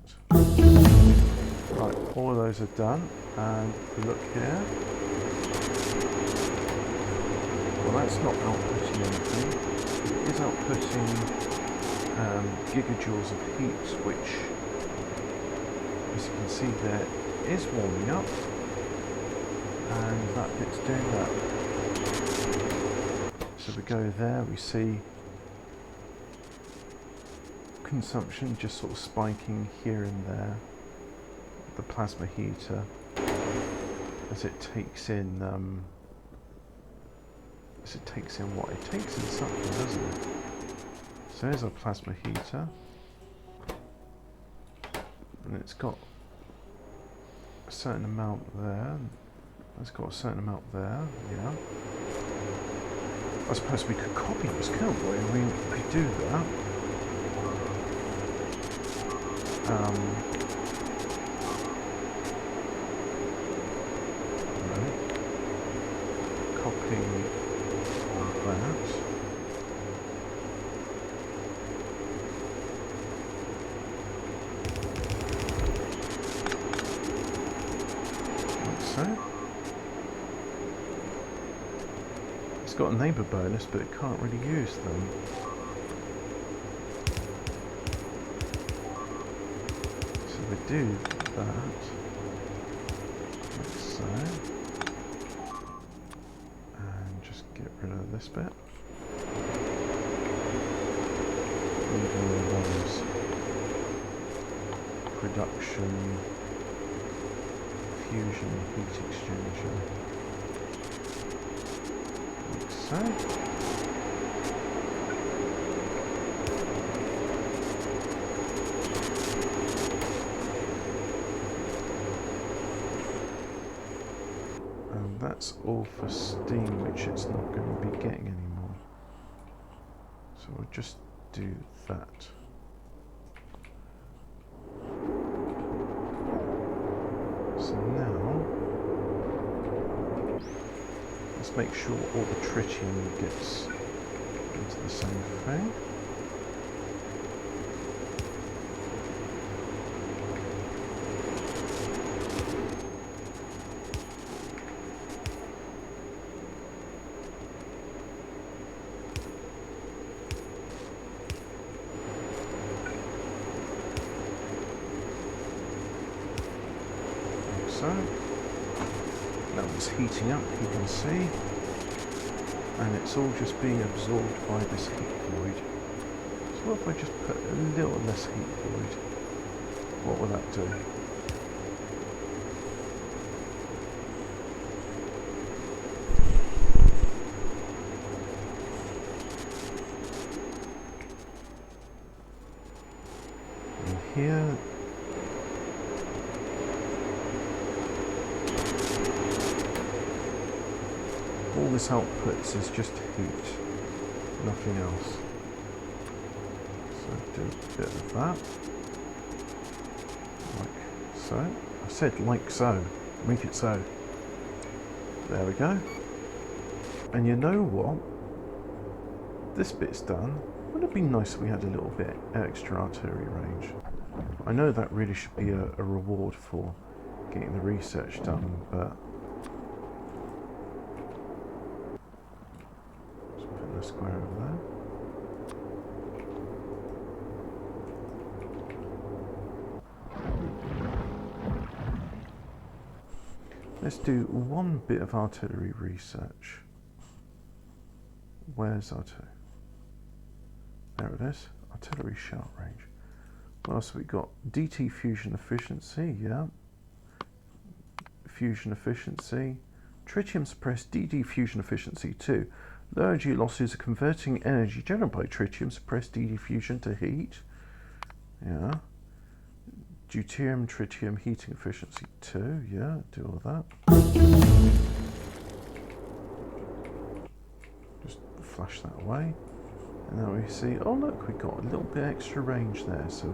Right, all of those are done, and if we look here, well, that's not outputting anything. It is outputting gigajoules of heat, which, as you can see there, is warming up, and that bit's doing that. So we go there, we see consumption just sort of spiking here and there, the plasma heater, as it takes in what? It takes in something, doesn't it? So there's our plasma heater, and it's got a certain amount there, it's got a certain amount there, yeah. I suppose we could copy this, can't we? I mean, we could do that. It's got a neighbour bonus, but it can't really use them. So we do that, like so, and just get rid of this bit. Leave all of those. Production, fusion, heat exchanger, like so. And that's all for steam, which it's not going to be getting anymore. So we'll just do that. So now, let's make sure all the tritium gets into the same thing. So that was heating up, you can see, and it's all just being absorbed by this heat void. So what if I just put a little less heat void? What will that do? And here, all this outputs is just heat, nothing else. So do a bit of that, like so. I said like so, make it so. There we go. And you know what? This bit's done. Wouldn't it be nice if we had a little bit extra artillery range? I know that really should be a reward for getting the research done, but square over there. Let's do one bit of artillery research. Where's artillery? There it is. Artillery shell range. What else have we got? DT fusion efficiency, yeah. Fusion efficiency. Tritium suppressed DD fusion efficiency 2. Low energy losses are converting energy generated by tritium suppressed DD fusion to heat. Yeah. Deuterium tritium heating efficiency 2. Yeah, do all that. Just flash that away. And now we see, oh look, we've got a little bit extra range there. So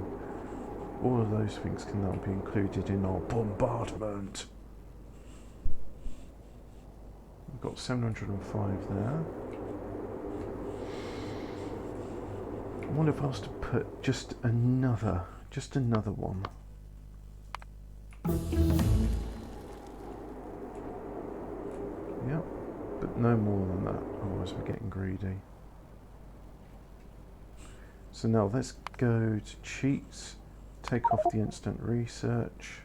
all of those things can now be included in our bombardment. We've got 705 there. I wonder if I was to put just another one. Yep, but no more than that, otherwise we're getting greedy. So now let's go to cheats, take off the instant research.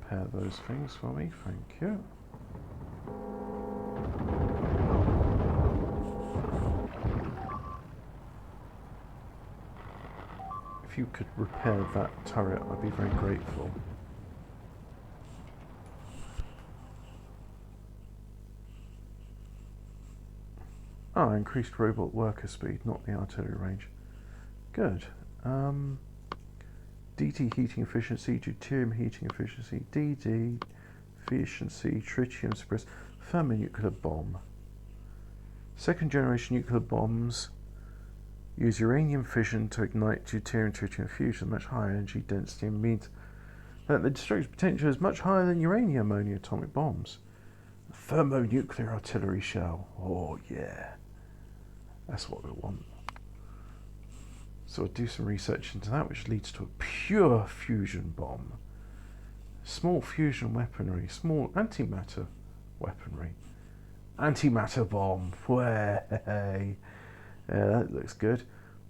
Repair those things for me, thank you. If you could repair that turret, I'd be very grateful. Ah, increased robot worker speed, not the artillery range. Good. DT heating efficiency, deuterium heating efficiency, DD efficiency, tritium suppressed, thermonuclear bomb. Second generation nuclear bombs use uranium fission to ignite deuterium tritium fusion, much higher energy density, and means that the destructive potential is much higher than uranium only atomic bombs. Thermonuclear artillery shell. Oh yeah. That's what we want. So I'll do some research into that, which leads to a pure fusion bomb. Small fusion weaponry, small antimatter weaponry. Antimatter bomb, way. Yeah, that looks good.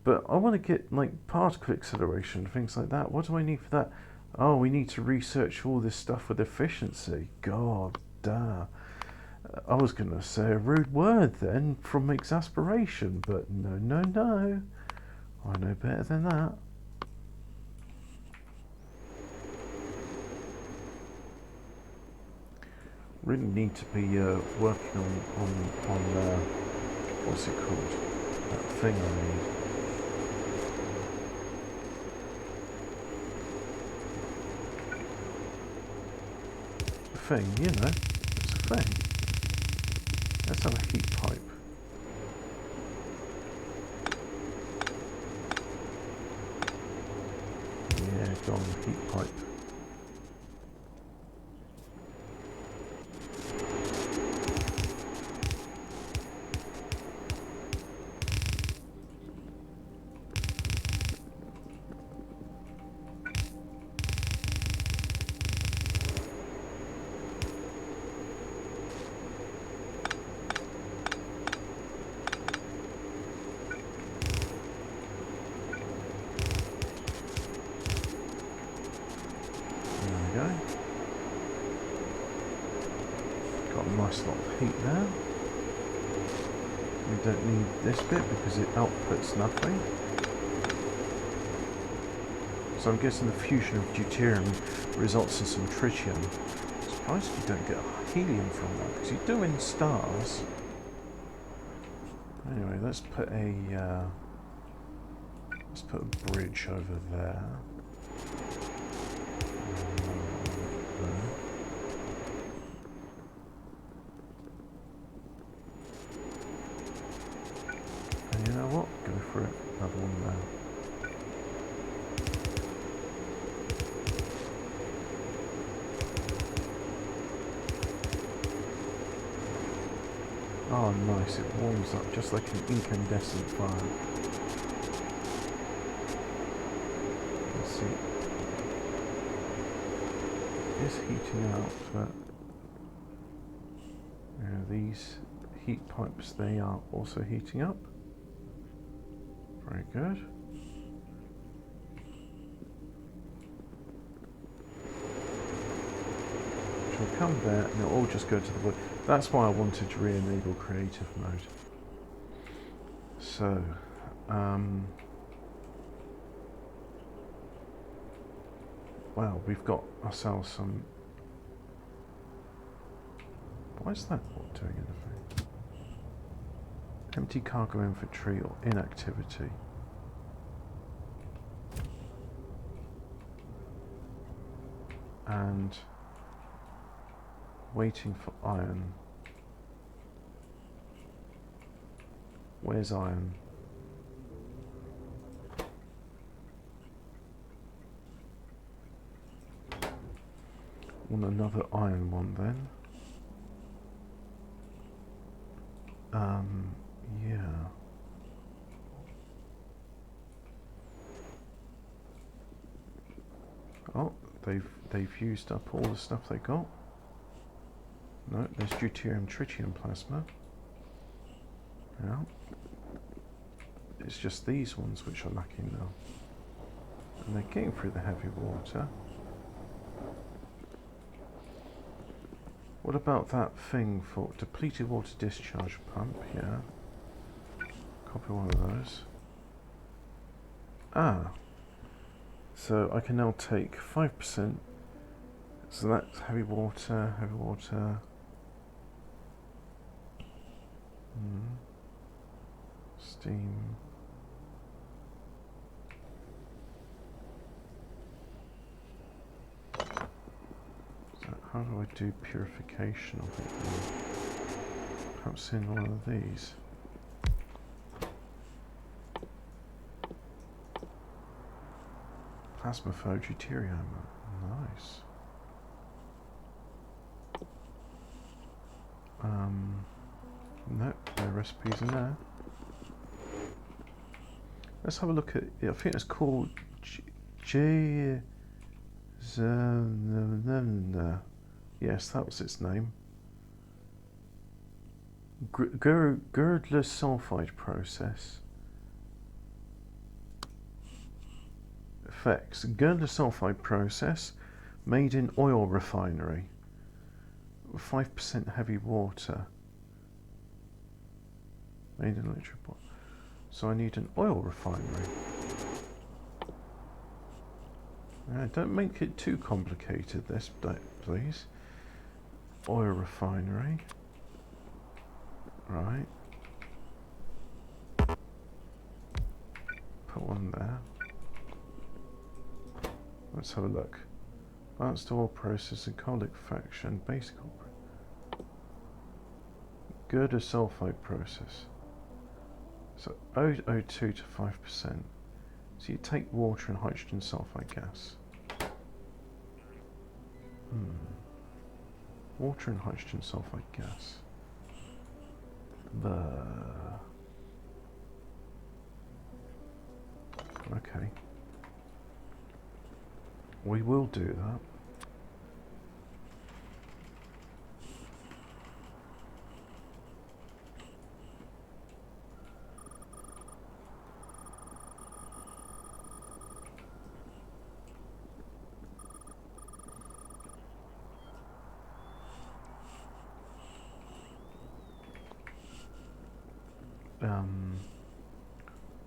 But I want to get like particle acceleration, things like that. What do I need for that? Oh, we need to research all this stuff with efficiency. God damn. I was going to say a rude word then from exasperation, but no, no, no. I know better than that. Really need to be working on what's it called? That thing I need. The thing, you know, it's a thing. Let's have a heat pipe. Yeah, go on, heat pipe. Got a nice lot of heat there. We don't need this bit because it outputs nothing. So I'm guessing the fusion of deuterium results in some tritium. I'm surprised you don't get helium from that because you do in stars. Anyway, let's put a bridge over there. And you know what? Go for it. Another one there. Oh, nice. It warms up just like an incandescent fire. Let's see. It's heating out, but these heat pipes, they are also heating up. Very good. Which will come there and it'll all just go to the wood. That's why I wanted to re-enable creative mode. So, wow, we've got ourselves some... Why is that not doing anything? Empty cargo infantry or inactivity. And waiting for iron. Where's iron? Want another iron one then? Yeah. Oh, they've used up all the stuff they got. No, there's deuterium tritium plasma. Yeah. It's just these ones which are lacking now. And they're getting through the heavy water. What about that thing for depleted water discharge pump? Yeah. Copy one of those. Ah. So I can now take 5%. So that's heavy water, heavy water. Steam. So how do I do purification of it? Perhaps in one of these. Plasma flow deuterium. Nice. Nope, no recipes in there. Let's have a look at it. I think it's called Yes, that was its name. Girdler sulfide process. Effects. Girdler sulfide process made in oil refinery. 5% heavy water. Made in electric. So I need an oil refinery. Don't make it too complicated, this, please. Oil refinery. Right. Put one there. Let's have a look. Advanced oil process and coal liquefaction, basic oil. Girder sulfide process. So O2 to 5%. So you take water and hydrogen sulfide gas. Water and hydrogen sulfide gas. Okay. We will do that.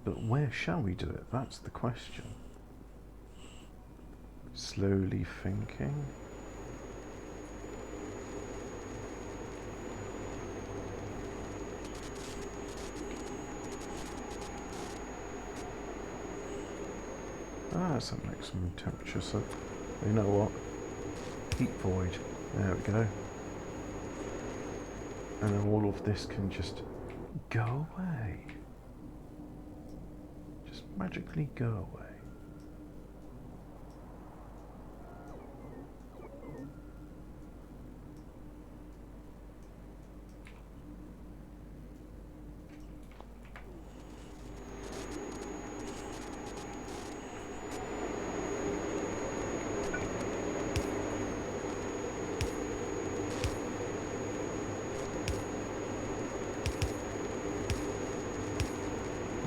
But where shall we do it? That's the question. Slowly thinking. That's a maximum temperature, so you know what? Heat void. There we go. And then all of this can just go away. Just magically go away.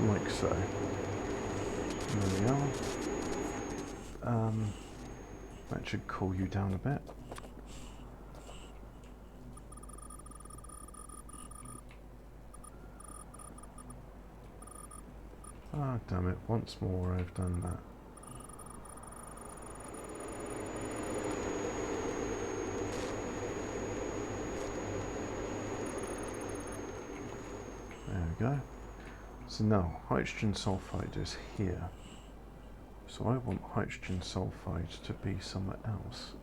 Like so. There we are. That should cool you down a bit. Ah, damn it, once more I've done that. There we go. So now, hydrogen sulfide is here. So I want hydrogen sulfide to be somewhere else.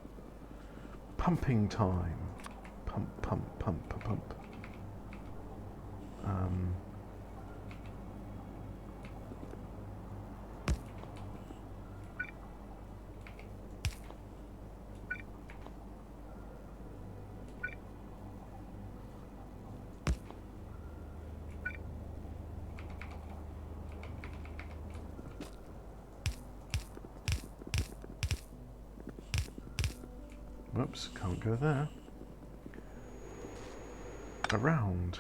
Pumping time. Pump, pump, pump, pump, pump. Whoops, can't go there. Around.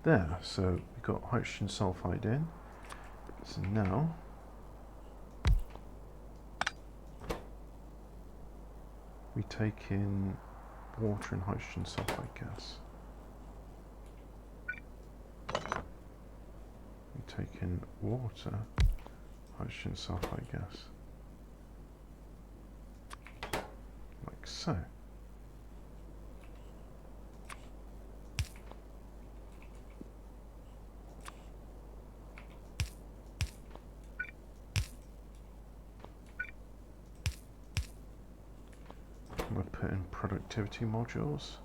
There, so we've got hydrogen sulfide in. So now we take in water and hydrogen sulfide gas. We take in water, hydrogen sulfide gas. Like so. We'll put in productivity modules.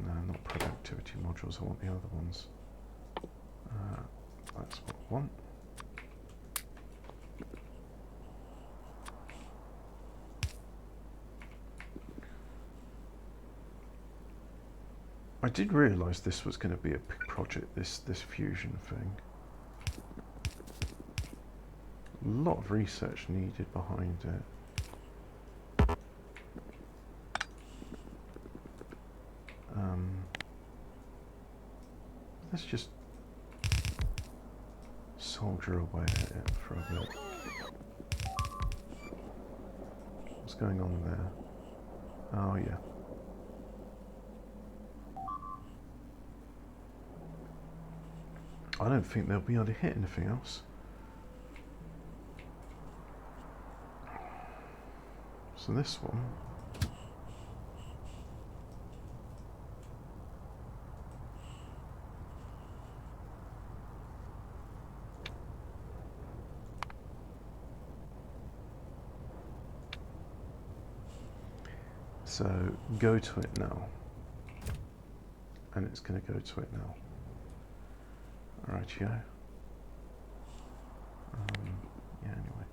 No, not productivity modules, I want the other ones. That's what I want. I did realise this was going to be a big project, this fusion thing. A lot of research needed behind it. Let's just soldier away at it for a bit. What's going on there? Oh yeah. I don't think they'll be able to hit anything else. So this one. So go to it now. And it's going to go to it now. Rightio. Yeah, anyway.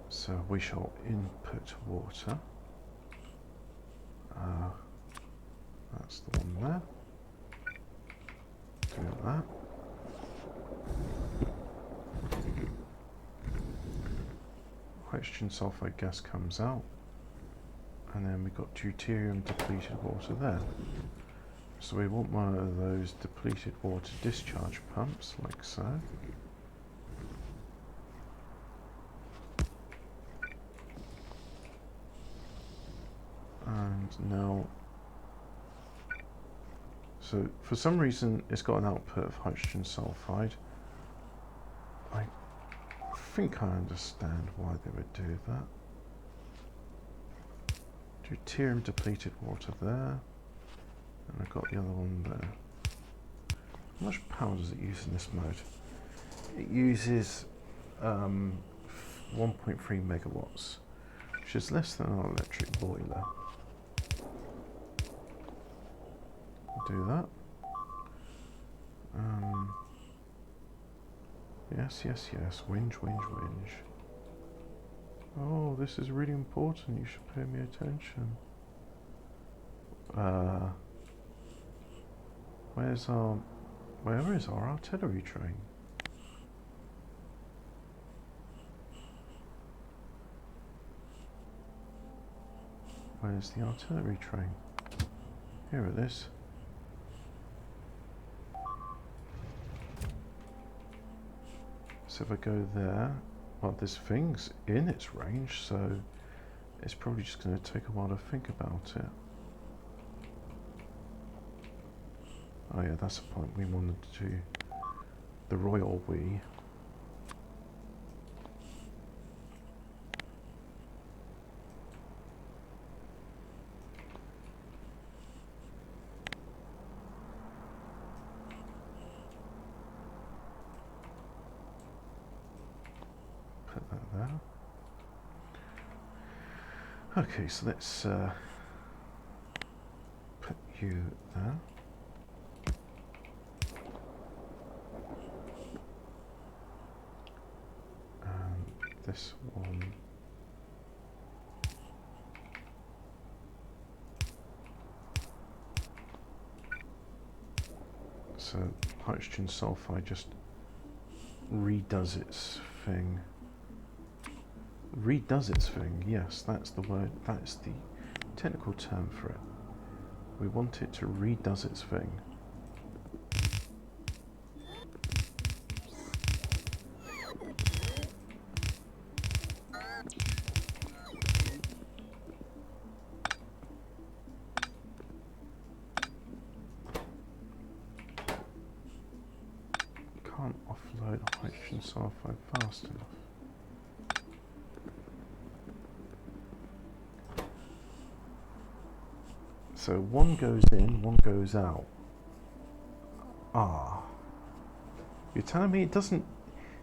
So we shall input water. That's the one there. Do that. Hydrogen sulfide gas comes out, and then we've got deuterium depleted water there. So we want one of those depleted water discharge pumps, like so. And now, so for some reason it's got an output of hydrogen sulfide. I think I understand why they would do that. Deuterium depleted water there, and I've got the other one there. How much power does it use in this mode? It uses 1.3 megawatts, which is less than an electric boiler. I'll do that. Yes, yes, yes. Whinge, whinge, whinge. Oh, this is really important. You should pay me attention. Where is our artillery train? Where's the artillery train? Here it is. So if I go there, well, this thing's in its range, so it's probably just going to take a while to think about it. Oh yeah, that's the point. We wanted to do the royal we. Put that there. Okay, so let's put you there. This one. So hydrogen sulfide just redoes its thing. Redoes its thing, yes, that's the word, that's the technical term for it. We want it to redoes its thing. Can't offload hydrogen sulfide fast enough. So one goes in, one goes out. Ah. You're telling me it doesn't...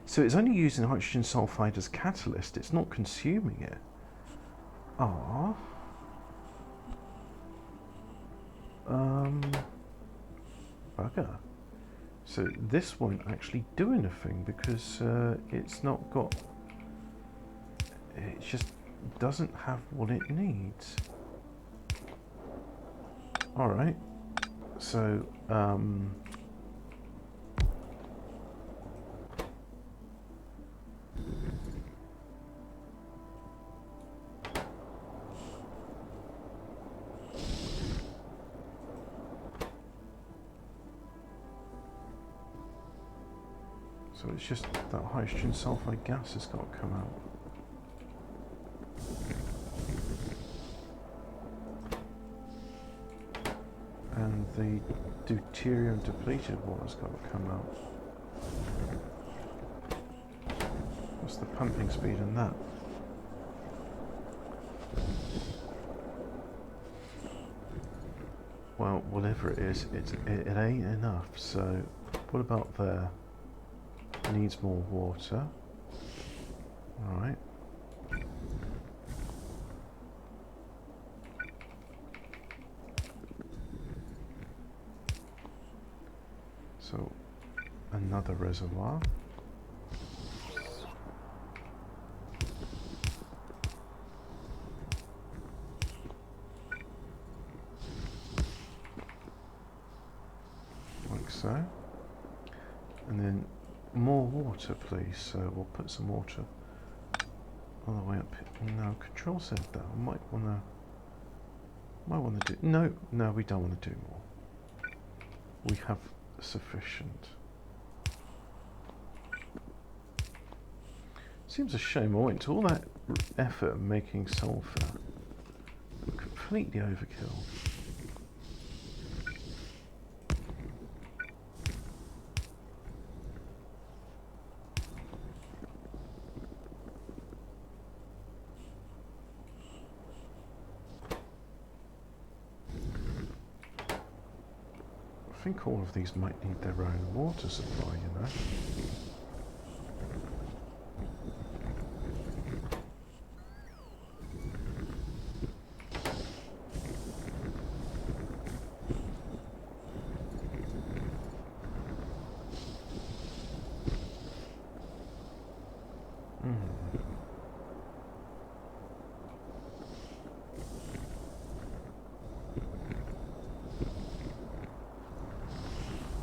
So it's only using hydrogen sulfide as catalyst, it's not consuming it. Ah. Bugger. So this won't actually do anything because it's not got... It just doesn't have what it needs. Alright. So, so it's just that hydrogen sulfide gas has got to come out. And the deuterium depleted water's got to come out. What's the pumping speed in that? Well, whatever it is, it ain't enough. So, what about there? Needs more water. Alright. So, another reservoir. Like so. And then more water, please. So we'll put some water all the way up here. No, control said that. I might want to do... No, we don't want to do more. We have sufficient. Seems a shame I went to all that effort of making sulfur. Completely overkill. I think all of these might need their own water supply, you know.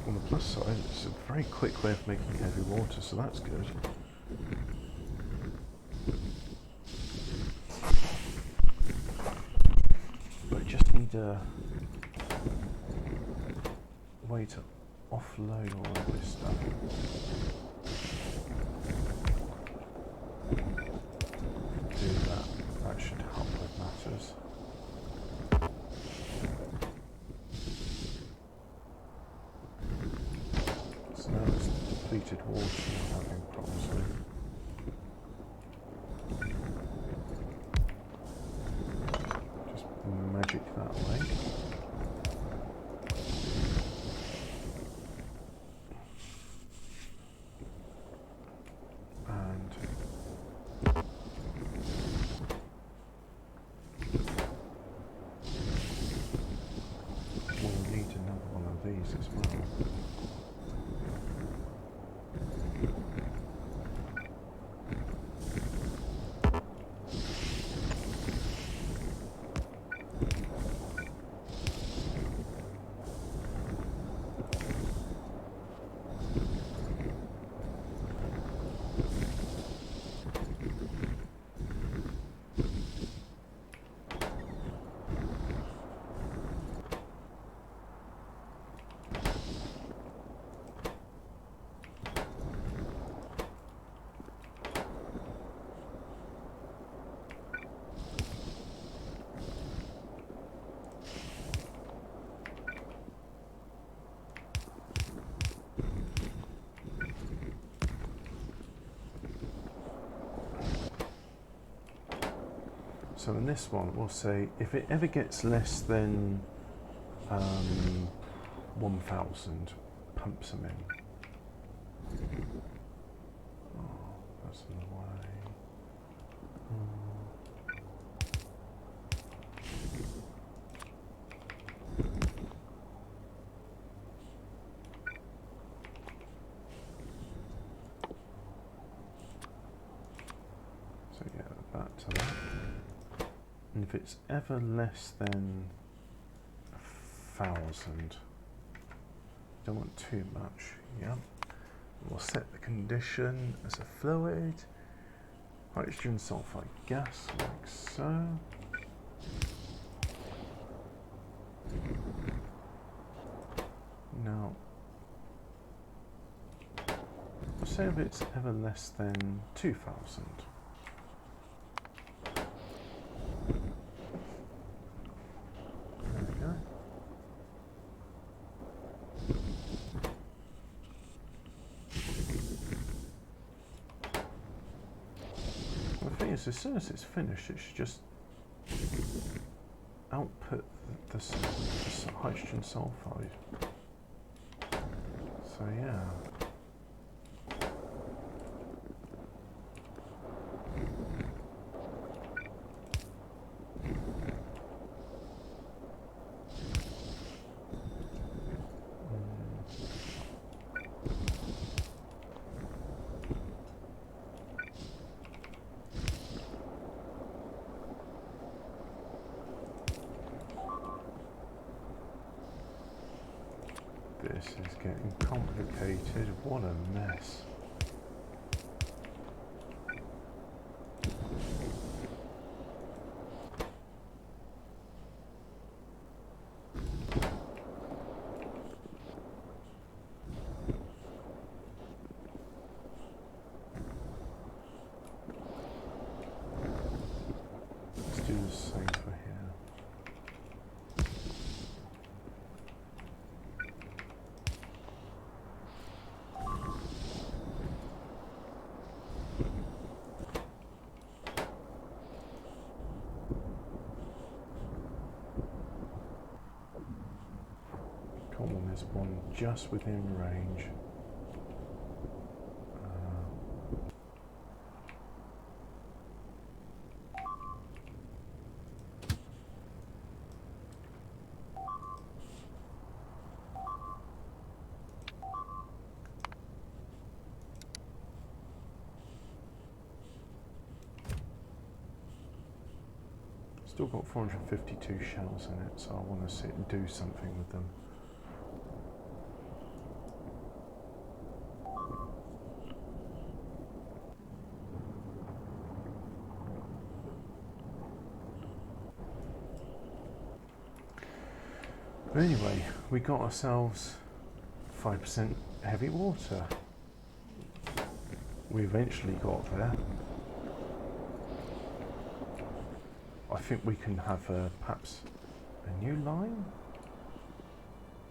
On the plus side, it's a very quick way of making heavy water, so that's good. But I just need a way to offload all of this stuff. Do that. That should help with matters. So now it's depleted water I'm having problems with. Just magic that way. As well. So in this one, we'll say if it ever gets less than 1,000, pump some in. in the way. So yeah, that to that. And if it's ever less than 1,000, don't want too much. Yeah. We'll set the condition as a fluid, hydrogen sulfide gas, like so. Now, say if it's ever less than 2,000. There we go. The thing is, as soon as it's finished, it should just output the hydrogen sulfide. So yeah. This is getting complicated. What a mess. Let's do the same for here. There's one just within range. Still got 452 shells in it, so I want to sit and do something with them. But anyway, we got ourselves 5% heavy water. We eventually got there. I think we can have perhaps a new line.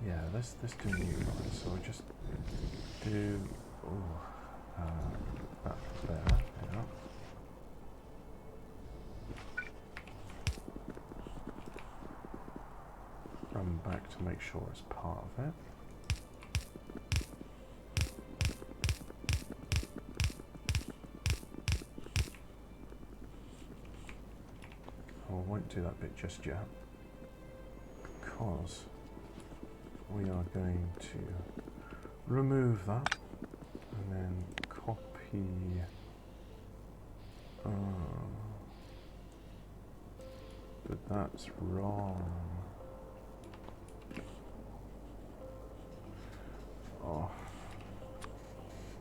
Yeah, let's do a new line. So we just do that there. Yeah. Run back to make sure it's part of it. Oh, I won't do that bit just yet, because we are going to remove that and then copy but that's wrong. Oh,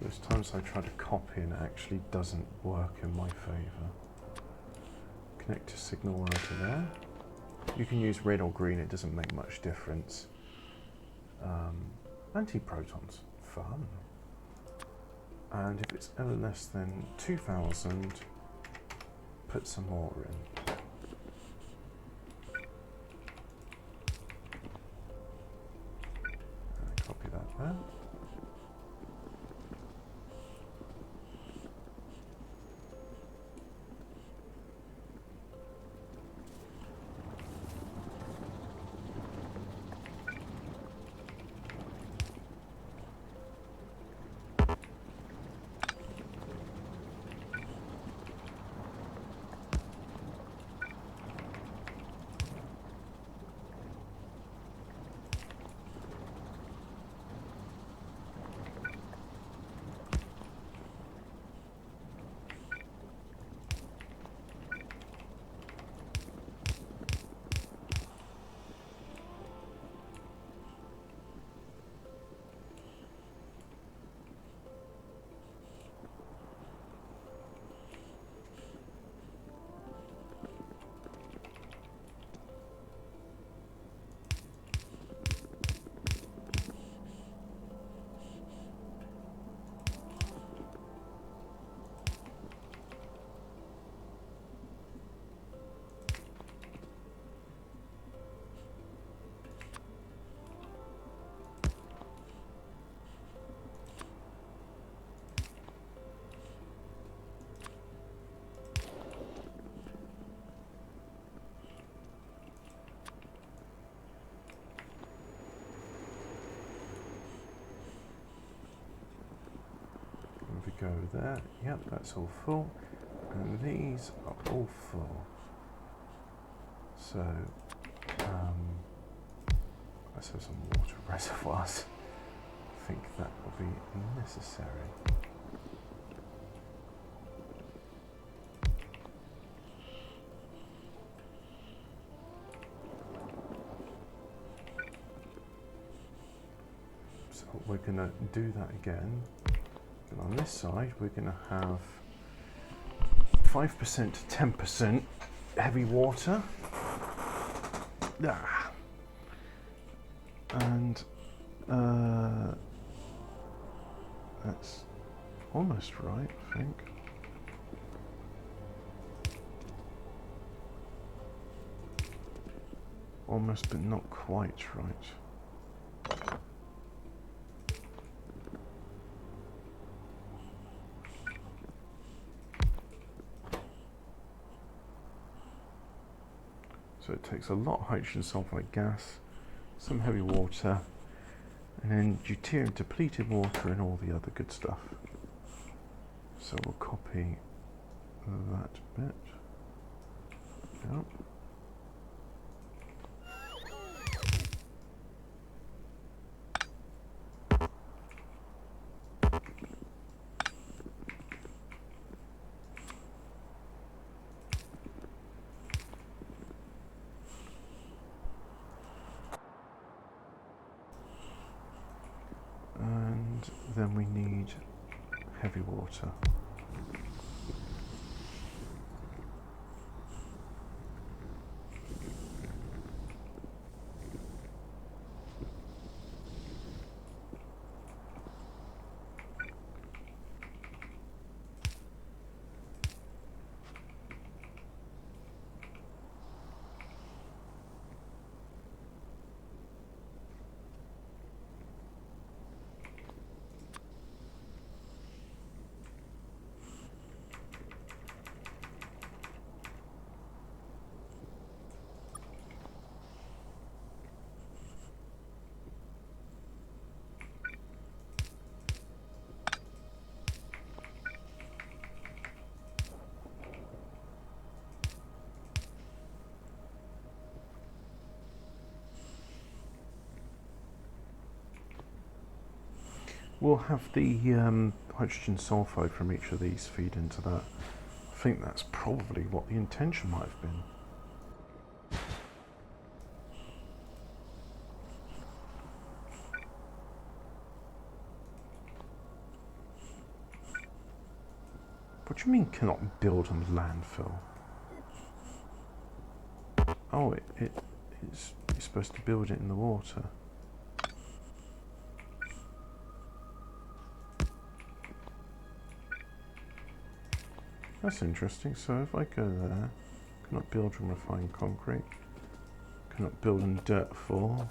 there's times I try to copy and it actually doesn't work in my favour. Connect to signal wire to there. You can use red or green, it doesn't make much difference. Anti-protons, fun. And if it's ever less than 2,000, put some more in. Copy that there. go there. Yep, that's all full. And these are all full. So, let's have some water reservoirs. I think that will be necessary. So we're going to do that again. And on this side, we're going to have 5% to 10% heavy water. Ah. And that's almost right, I think. Almost, but not quite right. So it takes a lot of hydrogen sulfide gas, some heavy water, and then deuterium depleted water and all the other good stuff. So we'll copy that bit. Yep. And then we need heavy water. We'll have the hydrogen sulfide from each of these feed into that. I think that's probably what the intention might have been. What do you mean cannot build on landfill? Oh, it's supposed to build it in the water. That's interesting. So if I go there, cannot build on refined concrete, cannot build on dirt 4,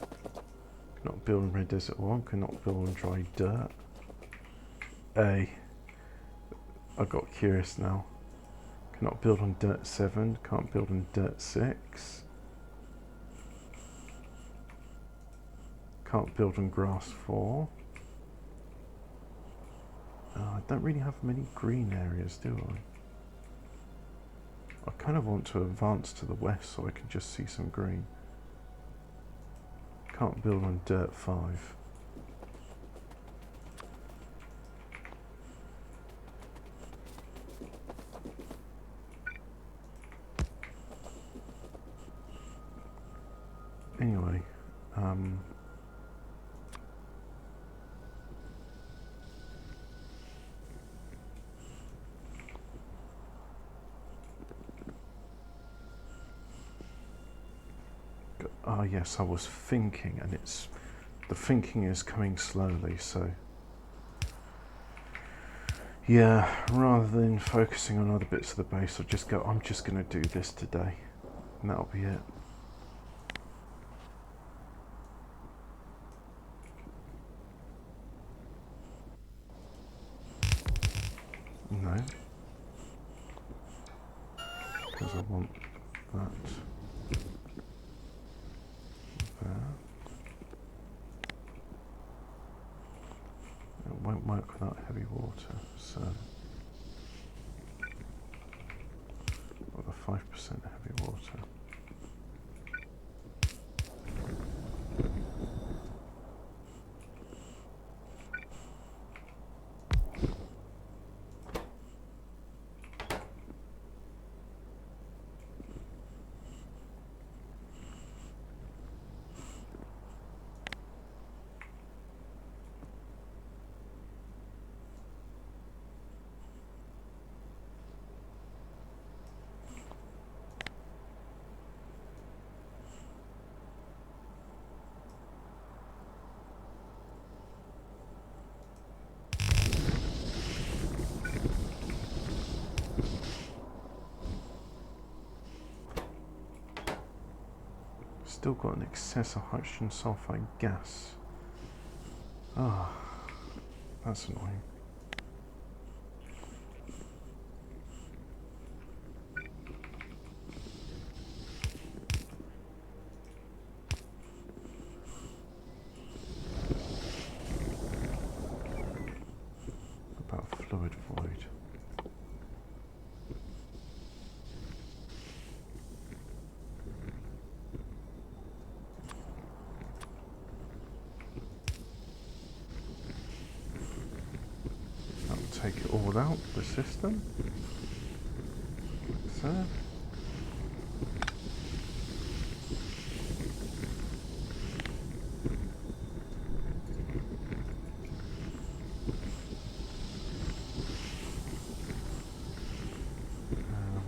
cannot build on red desert 1, cannot build on dry dirt. I got curious now. Cannot build on dirt 7, can't build on dirt 6. Can't build on grass 4. I don't really have many green areas, do I? I kind of want to advance to the west so I can just see some green. Can't build on dirt 5. Anyway, yes, I was thinking, and the thinking is coming slowly, so yeah, rather than focusing on other bits of the base, I'm just going to do this today, and that'll be it. No, because I want that there. It won't work without heavy water. water. So, what the 5% heavy water. Still got an excess of hydrogen sulfide gas. Ah, that's annoying. About fluid void. Take it all out the system, like so.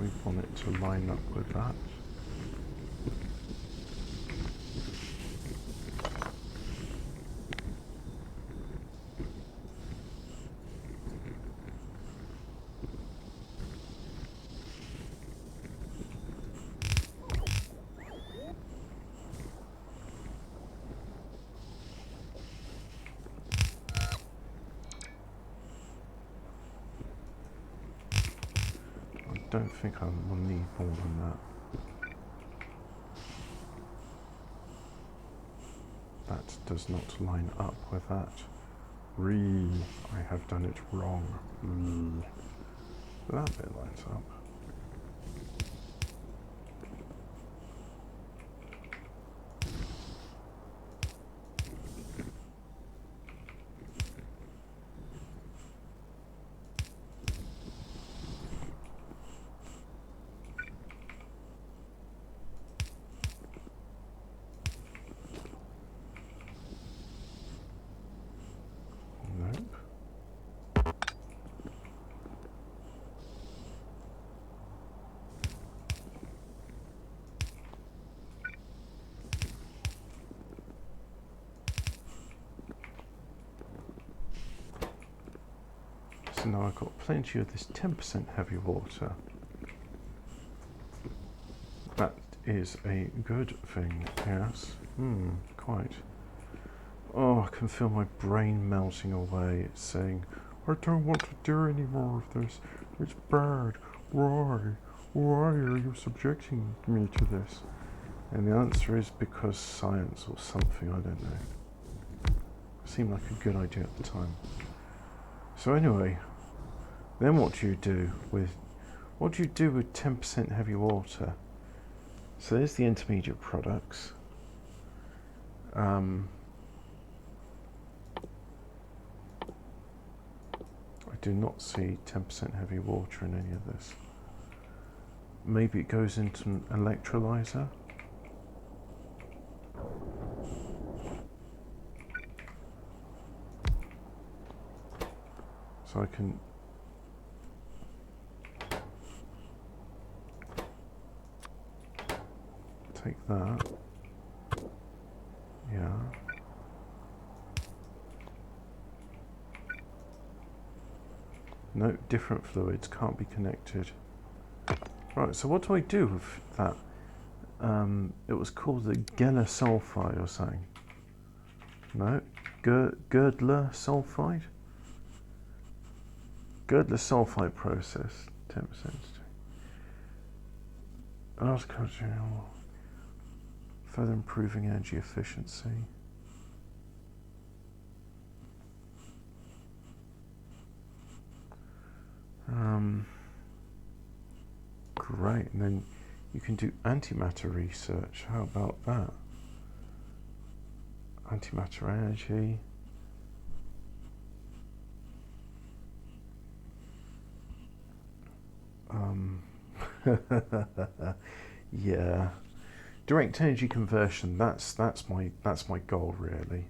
We want it to line up with that. I don't think I will need more than that. That does not line up with that. I have done it wrong. That bit lines up. So now I've got plenty of this 10% heavy water. That is a good thing, yes. Quite. Oh, I can feel my brain melting away. It's saying, I don't want to do any more of this. It's bad. Why? Why are you subjecting me to this? And the answer is because science or something, I don't know. It seemed like a good idea at the time. So anyway, then what do you do with 10% heavy water? So there's the intermediate products. I do not see 10% heavy water in any of this. Maybe it goes into an electrolyzer. So I can take that. Yeah. No, different fluids can't be connected. Right, so what do I do with that? It was called the Geller sulfide or something. No, Girdler sulfide? Girdler sulfide process, 10%. Further improving energy efficiency. Great, and then you can do antimatter research. How about that? Antimatter energy. Yeah, direct energy conversion. That's my goal really.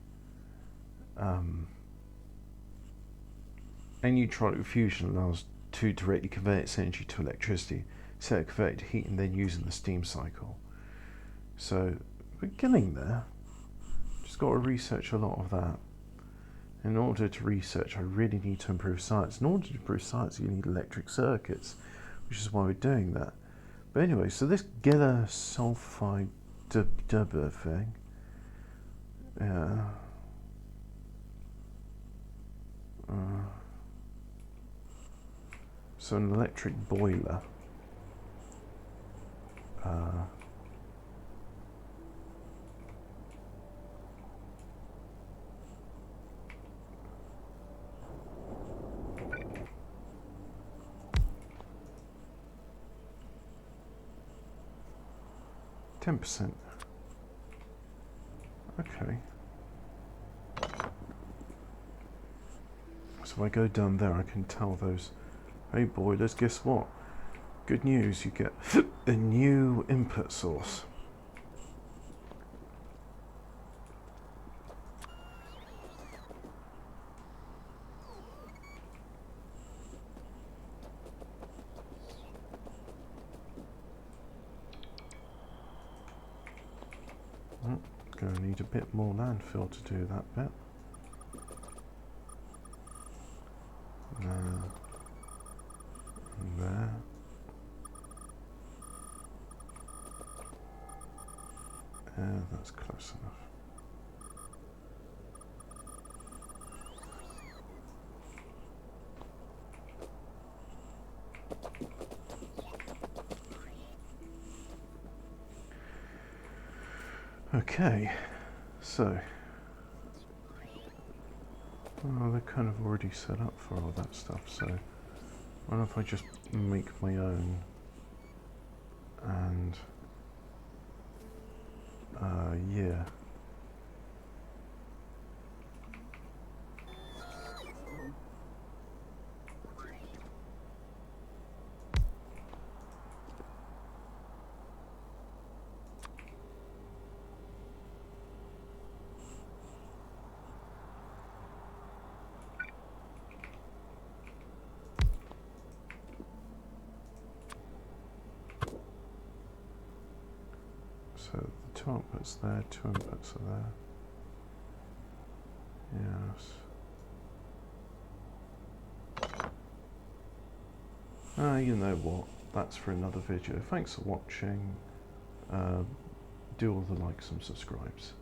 Neutronic fusion allows to directly convert its energy to electricity, instead of converting to heat and then using the steam cycle. So we're getting there. Just got to research a lot of that. In order to research, I really need to improve science. In order to improve science, you need electric circuits, which is why we're doing that. But anyway, so this Gila sulfide dubber thing, so an electric boiler. 10%. Okay. So if I go down there, I can tell those, hey boilers, guess what? Good news, you get a new input source. Gonna need a bit more landfill to do that bit. And there. That's close enough. Okay, so they're kind of already set up for all that stuff, so why don't if I just make my own and yeah. So the two outputs there, two inputs are there. Yes. You know what? That's for another video. Thanks for watching. Do all the likes and subscribes.